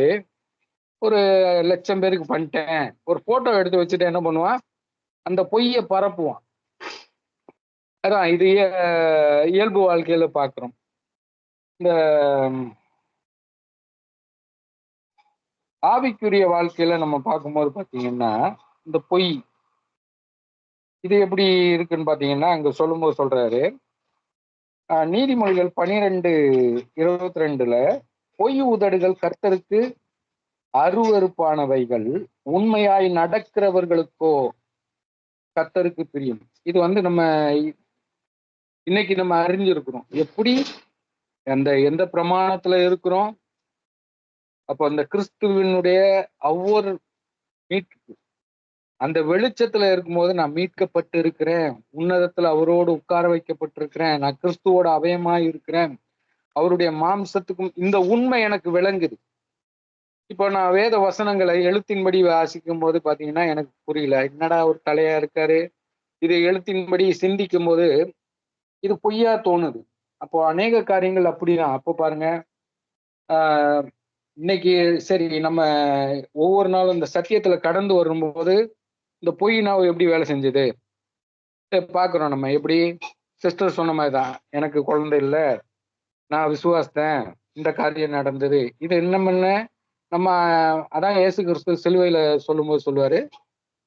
ஒரு 1,00,000 பேருக்கு பண்ணிட்டேன், ஒரு போட்டோ எடுத்து வச்சுட்டு என்ன பண்ணுவான், அந்த பொய்யை பரப்புவான். அதான் இது இயல்பு வாழ்க்கையில பாக்குறோம். இந்த ஆவிக்குரிய வாழ்க்கையில நம்ம பார்க்கும்போது பாத்தீங்கன்னா, இந்த பொய் இது எப்படி இருக்குன்னு பாத்தீங்கன்னா, அங்க சொல்லும்போது சொல்றாரு, நீதிமொழிகள் 12:22, பொய் உதடுகள் கர்த்தருக்கு அருவருப்பானவைகள், உண்மையாய் நடக்கிறவர்களுக்கோ கர்த்தருக்கு பிரியம். இது நம்ம இன்னைக்கு நம்ம அறிஞ்சிருக்கிறோம், எப்படி எந்த பிரமாணத்துல இருக்கிறோம். அப்போ அந்த கிறிஸ்துவனுடைய ஒவ்வொரு மீட்பு, அந்த வெளிச்சத்துல இருக்கும்போது நான் மீட்கப்பட்டு இருக்கிறேன், உன்னதத்துல அவரோடு உட்கார வைக்கப்பட்டிருக்கிறேன், நான் கிறிஸ்துவோட அவயமா இருக்கிறேன், அவருடைய மாம்சத்துக்கும் இந்த உண்மை எனக்கு விளங்குது. இப்போ நான் வேத வசனங்களை எழுத்தின்படி வாசிக்கும் போது பாத்தீங்கன்னா எனக்கு புரியல, என்னடா ஒரு தலையா இருக்காரு, இது எழுத்தின்படி சிந்திக்கும் போது இது பொய்யா தோணுது. அப்போ அநேக காரியங்கள் அப்படிதான். அப்போ பாருங்க, இன்னைக்கு சரி நம்ம ஒவ்வொரு நாளும் இந்த சத்தியத்துல கடந்து வரும்போது இந்த பொய் நாவு எப்படி வேலை செஞ்சது பாக்குறோம். நம்ம எப்படி சிஸ்டர் சொன்ன மாதிரிதான், எனக்கு குழந்தை இல்லை, நான் விசுவாசத்தேன், இந்த காரியம் நடந்தது, இது என்ன பண்ண நம்ம அதான் இயேசு கிறிஸ்து சிலுவையில சொல்லும்போது சொல்லுவாரு,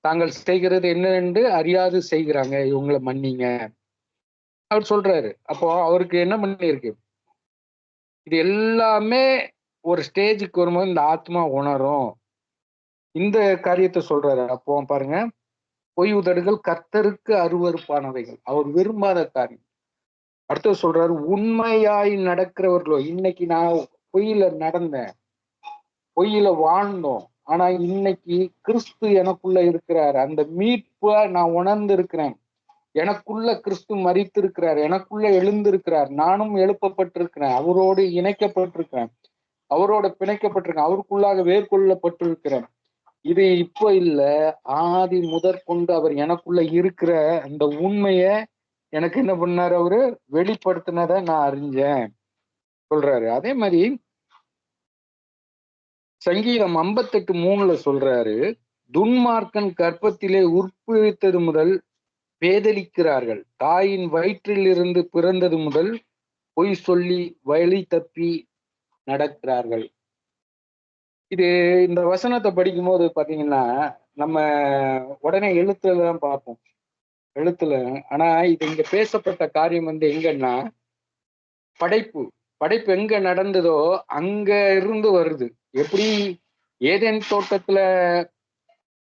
தாங்கள் செய்கிறது என்னென்று அறியாது செய்கிறாங்க, இவங்களை மன்னிங்க அவர் சொல்றாரு. அப்போ அவருக்கு என்ன பண்ணிருக்கு, இது எல்லாமே ஒரு ஸ்டேஜுக்கு வரும்போது இந்த ஆத்மா உணரும், இந்த காரியத்தை சொல்றாரு. அப்போ பாருங்க, பொய் உதடுகள் கர்த்தருக்கு அருவருப்பானவைகள், அவர் விரும்பாத காரியம். அடுத்தது சொல்றாரு, உண்மையாய் நடக்கிறவர்களோ, இன்னைக்கு நான் பொய்யில நடந்தேன், பொய்யில வாழ்ந்தோம், ஆனா இன்னைக்கு கிறிஸ்து எனக்குள்ள இருக்கிறார், அந்த மீட்பை நான் உணர்ந்து இருக்கிறேன், எனக்குள்ள கிறிஸ்து மரித்திருக்கிறார், எனக்குள்ள எழுந்திருக்கிறார், நானும் எழுப்பப்பட்டிருக்கிறேன், அவரோடு இணைக்கப்பட்டிருக்கிறேன், அவரோட பிணைக்கப்பட்டிருக்கேன், அவருக்குள்ளாக வேர்கொள்ளப்பட்டிருக்கிறேன். இது இப்ப இல்ல, ஆதி முதற்கொண்டு அவர் எனக்குள்ள இருக்கிற அந்த உண்மைய எனக்கு என்ன பண்ணாரு, அவரு வெளிப்படுத்தினதை நான் அறிஞ்சேன் சொல்றாரு. அதே மாதிரி சங்கீதம் 58:3 சொல்றாரு, துன்மார்க்கன் கர்ப்பத்திலே உற்பவித்தது முதல் பேதலிக்கிறார்கள், தாயின் வயிற்றில் இருந்து பிறந்தது முதல் பொய் சொல்லி வழி தப்பி நடக்கிறார்கள். இது இந்த வசனத்தை படிக்கும் போது பாத்தீங்கன்னா நம்ம உடனே எழுத்துல தான் பார்ப்போம், எழுத்துல. ஆனா இது இங்க பேசப்பட்ட காரியம் எங்கன்னா படைப்பு எங்க நடந்ததோ அங்க இருந்து வருது. எப்படி ஏதேன் தோட்டத்துல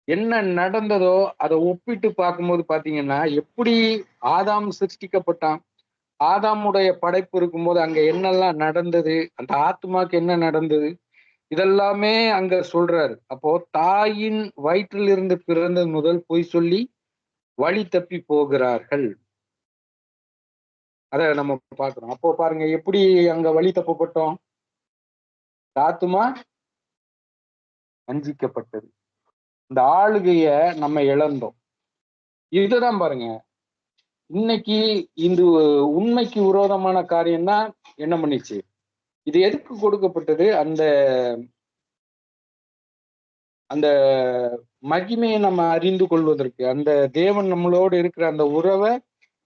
என்ன நடந்ததோ அதை ஒப்பிட்டு பார்க்கும்போது பாத்தீங்கன்னா எப்படி ஆதாம் சிருஷ்டிக்கப்பட்டான், ஆதாமுடைய படைப்பு இருக்கும்போது அங்க என்னெல்லாம் நடந்தது, அந்த ஆத்மாக்கு என்ன நடந்தது, இதெல்லாமே அங்க சொல்றாரு. அப்போ தாயின் வயிற்றில் இருந்து பிறந்த முதல் பொய் சொல்லி வழி தப்பி போகிறார்கள், அத நம்ம பாக்குறோம். அப்போ பாருங்க எப்படி அங்க வழி தப்பப்பட்டோம், ஆத்மா வஞ்சிக்கப்பட்டது, இந்த ஆளுகைய நம்ம இழந்தோம். இதுதான் பாருங்க இன்னைக்கு இந்த உண்மைக்கு விரோதமான காரியம் தான் என்ன பண்ணிச்சு. இது எதுக்கு கொடுக்கப்பட்டது, அந்த அந்த மகிமையை நம்ம அறிந்து கொள்வதற்கு, அந்த தேவன் நம்மளோடு இருக்கிற அந்த உறவை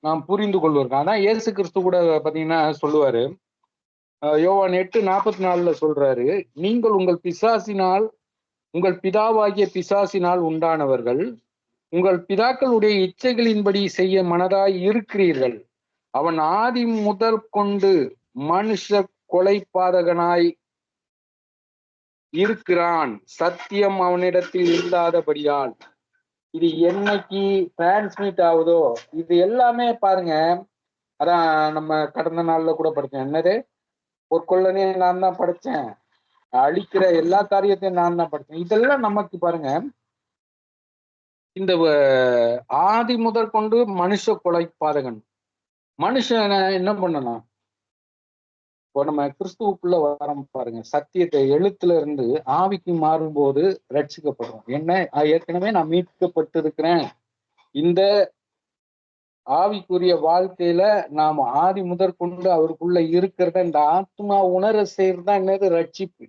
நாம் புரிந்து கொள்வதற்கு. அதான் இயேசு கிறிஸ்து கூட பாத்தீங்கன்னா சொல்லுவாரு, யோவான் 8:44 சொல்றாரு, நீங்கள் உங்கள் பிதாவாகிய பிசாசினால் உண்டானவர்கள், உங்கள் பிதாக்களுடைய இச்சைகளின்படி செய்ய மனதாய் இருக்கிறீர்கள், அவன் ஆதி முதல் கொண்டு மனுஷ கொலைபாதகனாய் இருக்கிறான், சத்தியம் அவனிடத்தில் இல்லாதபடியால். இது என்னைக்கு டிரான்ஸ்மிட் ஆகுதோ இது எல்லாமே பாருங்க, அதான் நம்ம கடந்த நாள்ல கூட படிச்சேன், என்னது ஒரு கொள்ளனே நான் தான் படிச்சேன், அழிக்கிற எல்லா காரியத்தையும் நான் தான் படிச்சேன். இதெல்லாம் நமக்கு பாருங்க இந்த ஆதி முதல் கொண்டு மனுஷ கொலைபாதகன். மனுஷனை என்ன பண்ணலாம், இப்போ நம்ம கிறிஸ்துவுக்குள்ள வரோம் பாருங்க, சத்தியத்தை எழுத்துல இருந்து ஆவிக்கு மாறும்போது ரட்சிக்கப்படுறோம். என்ன, ஏற்கனவே நான் மீட்கப்பட்டிருக்கிறேன், இந்த ஆவிக்குரிய வாழ்க்கையில நாம் ஆதி முதற் கொண்டு அவருக்குள்ள இருக்கிறத இந்த ஆத்மா உணர செய்யறதுதான் என்னது, ரட்சிப்பு.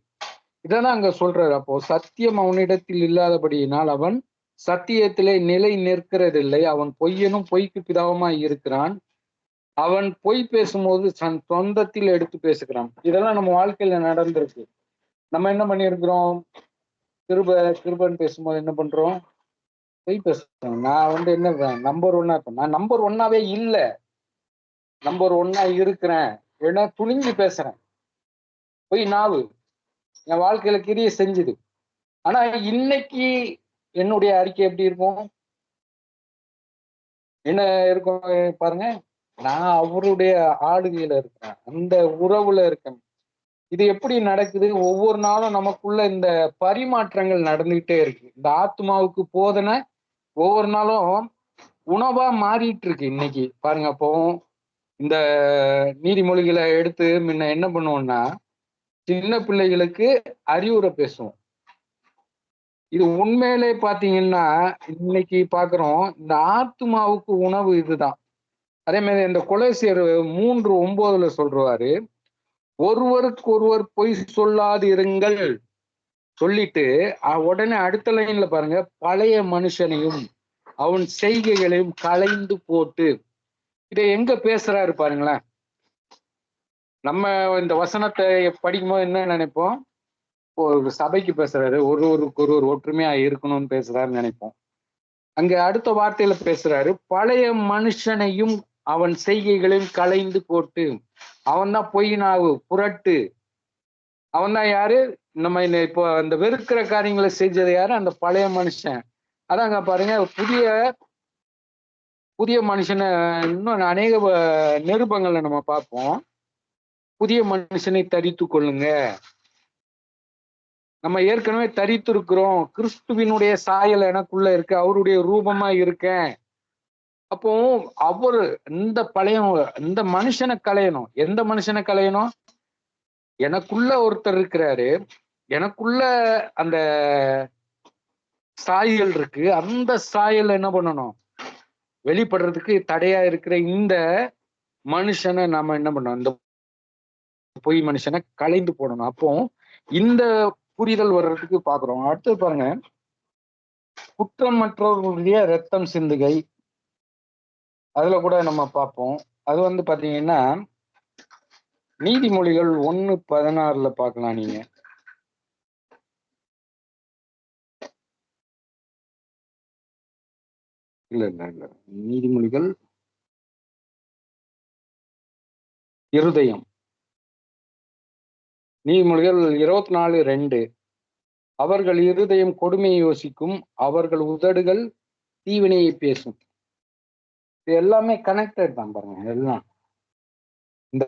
இதான் அங்க சொல்றாரு. அப்போ சத்தியம் அவனிடத்தில் இல்லாதபடியினால் அவன் சத்தியத்திலே நிலை நிற்கிறதில்லை, அவன் பொய்யனும் பொய்க்கு பிதாவுமாய் இருக்கிறான், அவன் பொய் பேசும்போது தன் சொந்தத்தில் எடுத்து பேசுகிறான். இதெல்லாம் நம்ம வாழ்க்கையில நடந்திருக்கு. நம்ம என்ன பண்ணியிருக்கிறோம், கிருபன் பேசும்போது என்ன பண்றோம், பொய் பேசுறேன், நான் என்ன நம்பர் 1 இருப்பேன், நான் நம்பர் 1 இல்லை, நம்பர் 1 இருக்கிறேன், ஏன்னா துணிஞ்சு பேசுறேன், பொய் நாவு என் வாழ்க்கையில கிரிய செஞ்சுது. ஆனா இன்னைக்கு என்னுடைய அறிக்கை எப்படி இருக்கும், என்ன இருக்கும் பாருங்க, நான் அவருடைய ஆளுகையில இருக்கேன், அந்த உறவுல இருக்கேன். இது எப்படி நடக்குது, ஒவ்வொரு நாளும் நமக்குள்ள இந்த பரிமாற்றங்கள் நடந்துகிட்டே இருக்கு. இந்த ஆத்மாவுக்கு போதனை ஒவ்வொரு நாளும் உணவா மாறிட்டு இருக்கு இன்னைக்கு பாருங்க. அப்போ இந்த நீதிமொழிகளை எடுத்து முன்ன என்ன பண்ணுவோம்னா சின்ன பிள்ளைகளுக்கு அறிவுரை பேசுவோம். இது உண்மையிலே பாத்தீங்கன்னா இன்னைக்கு பாக்குறோம் இந்த ஆத்மாவுக்கு உணவு இதுதான். அதே மாதிரி இந்த கொலோசியர் 3:9 சொல்றாரு, ஒருவருக்கு ஒருவர் பொய் சொல்லாது இருங்கள் சொல்லிட்டு உடனே அடுத்த லைன்ல பாருங்க, பழைய மனுஷனையும் அவன் செய்கைகளையும் களைந்து போட்டு. இதை எங்க பேசுறாரு பாருங்களேன். நம்ம இந்த வசனத்தை படிக்கும்போது என்ன நினைப்போம், ஒரு சபைக்கு பேசுறாரு, ஒருவருக்கு ஒருவர் ஒற்றுமையா இருக்கணும்னு பேசுறாருன்னு நினைப்போம். அங்க அடுத்த வார்த்தையில பேசுறாரு, பழைய மனுஷனையும் அவன் செய்கைகளையும் களைந்து போட்டு. அவன் தான் பொய் நாவு, புரட்டு. அவன் தான் யாரு, நம்ம இப்போ அந்த வெறுக்கிற காரியங்களை செஞ்சது யாரு, அந்த பழைய மனுஷன். அதாங்க பாருங்க, புதிய மனுஷனை இன்னும் அநேக நிருபங்களை நம்ம பார்ப்போம். புதிய மனுஷனை தரித்து கொள்ளுங்க. நம்ம ஏற்கனவே தரித்து இருக்கிறோம், கிறிஸ்துவினுடைய சாயல் எனக்குள்ள இருக்கு, அவருடைய ரூபமா இருக்கேன். அப்போ அவரு இந்த மனுஷனை களையணும். எந்த மனுஷனை களையணும்? எனக்குள்ள ஒருத்தர் இருக்கிறாரு, எனக்குள்ள அந்த சாயல் இருக்கு, அந்த சாயல் என்ன பண்ணணும், வெளிப்படுறதுக்கு தடையா இருக்கிற இந்த மனுஷனை நாம என்ன பண்ணணும், இந்த பொய் மனுஷனை களைந்து போடணும். அப்போ இந்த புரிதல் வர்றதுக்கு பாக்குறோம். அடுத்து பாருங்க, குற்றமற்றவர்களுடைய ரத்தம் சிந்துகை, அதுல கூட நம்ம பார்ப்போம். அது பாத்தீங்கன்னா நீதிமொழிகள் 1:16 பார்க்கலாம் நீங்க. இல்ல நீதிமொழிகள் இருதயம், நீதிமொழிகள் 24:2, அவர்கள் இருதயம் கொடுமையை யோசிக்கும், அவர்கள் உதடுகள் தீவினையை பேசும். இது எல்லாமே கனெக்டட் தான் பாருங்க. எல்லாம் இந்த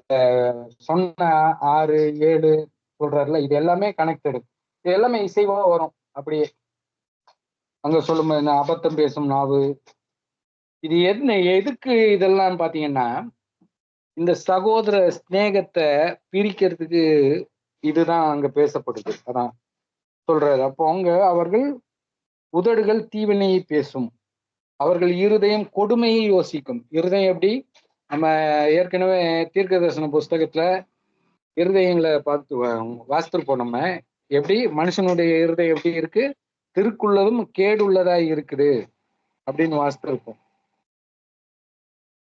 சொன்ன 6, 7 சொல்றாருல, இது எல்லாமே கனெக்டடு. இது எல்லாமே இசைவா வரும். அப்படியே அங்க சொல்லும் அபத்தம் பேசும் நாவு, இது எதுக்கு இதெல்லாம் பாத்தீங்கன்னா இந்த சகோதர ஸ்நேகத்தை பிரிக்கிறதுக்கு இதுதான் அங்க பேசப்படுது. அதான் சொல்றாரு. அப்போ அவர்கள் உதடுகள் தீவினையை பேசும், அவர்கள் இருதயம் கொடுமையை யோசிக்கும். இருதயம் எப்படி, நம்ம ஏற்கனவே தீர்க்க தரிசன புஸ்தகத்துல இருதயங்களை வாசித்திருப்போம். நம்ம எப்படி மனுஷனுடைய இருதயம் எப்படி இருக்கு, திருக்குள்ளதும் கேடுள்ளதா இருக்குது அப்படின்னு வாசித்திருப்போம்.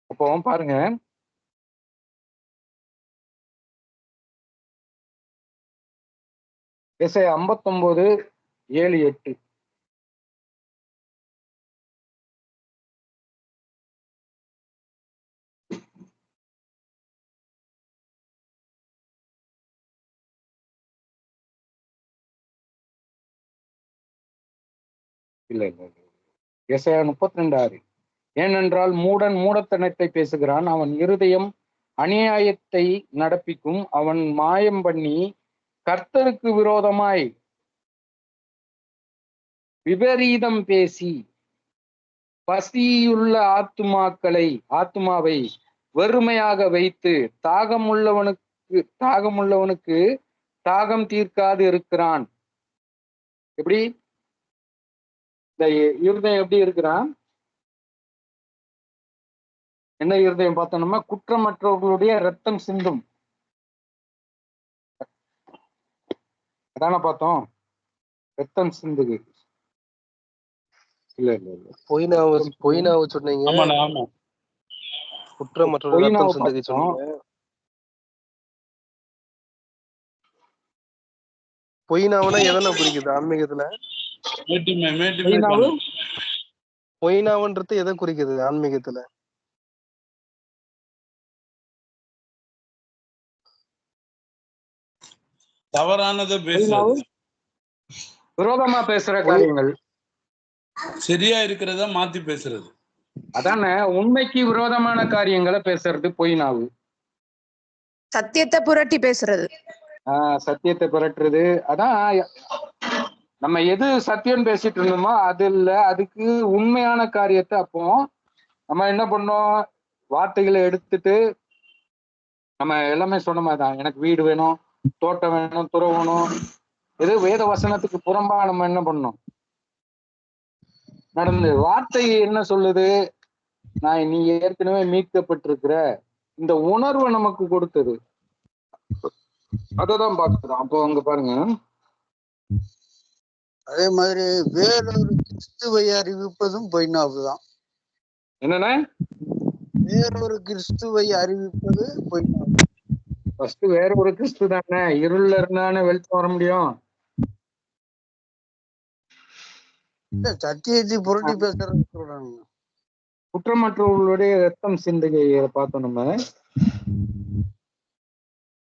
அப்போ பாருங்க, எசேயா 59:7-8, இல்ல எசேயா 32:6, ஏனென்றால் மூடன் மூடத்தனத்தை பேசுகிறான், அவன் இருதயம் அநியாயத்தை நடப்பிக்கும், அவன் மாயம் பண்ணி கர்த்தருக்கு விரோதமாய் விபரீதம் பேசி பசியுள்ள ஆத்துமாவை வெறுமையாக வைத்து தாகமுள்ளவனுக்கு தாகம் தீர்க்காது இருக்கிறான். எப்படி இந்த இருதயம் எப்படி இருக்கிறான், என்ன இருதயம் பார்த்தோம்னா குற்றமற்றவர்களுடைய ரத்தம் சிந்தும். அதான பார்த்தோம், ரத்தம் சிந்துகு. இல்ல பொய் நாவு சொன்னீங்க, குற்றமற்றவர்கள் ரத்தம் சிந்துகை சொன்னீங்க. பொய் நாவுனா எதனா குறிக்குது ஆன்மீகத்துல? பொய் நாவுன்றது எதை குறிக்குது ஆன்மீகத்துல? தவறானதை பேசுறது, விரோதமா பேசுற காரியங்கள், சரியா இருக்கிறத மாத்தி பேசுறது. அதானே உண்மைக்கு விரோதமான காரியங்களை பேசுறது பொய் நாவு. சத்தியத்தை புரட்டி பேசுறது, சத்தியத்தை புரட்டுறது. அதான் நம்ம எது சத்தியம் பேசிட்டு இருந்தோமோ அது இல்லை, அதுக்கு உண்மையான காரியத்தை அப்போ நம்ம என்ன பண்ணோம், வார்த்தைகளை எடுத்துட்டு நம்ம எல்லாமே சொன்ன மாதிரி தான், எனக்கு வீடு வேணும், தோட்டம் வேணும், துறவு வேணும், எது வேத வசனத்துக்கு புறம்பா நம்ம என்ன பண்ணோம் நடந்து. வார்த்தை என்ன சொல்லுது, நான் நீ ஏற்கனவே மீட்கப்பட்டிருக்கிற இந்த உணர்வை நமக்கு கொடுத்தது, அததான் பார்க்கிறோம். அப்போ அங்க பாருங்க, அதே மாதிரி வேறொரு கிறிஸ்துவை அறிவிப்பதும் பொய்னாவுதான். என்னன்னா வேறொரு கிறிஸ்துவை அறிவிப்பது பொய்னாவு. ஃபர்ஸ்ட் வேற ஒரு கிறிஸ்து தானே, இருள்ல இருந்தானே வெளிச்சம் வர முடியும். சத்தியத்தை புரட்டி பேசுறது சொல்றாங்க. குற்றமற்றவர்களுடைய ரத்தம் சிந்துகையை பார்த்தோம் நம்ம.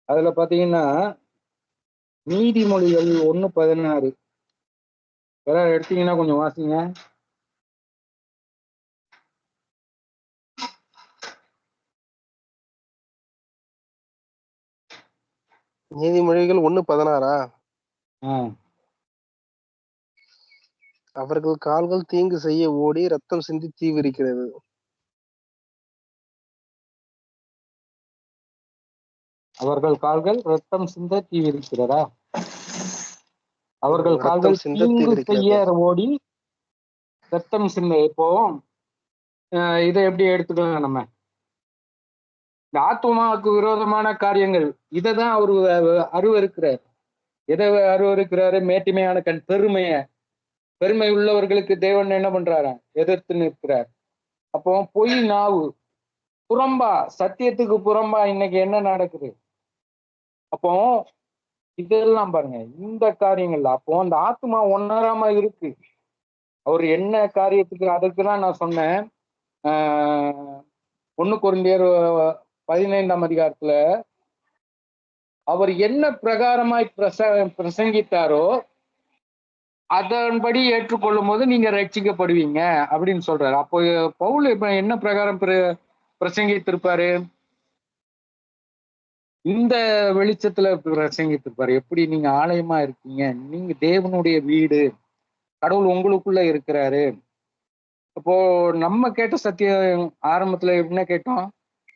அதுல பாத்தீங்கன்னா நீதிமொழிகள் 1:16 யாராவது எடுத்தீங்கன்னா கொஞ்சம் வாசிங்க. நீதிமொழிகள் 1:16. ஆஹ் அவர்கள் கால்கள் தீங்கு செய்ய ஓடி ரத்தம் சிந்தி தீவிரிக்கிறது. அவர்கள் கால்கள் ரத்தம் சிந்த தீவிரிக்கிறதா? அவர்கள் கால்கள் ரத்தம் சிந்த தீங்கு தீவிரிக்கிறது. செய்ய ஓடி ரத்தம் சிந்த. இப்போ இதை எப்படி எடுத்துக்கலாம் நம்ம, இந்த ஆத்மாவுக்கு விரோதமான காரியங்கள் இதைதான் அவரு அருவருக்கிறார். எதை அருவருக்கிறாரு? மேட்டிமையான கண், பெருமை உள்ளவர்களுக்கு தேவன் என்ன பண்றாரு, எதிர்த்து நிற்கிறார். அப்போ பொய் நாவு, புறம்பா, சத்தியத்துக்கு புறம்பா இன்னைக்கு என்ன நடக்குது? அப்போ இதெல்லாம் பாருங்க, இந்த காரியங்கள்ல அப்போ அந்த ஆத்மா ஒன்னராம இருக்கு. அவர் என்ன காரியத்துக்கு, அதுக்குதான் நான் சொன்னேன். 1 கொரிந்தியர் 15ஆம் அதிகாரத்துல அவர் என்ன பிரகாரமாய் பிரசங்கித்தாரோ அதன்படி ஏற்றுக்கொள்ளும் போது நீங்க ரட்சிக்கப்படுவீங்க அப்படின்னு சொல்றாரு. அப்போ பவுல் இப்ப என்ன பிரகாரம் பிரசங்கித்திருப்பாரு? இந்த வெளிச்சத்துல பிரசங்கித்திருப்பாரு. எப்படி நீங்க ஆலயமா இருக்கீங்க, நீங்க தேவனுடைய வீடு, கடவுள் உங்களுக்குள்ள இருக்கிறாரு. அப்போ நம்ம கேட்ட சத்தியம் ஆரம்பத்துல என்ன கேட்டோம்?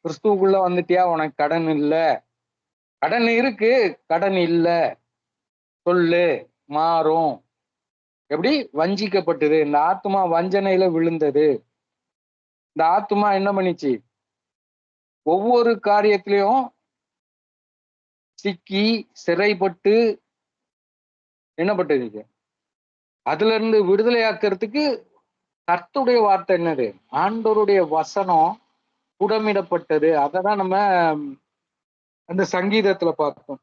கிறிஸ்துவுக்குள்ள வந்துட்டியா, உனக்கு கடன் இல்லை, கடன் இருக்கு, கடன் இல்லை சொல்லு, மாறும். எப்படி வஞ்சிக்கப்பட்டது, இந்த ஆத்மா வஞ்சனையில விழுந்தது. இந்த ஆத்மா என்ன பண்ணிச்சு, ஒவ்வொரு காரியத்திலையும் சிக்கி சிறைப்பட்டு என்ன பட்டது. அதுல இருந்து விடுதலையாக்குறதுக்கு கர்த்தருடைய வார்த்தை என்னது, ஆண்டவருடைய வசனம் புடமிடப்பட்டது. அததான் நம்ம அந்த சங்கீதத்துல பார்த்தோம்.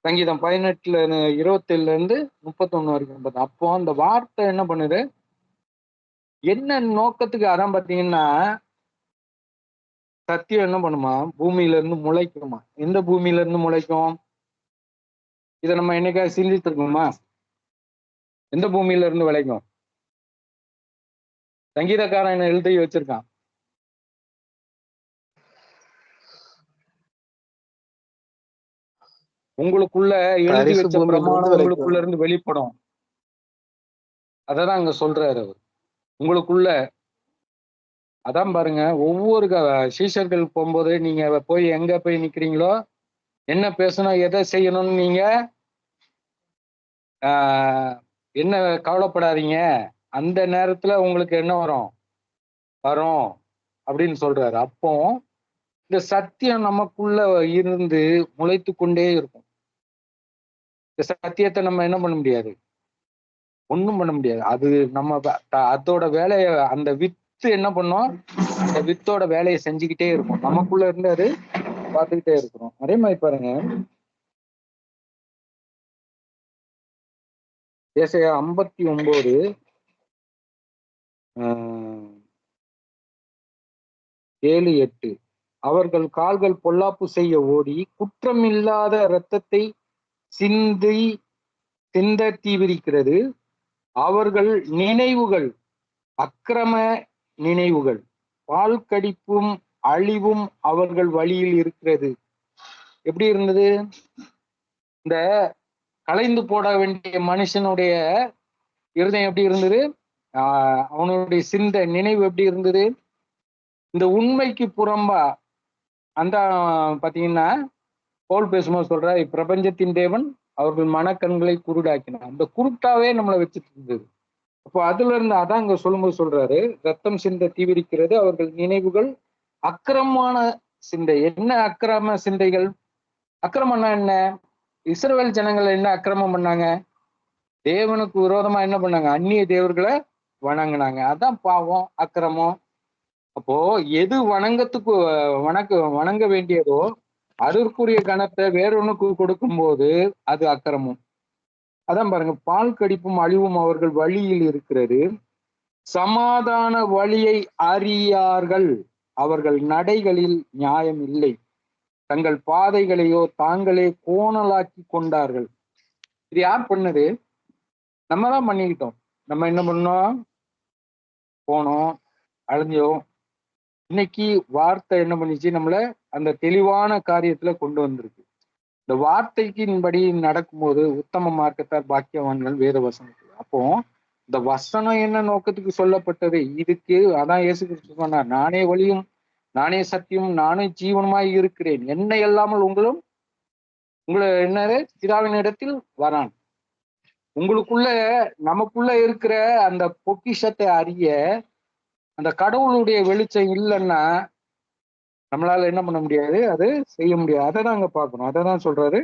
சங்கீதம் 18:27 31 வரைக்கும் பார்த்தோம். அப்போ அந்த வார்த்தை என்ன பண்ணுது, என்ன நோக்கத்துக்கு? அதான் பாத்தீங்கன்னா சத்தியம் என்ன பண்ணுமா, பூமியில இருந்து முளைக்குமா. எந்த பூமியில இருந்து முளைக்கும்? இதை நம்ம என்னைக்காவது சிந்தித்து இருக்கோமா? எந்த பூமியில இருந்து விளைக்கும்? சங்கீதக்காரன் எழுதி வச்சிருக்கான். உங்களுக்குள்ள எழுதி வச்ச பிரமாணம் உங்களுக்குள்ள இருந்து வெளிப்படும். அததான் அங்க சொல்றாரு அவர். உங்களுக்குள்ள அதான் பாருங்க, ஒவ்வொரு சீஷர்கள் போகும்போது நீங்க போய் எங்க போய் நிக்கிறீங்களோ, என்ன பேசணும், எதை செய்யணும்னு நீங்க என்ன கவலைப்படாதீங்க, அந்த நேரத்துல உங்களுக்கு என்ன வரும் அப்படின்னு சொல்றாரு. அப்போ இந்த சத்தியம் நமக்குள்ள இருந்து முளைத்து கொண்டே இருக்கும். இந்த சத்தியத்தை நம்ம என்ன பண்ண முடியாது, ஒண்ணும் பண்ண முடியாது. அது நம்ம அதோட வேலையை, அந்த வித்து என்ன பண்ணோம், அந்த வித்தோட வேலையை செஞ்சுக்கிட்டே இருக்கும். நமக்குள்ள இருந்து அது பார்த்துக்கிட்டே இருக்கிறோம். அதே மாதிரி பாருங்க, ஏசாயா 59:7-8 அவர்கள் கால்கள் பொல்லாப்பு செய்ய ஓடி குற்றமில்லாத இரத்தத்தை சிந்த தீவிரிக்கிறது. அவர்கள் நினைவுகள் அக்கிரம நினைவுகள், பால் கடிப்பும் அழிவும் அவர்கள் வழியில் இருக்கிறது. எப்படி இருந்தது? இந்த கலைந்து போட வேண்டிய மனுஷனுடைய இருதயம் எப்படி இருந்தது, அவனுடைய நினைவு எப்படி இருந்தது, இந்த உண்மைக்கு புறம்பா அந்த பாத்தீங்கன்னா பவுல் பேசும்போது சொல்ற, இப்பிரபஞ்சத்தின் தேவன் அவர்கள் மனக்கண்களை குருடாக்கினார். அந்த குருட்டாவே நம்மளை வச்சுட்டு இருந்தது. அப்போ அதுல இருந்து அதான் இங்க சொல்லும்போது சொல்றாரு, ரத்தம் சிந்த தீவிரிக்கிறது, அவர்கள் நினைவுகள் அக்கிரமமான சிந்தை. என்ன அக்கிரம சிந்தைகள்? அக்கிரமம்னா என்ன? இஸ்ரவேல் ஜனங்கள் என்ன அக்கிரமம் பண்ணாங்க? தேவனுக்கு விரோதமா என்ன பண்ணாங்க? அந்நிய தேவர்களை வணங்கினாங்க. அதான் பாவம், அக்கிரமம். அப்போ எது வணங்க வேண்டியதோ அதற்குரிய கணத்தை வேறொன்னுக்கு கொடுக்கும் போது அது அக்கிரமம். அதான் பாருங்க, பால் கடிப்பும் அழிவும் அவர்கள் வழியில் இருக்கிறது, சமாதான வழியை அறியார்கள், அவர்கள் நடைகளில் நியாயம் இல்லை, தங்கள் பாதைகளையோ தாங்களே கோணலாக்கி கொண்டார்கள். இது யார் பண்ணது? நம்ம தான் பண்ணிக்கிட்டோம். நம்ம என்ன பண்ணோம்? போனோம், அழிஞ்சோம். இன்னைக்கு வார்த்தை என்ன பண்ணிச்சு? நம்மள அந்த தெளிவான காரியத்துல கொண்டு வந்திருக்கு. இந்த வார்த்தைக்கின்படி நடக்கும்போது உத்தம மார்க்கத்தார் பாக்கியவான்கள் வேத வசனத்துல. அப்போ இந்த வசனம் என்ன நோக்கத்துக்கு சொல்லப்பட்டது? இதுக்கு அதான் இயேசு கிறிஸ்து சொன்னார், நானே வழியும் நானே சத்தியமும் நானே ஜீவனுமாய் இருக்கிறேன், என்னை இல்லாமல் உங்களை என்னது பிதாவின் இடத்தில் வரான். உங்களுக்குள்ள நமக்குள்ள இருக்கிற அந்த பொக்கிஷத்தை அறிய அந்த கடவுளுடைய வெளிச்சம் இல்லைன்னா நம்மளால என்ன பண்ண முடியாது, அது செய்ய முடியாது. அதை தான் அங்க பார்க்கணும். அதை தான் சொல்றாரு,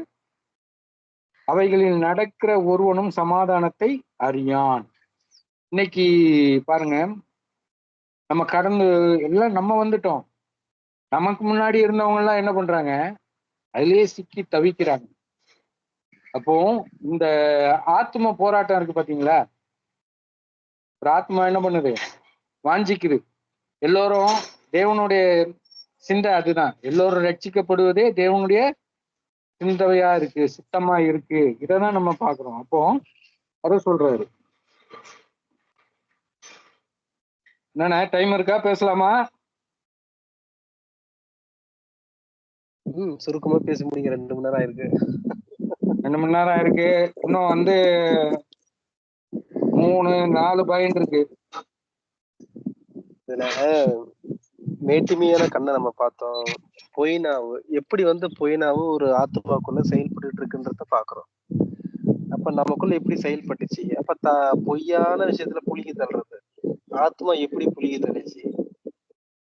அவைகளில் நடக்கிற ஒருவனும் சமாதானத்தை அறியான். இன்னைக்கு பாருங்க, நம்ம கடந்து எல்லாம் நம்ம வந்துட்டோம். நமக்கு முன்னாடி இருந்தவங்க எல்லாம் என்ன பண்றாங்க? அதிலேயே சிக்கி தவிக்கிறாங்க. அப்போ இந்த ஆத்ம போராட்டம் இருக்கு பாத்தீங்களா? ஒரு ஆத்மா என்ன பண்ணுது? வாஞ்சிக்குது. எல்லோரும் தேவனுடைய சிந்தை அதுதான். எல்லோரும் ரட்சிக்கப்படுவதே தேவனுடைய சிந்தவையா இருக்கு, சித்தமா இருக்கு. இதைதான் நம்ம பாக்குறோம். அப்போ அத சொல்றாரு. என்னண்ணா, டைம் இருக்கா? பேசலாமா? சுருக்கமா பேசி முடிங்க. 2 மணி நேரம் ஆயிருக்கு. 2 மணி நேரம் ஆயிருக்கு. இன்னும் 3-4 பாயிண்ட் இருக்கு. இதுல மேட்டுமையான கண்ணை நம்ம பார்த்தோம். பொய்னாவு எப்படி பொய்னாவு ஒரு ஆத்துமாக்குள்ள செயல்பட்டு இருக்குன்றத பாக்குறோம். அப்ப நமக்குள்ள எப்படி செயல்பட்டுச்சு? அப்ப பொய்யான விஷயத்துல புளிகி தள்ளுறது, ஆத்மா எப்படி புளிகி தள்ளிச்சு?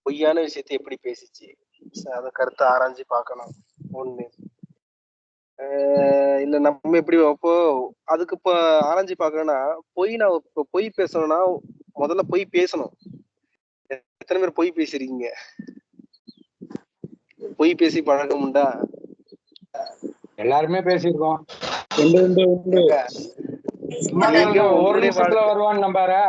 பொய்யான விஷயத்த எப்படி பேசிச்சு? அத கருத்தை ஆராய்ஞ்சு பார்க்கணும். ஒண்ணு இல்ல நம்ம எப்படி அப்போ அதுக்கு இப்ப ஆராய்ஞ்சு பார்க்கணும்னா, பொய் பேசணும்னா முதல்ல பொய் பேசணும். எத்தனை பேர் பொய் பேசுறீங்க? பொய் பேசி பழக்கம் உண்டா? எல்லாருமே பேசியிருக்கோம். ஒரு நிமிஷத்துல வருவான்னு நம்பாரு.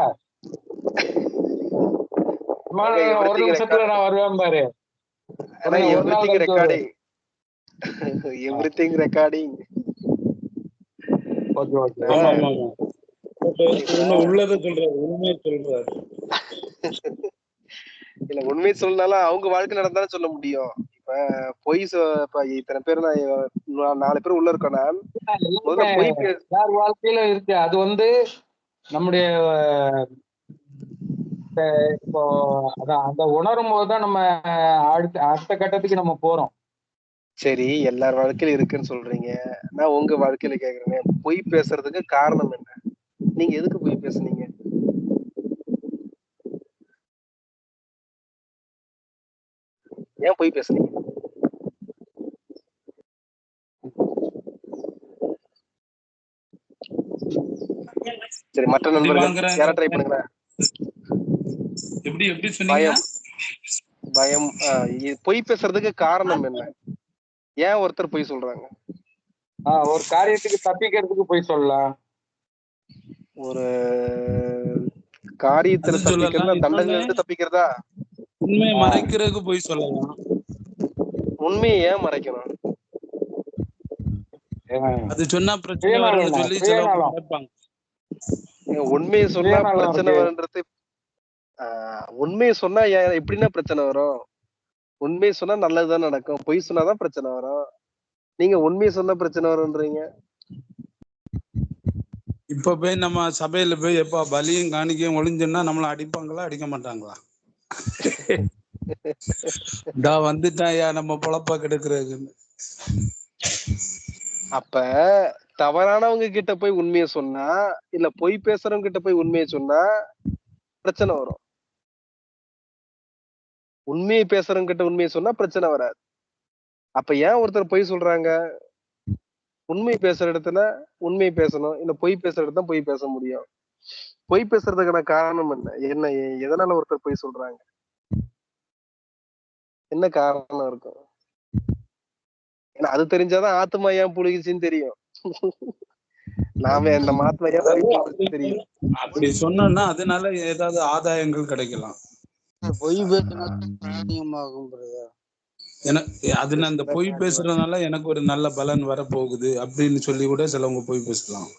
ஒரு நிமிஷத்துல நான் வருவேன் பாரு. Everything recording. உள்ளத சொல்றாரு, உண்மையை சொல்றாரு. இல்ல உண்மை சொன்னாலும் அவங்க வாழ்க்கை நடந்தாலும் சொல்ல முடியும். இப்ப பொய் இப்ப இத்தனை பேர் 4 பேர் உள்ள இருக்கோம்னா பொய் யார் வாழ்க்கையில இருக்கு. அது நம்முடைய இப்போ அந்த உணரும் போதுதான் நம்ம அடுத்த கட்டத்துக்கு நம்ம போறோம். சரி, எல்லார் வாழ்க்கையில இருக்குன்னு சொல்றீங்க. நான் உங்க வாழ்க்கையில கேக்குறேன், பொய் பேசுறதுக்கு காரணம் என்ன? நீங்க எதுக்கு பொய் பேசுனீங்க? ஏன் பொய் பேசுனீங்க? சரி, மற்ற நண்பர்கள் யாரா ட்ரை பண்ணுங்க. எப்படி சொன்னீங்க? பயம். பொய் பேசுறதுக்கு காரணம் என்ன? ஏன் ஒருத்தர் பொய் சொல்றாங்க? ஒரு காரியத்துக்கு தப்பிக்கிறதுக்கு பொய் சொல்லலாம். ஒரு காரியத்துல தப்பிக்கிறதா, தண்டனை தப்பிக்கிறதா? உண்மையை மறைக்கிறதுக்கு பொய் சொல்லலாம். உண்மையை ஏன் மறைக்கணும்? அது சொன்னா பிரச்சனை வரும்னு சொல்லி மறைப்பாங்க. உண்மையை சொன்னா பிரச்சனை வரும்ன்றது. உண்மையை சொன்னா எப்படின்னா பிரச்சனை வரும்? உண்மையை சொன்னா நல்லதுதான் நடக்கும், பொய் சொன்னாதான் பிரச்சனை வரும். நீங்க உண்மையை சொன்னா பிரச்சனை வரும்ன்றீங்க. இப்ப போய் நம்ம சபையில போய் எப்ப பலியும் காணிக்கையும் ஒளிஞ்சோன்னா நம்மள அடிப்பாங்களா அடிக்க மாட்டாங்களா? டா வந்துட்டாயா நம்ம பொழப்பா கெடுக்கிறதுன்னு. அப்ப தவறானவங்க கிட்ட போய் உண்மையை சொன்னா, இல்ல பொய் பேசுறவங்க கிட்ட போய் உண்மையை சொன்னா பிரச்சனை வரும். உண்மையை பேசுறவங்க கிட்ட உண்மையை சொன்னா பிரச்சனை வராது. அப்ப ஏன் ஒருத்தர் பொய் சொல்றாங்க? உண்மை பேசுற இடத்துல உண்மை பேசணும், இல்ல பொய் பேசுற இடத்துல பொய் பேச முடியும். பொய் பேசுறதுக்கான காரணம் என்ன? என்ன எதனால ஒருத்தர் பொய் சொல்றாங்க? என்ன காரணம் இருக்கும்? ஏன்னா அது தெரிஞ்சாதான் ஆத்மா ஏன் புழுகிச்சுன்னு தெரியும். நாம இந்த ஆத்மா ஏன் புழுகிச்சுன்னு தெரியும். அப்படி சொன்னோம்னா அதனால ஏதாவது ஆதாயங்கள் கிடைக்கலாம். பொய் பேசினாலும் அதுல அந்த பொய் பேசுறதுனால எனக்கு ஒரு நல்ல பலன் வரப்போகுது அப்படின்னு சொல்லி கூட சிலவங்க பொய் பேசலாம்.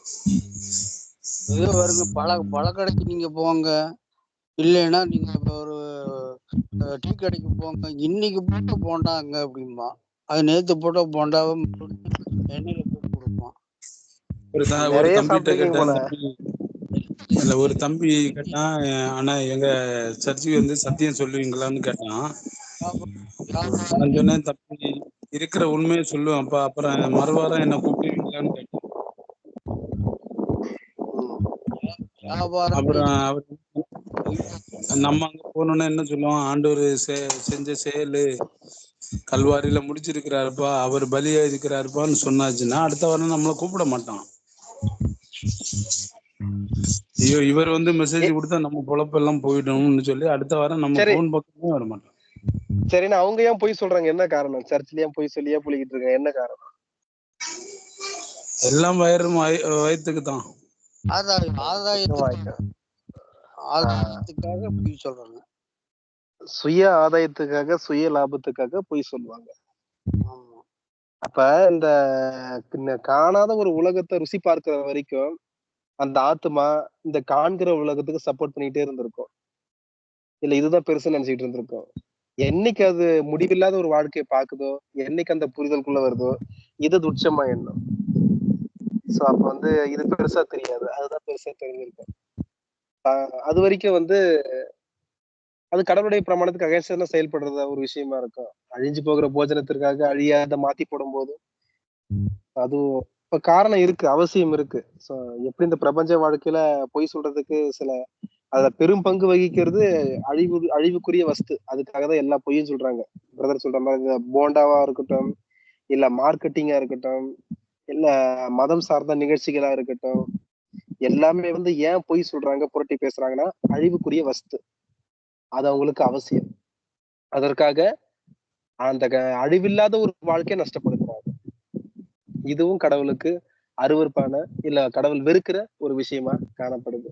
ஏதோ வருது பல கடைக்கு நீங்க போங்க, இல்லைன்னா நீங்க ஒரு டீ கடைக்கு போங்க, இன்னைக்கு போட்ட போண்டாங்க அப்படின்பா. அது நேத்து போட்ட போண்டாவை எண்ணெயில போட்டு கொடுப்பான். ஒரு தம்பிகிட்ட கேட்டேன், இல்ல ஒரு தம்பி கேட்டான், ஆனா எங்க சர்ச்சுக்கு வந்து சத்தியம் சொல்லுவீங்களான்னு கேட்டான். நான் சொன்னேன், தம்பி இருக்கிற உண்மையை சொல்லுவேன்ப்பா, அப்புறம் மறுவாரம் என்ன கூப்பிடுவீங்களான்னு கேட்டேன். அப்புறம் அவர் நம்ம அங்க போனோம்னா என்ன சொல்லுவோம், ஆண்டவர் செஞ்ச செயலு கல்வாரியில முடிச்சிருக்கிறாருப்பா, அவர் பலியா இருக்கிறாருப்பான்னு சொன்னாச்சுன்னா அடுத்த வாரம் நம்மளை கூப்பிட மாட்டான். ஐயோ இவர் வந்து மெசேஜ் கொடுத்தா நம்ம பொழப்பெல்லாம் போயிடும்னு சொல்லி அடுத்த வாரம் நம்ம போன் பக்கமே வர மாட்டோம். சரிண்ணா, அவங்க ஏன் பொய் சொல்றாங்க? என்ன காரணம்? சர்ச்சில ஏன் பொய் சொல்லியே புளிக்கிட்டு இருக்காங்க? என்ன காரணம்? எல்லாம் வயிற்றுக்கு தான். ஆதாயத்துக்காக பொய் சொல்றாங்க. சுய ஆதாயத்துக்காக, சுய லாபத்துக்காக பொய் சொல்லுவாங்க. அப்ப இந்த காணாத ஒரு உலகத்தை ருசி பார்க்கிற வரைக்கும் அந்த ஆத்மா இந்த காண்கிற உலகத்துக்கு சப்போர்ட் பண்ணிட்டே இருந்திருக்கும். இல்ல இதுதான் பெருசு நினைச்சிட்டு இருந்திருக்கும். என்னைக்கு அது முடிவில்லாத ஒரு வாழ்க்கையை பாக்குதோ, என்னைக்கு அந்த புரிதலுக்குள்ள வருதோ, இது துட்சமா எண்ணம். சோ அப்ப வந்து இது பெருசா தெரியாது, அதுதான் பெருசா தெரிஞ்சிருக்கும். அது வரைக்கும் வந்து அது கடவுளுடைய பிரமாணத்துக்கு அகேன்ஸ்டா செயல்படுறத ஒரு விஷயமா இருக்கும். அழிஞ்சு போகிற போஜனத்திற்காக அழியாத மாத்தி போடும் போது அதுவும் இப்ப காரணம் இருக்கு, அவசியம் இருக்கு. சோ எப்படி இந்த பிரபஞ்ச வாழ்க்கையில பொய் சொல்றதுக்கு சில அதுல பெரும் பங்கு வகிக்கிறது அழிவுக்குரிய வஸ்து. அதுக்காக தான் எல்லா பொய்யும் சொல்றாங்க. பிரதர் சொல்ற மாதிரி இந்த போண்டாவா இருக்கட்டும், இல்ல மார்க்கெட்டிங்கா இருக்கட்டும், இல்ல மதம் சார்ந்த நிகழ்ச்சிகளா இருக்கட்டும், எல்லாமே வந்து ஏன் பொய் சொல்றாங்க, புரட்டி பேசுறாங்கன்னா அழிவுக்குரிய வஸ்து. அது அவங்களுக்கு அவசியம். அதற்காக அந்த அழிவில்லாத ஒரு வாழ்க்கையை நஷ்டப்படுத்துறாங்க. இதுவும் கடவுளுக்கு அருவருப்பான, இல்ல கடவுள் வெறுக்கிற ஒரு விஷயமா காணப்படுது.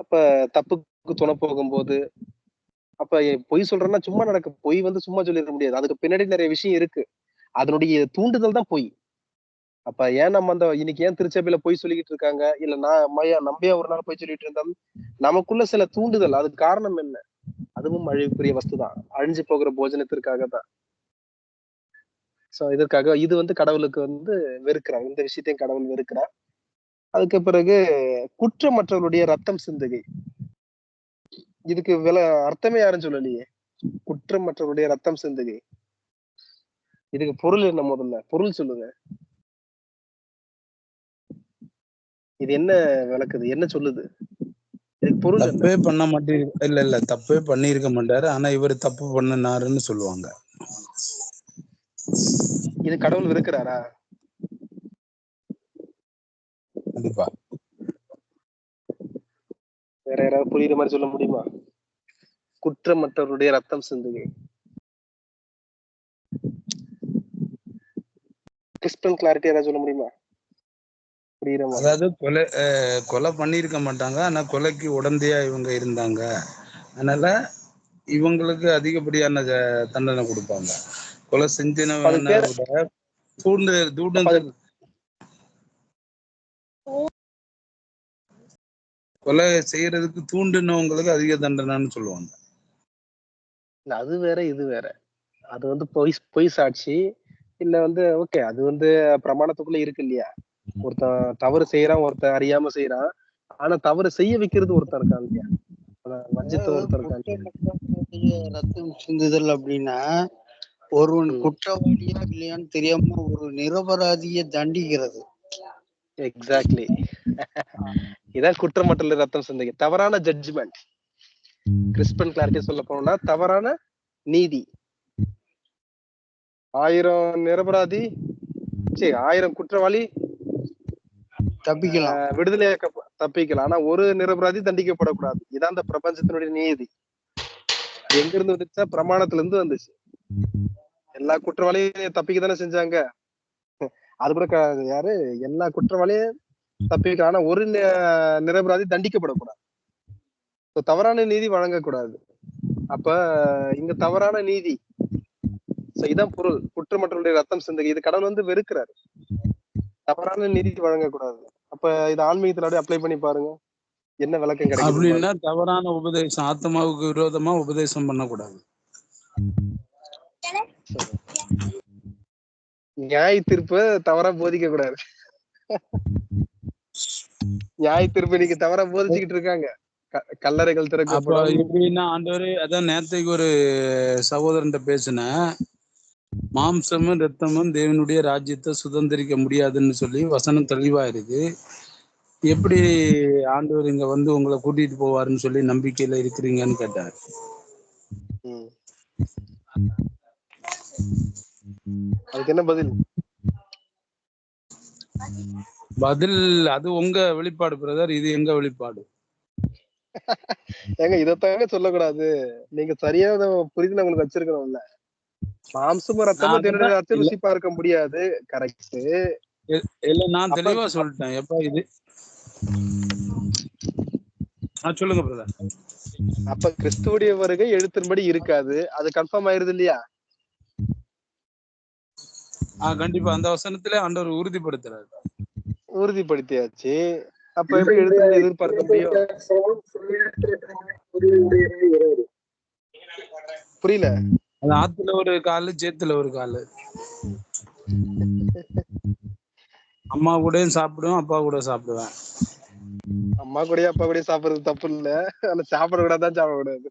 அப்ப தப்புக்கு துணை போகும்போது, அப்ப பொய் சொல்றேன்னா சும்மா நடக்க பொய் வந்து சும்மா சொல்லிட முடியாது. அதுக்கு பின்னாடி நிறைய விஷயம் இருக்கு. அதனுடைய தூண்டுதல் தான் பொய். அப்ப ஏன் நம்ம அந்த இன்னைக்கு ஏன் திருச்சபையில பொய் சொல்லிக்கிட்டு இருக்காங்க, இல்ல நான் நம்பியா ஒரு நாள் பொய் சொல்லிட்டு இருந்தோம், நமக்குள்ள சில தூண்டுதல். அதுக்கு காரணம் என்ன? அதுவும் அழிவுக்குரிய வஸ்து தான், அழிஞ்சு போகிற போஜனத்திற்காக தான். சோ இதற்காக இது வந்து கடவுளுக்கு வந்து வெறுக்கிறார். இந்த விஷயத்தையும் கடவுள் வெறுக்கிறார். அதுக்கு பிறகு குற்றமற்றவருடைய ரத்தம் சிந்துகை. இதுக்கு அர்த்தமே யாரும் சொல்லலையே. குற்றமற்றவருடைய ரத்தம் சிந்துகை, இதுக்கு பொருள் என்ன? முதல்ல பொருள் சொல்லுங்க. இது என்ன விளக்குது, என்ன சொல்லுது? இதுக்கு பொருள் தப்பே பண்ண மாட்டேன், இல்ல தப்பே பண்ணிருக்க மாட்டாரு, ஆனா இவர் தப்பு பண்ணினாருன்னு சொல்லுவாங்க. இது கடவுள் வெறுக்கிறாரா? கண்டிப்பா. வேற யாராவது புரியுற மாதிரி சொல்ல முடியுமா? குற்றமற்றவருடைய ரத்தம் சிந்துகை கிறிஸ்டன் கிளாரிட்டி ஏதாவது சொல்ல முடியுமா? அதாவது கொலை பண்ணிருக்க மாட்டாங்க, ஆனா கொலைக்கு உடந்தையா இவங்க இருந்தாங்க, அதனால இவங்களுக்கு அதிகப்படியான தண்டனை கொடுப்பாங்க. கொலை செஞ்சவனை விட தூண்டுதல், கொலை செய்யறதுக்கு தூண்டினவங்களுக்கு அதிக தண்டனைன்னு சொல்லுவாங்க. அது வேற இது வேற. அது வந்து பொய் சாட்சி, இல்ல வந்து ஓகே அது வந்து பிரமாணத்துக்குள்ள இருக்கு இல்லையா? ஒருத்தன் தவறு செய்யறான், ஒருத்தன் அறியாம செய்யறான். ஆனா தவறு செய்ய வைக்கிறது ஒருத்தன் இருக்கான் இல்லையா? வஞ்சித்தம் ஒருத்தன் இருக்கான். ரத்தம் சிந்துதல் அப்படின்னா ஒருவன் குற்றவாளியா இல்லையான்னு தெரியாம ஒரு நிரபராதியை தண்டிக்கிறது. எக்ஸாக்ட்லி. இதான் குற்றமற்ற ரத்தம் சிந்தை. தவறான ஜட்ஜ்மெண்ட். கிறிஸ்பன் கிளாரிட்டி சொல்ல போனா தவறான நீதி. 1000 நிரபராதி 1000 குற்றவாளி தப்பிக்கலாம், விடுதலையாக்க தப்பிக்கலாம். ஆனா ஒரு நிரபராதி தண்டிக்கப்படக்கூடாது. இதான் இந்த பிரபஞ்சத்தினுடைய நீதி. எங்க இருந்து வந்துச்சா? பிரமாணத்துல இருந்து வந்துச்சு. எல்லா குற்றவாளியும் தப்பிக்க தானே செஞ்சாங்க. அது கூட யாரு எல்லா குற்றவாளியும் தப்பிக்க, ஆனா ஒரு நிரபராதி தண்டிக்கப்படக்கூடாது. தவறான நீதி வழங்கக்கூடாது. அப்ப இங்க தவறான நீதி, இதான் பொருள். குற்றமற்றவருடைய ரத்தம் சிந்துகை. இது கடவுள் வந்து வெறுக்கிறாரு. தவறான நீதி வழங்கக்கூடாது. அப்ப இது ஆன்மீகத்துல அப்ளை பண்ணி பாருங்க, என்ன விளக்கம் கிடைக்கும். அப்படின்னா தவறான உபதேசம், ஆத்மாவுக்கு விரோதமா உபதேசம் பண்ணக்கூடாது. நியாய தீர்ப்பு தவறா போதிக்க கூடாது. நியாய தீர்ப்பு இன்னைக்கு தவறா போதிச்சுக்கிட்டு இருக்காங்க. கல்லறைகள் திறக்கப்படும். எப்படின்னா ஆண்டவரே, அதான் நேரத்துக்கு ஒரு சகோதரன்ட்ட பேசினேன். மாம்சமும் ரத்தமும் தேவனுடைய ராஜ்யத்தை சுதந்திரிக்க முடியாதுன்னு சொல்லி வசனம் தெளிவா இருக்கு. எப்படி ஆண்டவர் இங்க வந்து உங்களை கூட்டிட்டு போவாருன்னு சொல்லி நம்பிக்கையில இருக்கிறீங்கன்னு கேட்டார். அதுக்கு என்ன பதில்? பதில் அது உங்க வெளிப்பாடு பிரதர், இது எங்க வெளிப்பாடு. ஏங்க இதத்தாங்க சொல்லக்கூடாது. நீங்க சரியான புரிதல் உங்களுக்கு வச்சிருக்கணும்ல. மாம்சமும் ரத்தமும் தேவனுடைய ராஜ்யத்தை ருசி பார்க்க முடியாது. கரெக்ட். இல்ல நான் தெளிவா சொல்லிட்டேன். எப்ப இது சொல்லுங்க பிரதர். அப்ப கிறிஸ்துவுடைய வருகை எழுத்தின்படி இருக்காது, அது கன்ஃபார்ம் ஆயிருது இல்லையா? கண்டிப்பா அந்த வசனத்திலே ஆண்டவர் உறுதிப்படுத்துறாரு. உறுதிப்படுத்தியாச்சு. அப்ப எப்படி எழுத்தின்படி எதிர்பார்க்க முடியும்? புரியல. அது ஆத்துல ஒரு காலு, சேத்துல ஒரு காலு. அம்மா கூடயும் சாப்பிடுவேன், அப்பா கூட சாப்பிடுவேன். அம்மா கூட அப்பா கூட சாப்பிடுறது தப்பு இல்ல. ஆனா சாப்பிட கூடாதான் சாப்பிடக்கூடாது.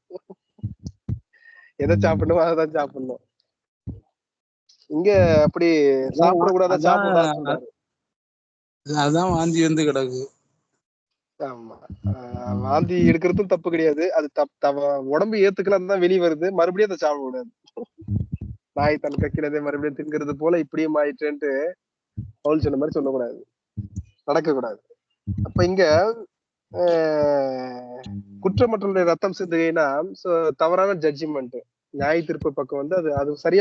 எதை சாப்பிடணும் அதான் சாப்பிடணும். இங்க அப்படி சாப்பிடக்கூடாத சாப்பிடக்கூடாது. அதான் வாந்தி வந்து கிடக்கு. ஆமா, வாந்தி எடுக்கிறதும் தப்பு கிடையாது. அது உடம்பு ஏத்துக்கலாம் தான் வெளியே வருது. மறுபடியும் அதை சாப்பிடக்கூடாது. நாய் தன் கக்கினதே மறுபடியும் தின்கிறது போல இப்படியும் ஆயிட்டுன்ட்டு பவுல் சொன்ன மாதிரி சொல்லக்கூடாது, நடக்க கூடாது. அப்ப இங்க குற்றமற்றவருடைய ரத்தம் சிந்துகைனா தவறான ஜட்ஜ்மெண்ட், நியாய தீர்ப்பு பக்கம் வந்து அது சரியா